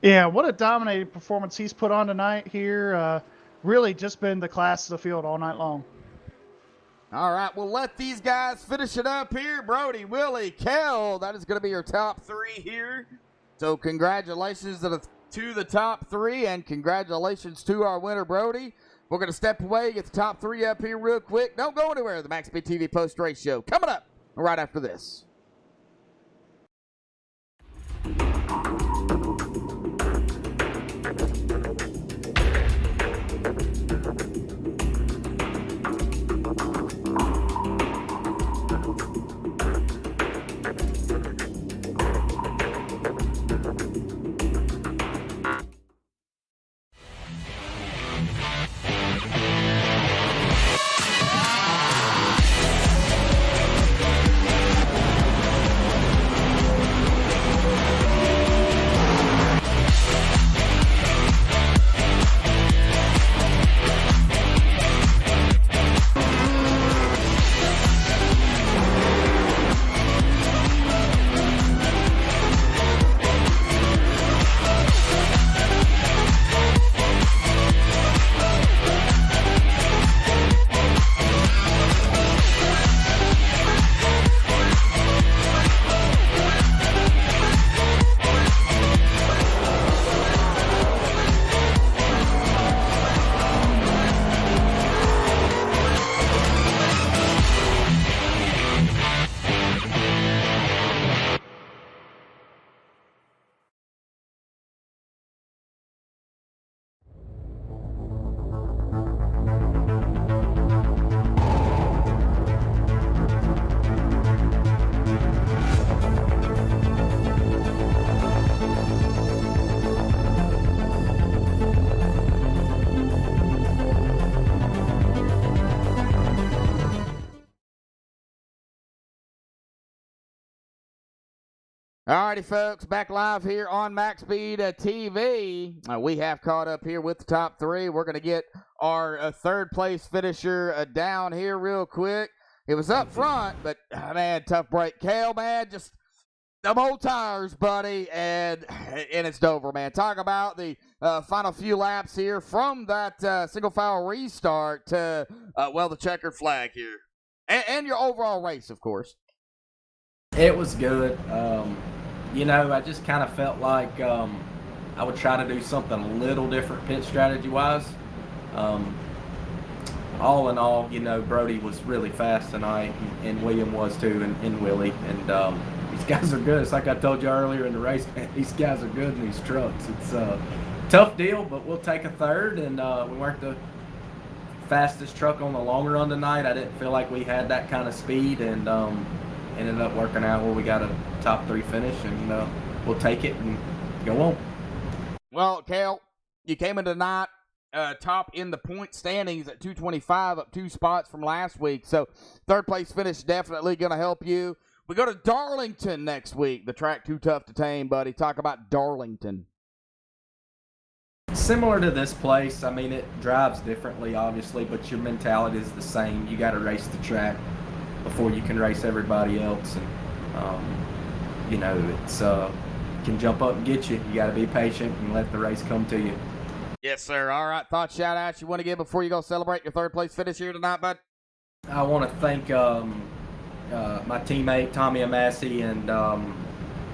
Yeah, what a dominating performance he's put on tonight here. Really just been the class of the field all night long. All right, we'll let these guys finish it up here. Brody, Willie, Kel, that is going to be your top 3 here. So congratulations to the top 3, and congratulations to our winner, Brody. We're going to step away, get the top 3 up here real quick. Don't go anywhere. The MaxSpeedTV post-race show coming up right after this. Alrighty, folks, back live here on MaxSpeedTV. We have caught up here with the top 3. We're going to get our third place finisher down here real quick. It was up front, but, man, tough break. Kale, man, just them old tires, buddy, and it's Dover, man. Talk about the final few laps here from that single file restart to, well, the checkered flag here. And your overall race, of course. It was good. You know, I just kind of felt like I would try to do something a little different pit strategy-wise. All in all, you know, Brody was really fast tonight, and William was too, and Willie. And these guys are good. It's like I told you earlier in the race, man, these guys are good in these trucks. It's a tough deal, but we'll take a third, and we weren't the fastest truck on the long run tonight. I didn't feel like we had that kind of speed, and ended up working out where we got a top 3 finish, and we'll take it and go on. Well, Kale, you came in tonight top in the point standings at 225, up 2 spots from last week. So third place finish definitely going to help you. We go to Darlington next week. The track too tough to tame, buddy. Talk about Darlington. similar to this place. I mean, it drives differently, obviously, but your mentality is the same. You got to race the track before you can race everybody else, and it's can jump up and get you. You got to be patient and let the race come to you. Yes, sir. All right, thoughts, shout-outs you want to give before you go celebrate your third-place finish here tonight, bud? I want to thank my teammate Tommy Amassi and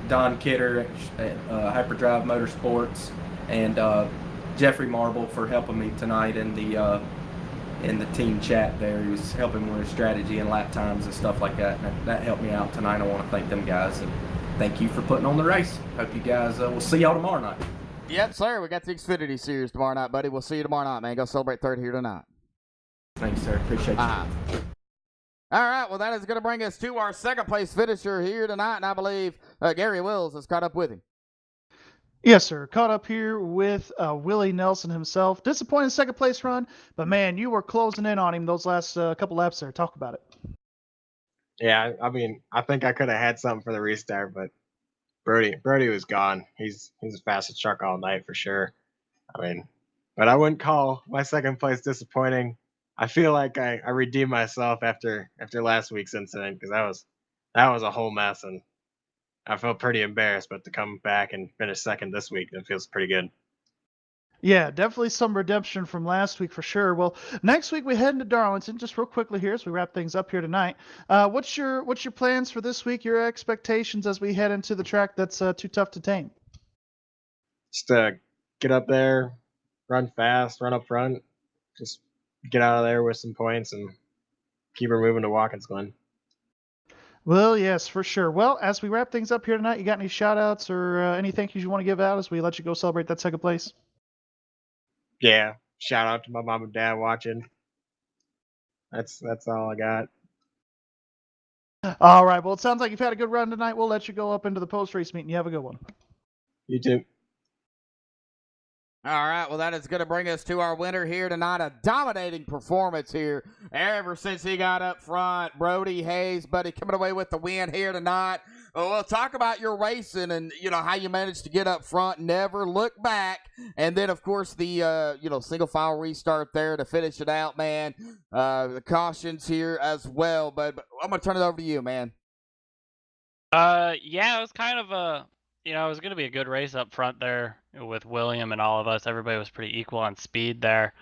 Don Kidder at Hyperdrive Motorsports, and Jeffrey Marble for helping me tonight in the team chat there. He was helping me with strategy and lap times and stuff like that. And that helped me out tonight. I want to thank them guys, and thank you for putting on the race. Hope you guys will see y'all tomorrow night. Yep, sir. We got the Xfinity Series tomorrow night, buddy. We'll see you tomorrow night, man. Go celebrate third here tonight. Thanks, sir. Appreciate you. All right, well, that is going to bring us to our second-place finisher here tonight, and I believe Gary Wills has caught up with him. Yes, sir. Caught up here with Willie Nelson himself. Disappointing second-place run, but, man, you were closing in on him those last couple laps there. Talk about it. Yeah, I mean, I think I could have had something for the restart, but Brody was gone. He's the fastest truck all night for sure. I mean, but I wouldn't call my second place disappointing. I feel like I redeemed myself after last week's incident, because that was a whole mess, and I felt pretty embarrassed. But to come back and finish second this week, it feels pretty good. Yeah, definitely some redemption from last week for sure. Well, next week we head into Darlington. Just real quickly here as we wrap things up here tonight. What's your plans for this week? Your expectations as we head into the track that's too tough to tame? Just get up there, run fast, run up front, just get out of there with some points and keep her moving to Watkins Glen. Well, yes, for sure. Well, as we wrap things up here tonight, you got any shout-outs or any thank yous you want to give out as we let you go celebrate that second place? Yeah, shout out to my mom and dad watching. That's all I got. All right. Well, it sounds like you've had a good run tonight. We'll let you go up into the post-race meeting. You have a good one. You too. All right, well, that is going to bring us to our winner here tonight. A dominating performance here ever since he got up front. Brody Hayes, buddy, coming away with the win here tonight. Well, talk about your racing and, how you managed to get up front, never look back. And then, of course, the, single file restart there to finish it out, man. The cautions here as well. But I'm going to turn it over to you, man. Yeah, it was kind of it was going to be a good race up front there with William and all of us. Everybody was pretty equal on speed there.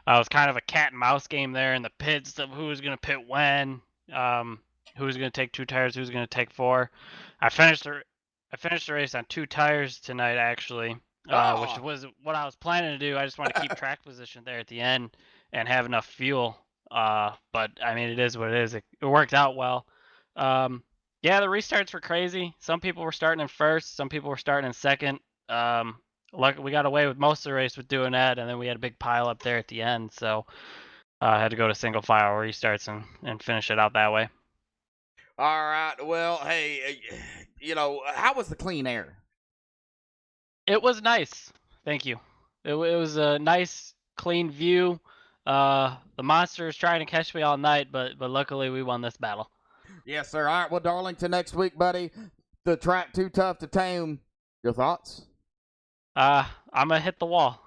It was kind of a cat and mouse game there in the pits of who was going to pit when, who was going to take 2 tires, who was going to take 4. I finished the race on 2 tires tonight, actually, which was what I was planning to do. I just want to keep track position there at the end and have enough fuel. But I mean, it is what it is. It worked out well. Yeah, the restarts were crazy. Some people were starting in first, some people were starting in second. We got away with most of the race with doing that, and then we had a big pile up there at the end, so I had to go to single file restarts and finish it out that way. All right. Well, hey, how was the clean air? It was nice. Thank you. It was a nice, clean view. The monster is trying to catch me all night, but luckily we won this battle. Yes, sir. All right. Well, Darlington next week, buddy. The track too tough to tame. Your thoughts? I'm gonna hit the wall.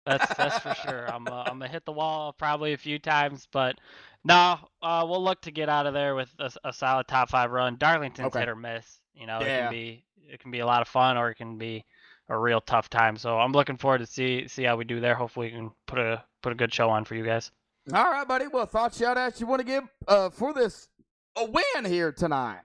That's for sure. I'm gonna hit the wall probably a few times, but no, we'll look to get out of there with a solid top 5 run. Darlington's hit or miss. Yeah. It can be a lot of fun, or it can be a real tough time. So I'm looking forward to see how we do there. Hopefully, we can put a good show on for you guys. All right, buddy. Well, thoughts, shout-outs you want to give for this a win here tonight?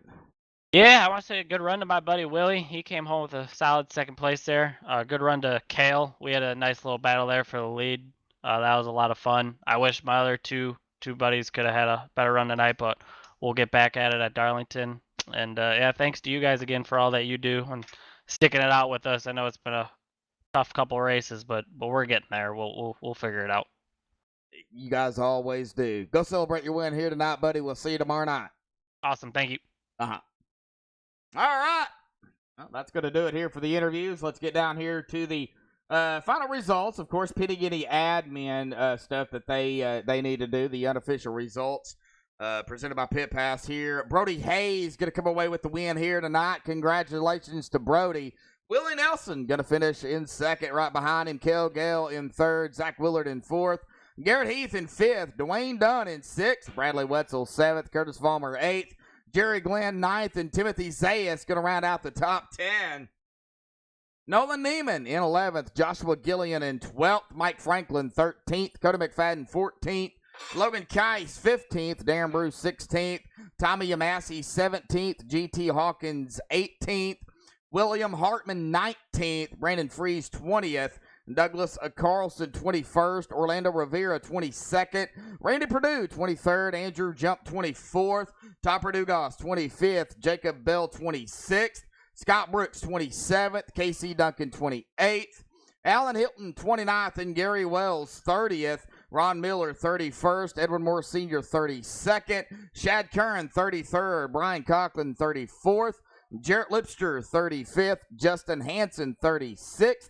Yeah, I want to say a good run to my buddy Willie. He came home with a solid second place there. Good run to Kale. We had a nice little battle there for the lead. That was a lot of fun. I wish my other two buddies could have had a better run tonight, but we'll get back at it at Darlington. And yeah, thanks to you guys again for all that you do and sticking it out with us. I know it's been a tough couple races, but we're getting there. We'll figure it out. You guys always do. Go celebrate your win here tonight, buddy. We'll see you tomorrow night. Awesome. Thank you. Uh-huh. All right. Well, that's going to do it here for the interviews. Let's get down here to the final results. Of course, pitting any admin stuff that they need to do, the unofficial results presented by Pit Pass here. Brody Hayes going to come away with the win here tonight. Congratulations to Brody. Willie Nelson going to finish in second. Right behind him, Kel Gale in third. Zach Willard in fourth. Garrett Heath in fifth. Dwayne Dunn in sixth. Bradley Wetzel seventh. Curtis Vollmer eighth. Jerry Glenn ninth. And Timothy Zayas going to round out the top 10. Nolan Neiman in 11th. Joshua Gillian in 12th. Mike Franklin 13th. Cody McFadden 14th. Logan Kice 15th. Darren Bruce 16th. Tommy Yamassi 17th. GT Hawkins 18th. William Hartman 19th. Brandon Freese 20th. Douglas Carlson 21st. Orlando Rivera 22nd. Randy Purdue 23rd. Andrew Jump 24th. Topper Dugas 25th. Jacob Bell 26th. Scott Brooks 27th. KC Duncan 28th. Alan Hilton 29th. And Gary Wells 30th. Ron Miller 31st. Edward Moore Sr. 32nd. Shad Curran 33rd. Brian Conklin 34th. Jarrett Lipster 35th. Justin Hanson 36th.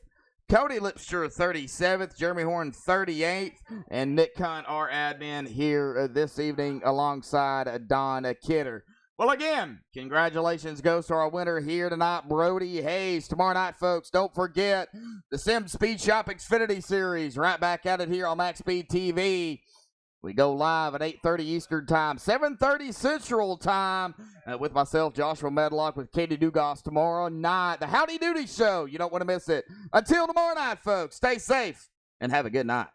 Cody Lipster 37th. Jeremy Horn 38th. And Nick Cunt, our admin, here this evening alongside Don Kidder. Well, again, congratulations goes to our winner here tonight, Brody Hayes. Tomorrow night, folks, don't forget the Sim Speed Shop Xfinity Series. Right back at it here on MaxSpeedTV. We go live at 8:30 Eastern Time, 7:30 Central Time with myself, Joshua Medlock, with Katie Dugas tomorrow night. The Howdy Doody Show. You don't want to miss it. Until tomorrow night, folks, stay safe and have a good night.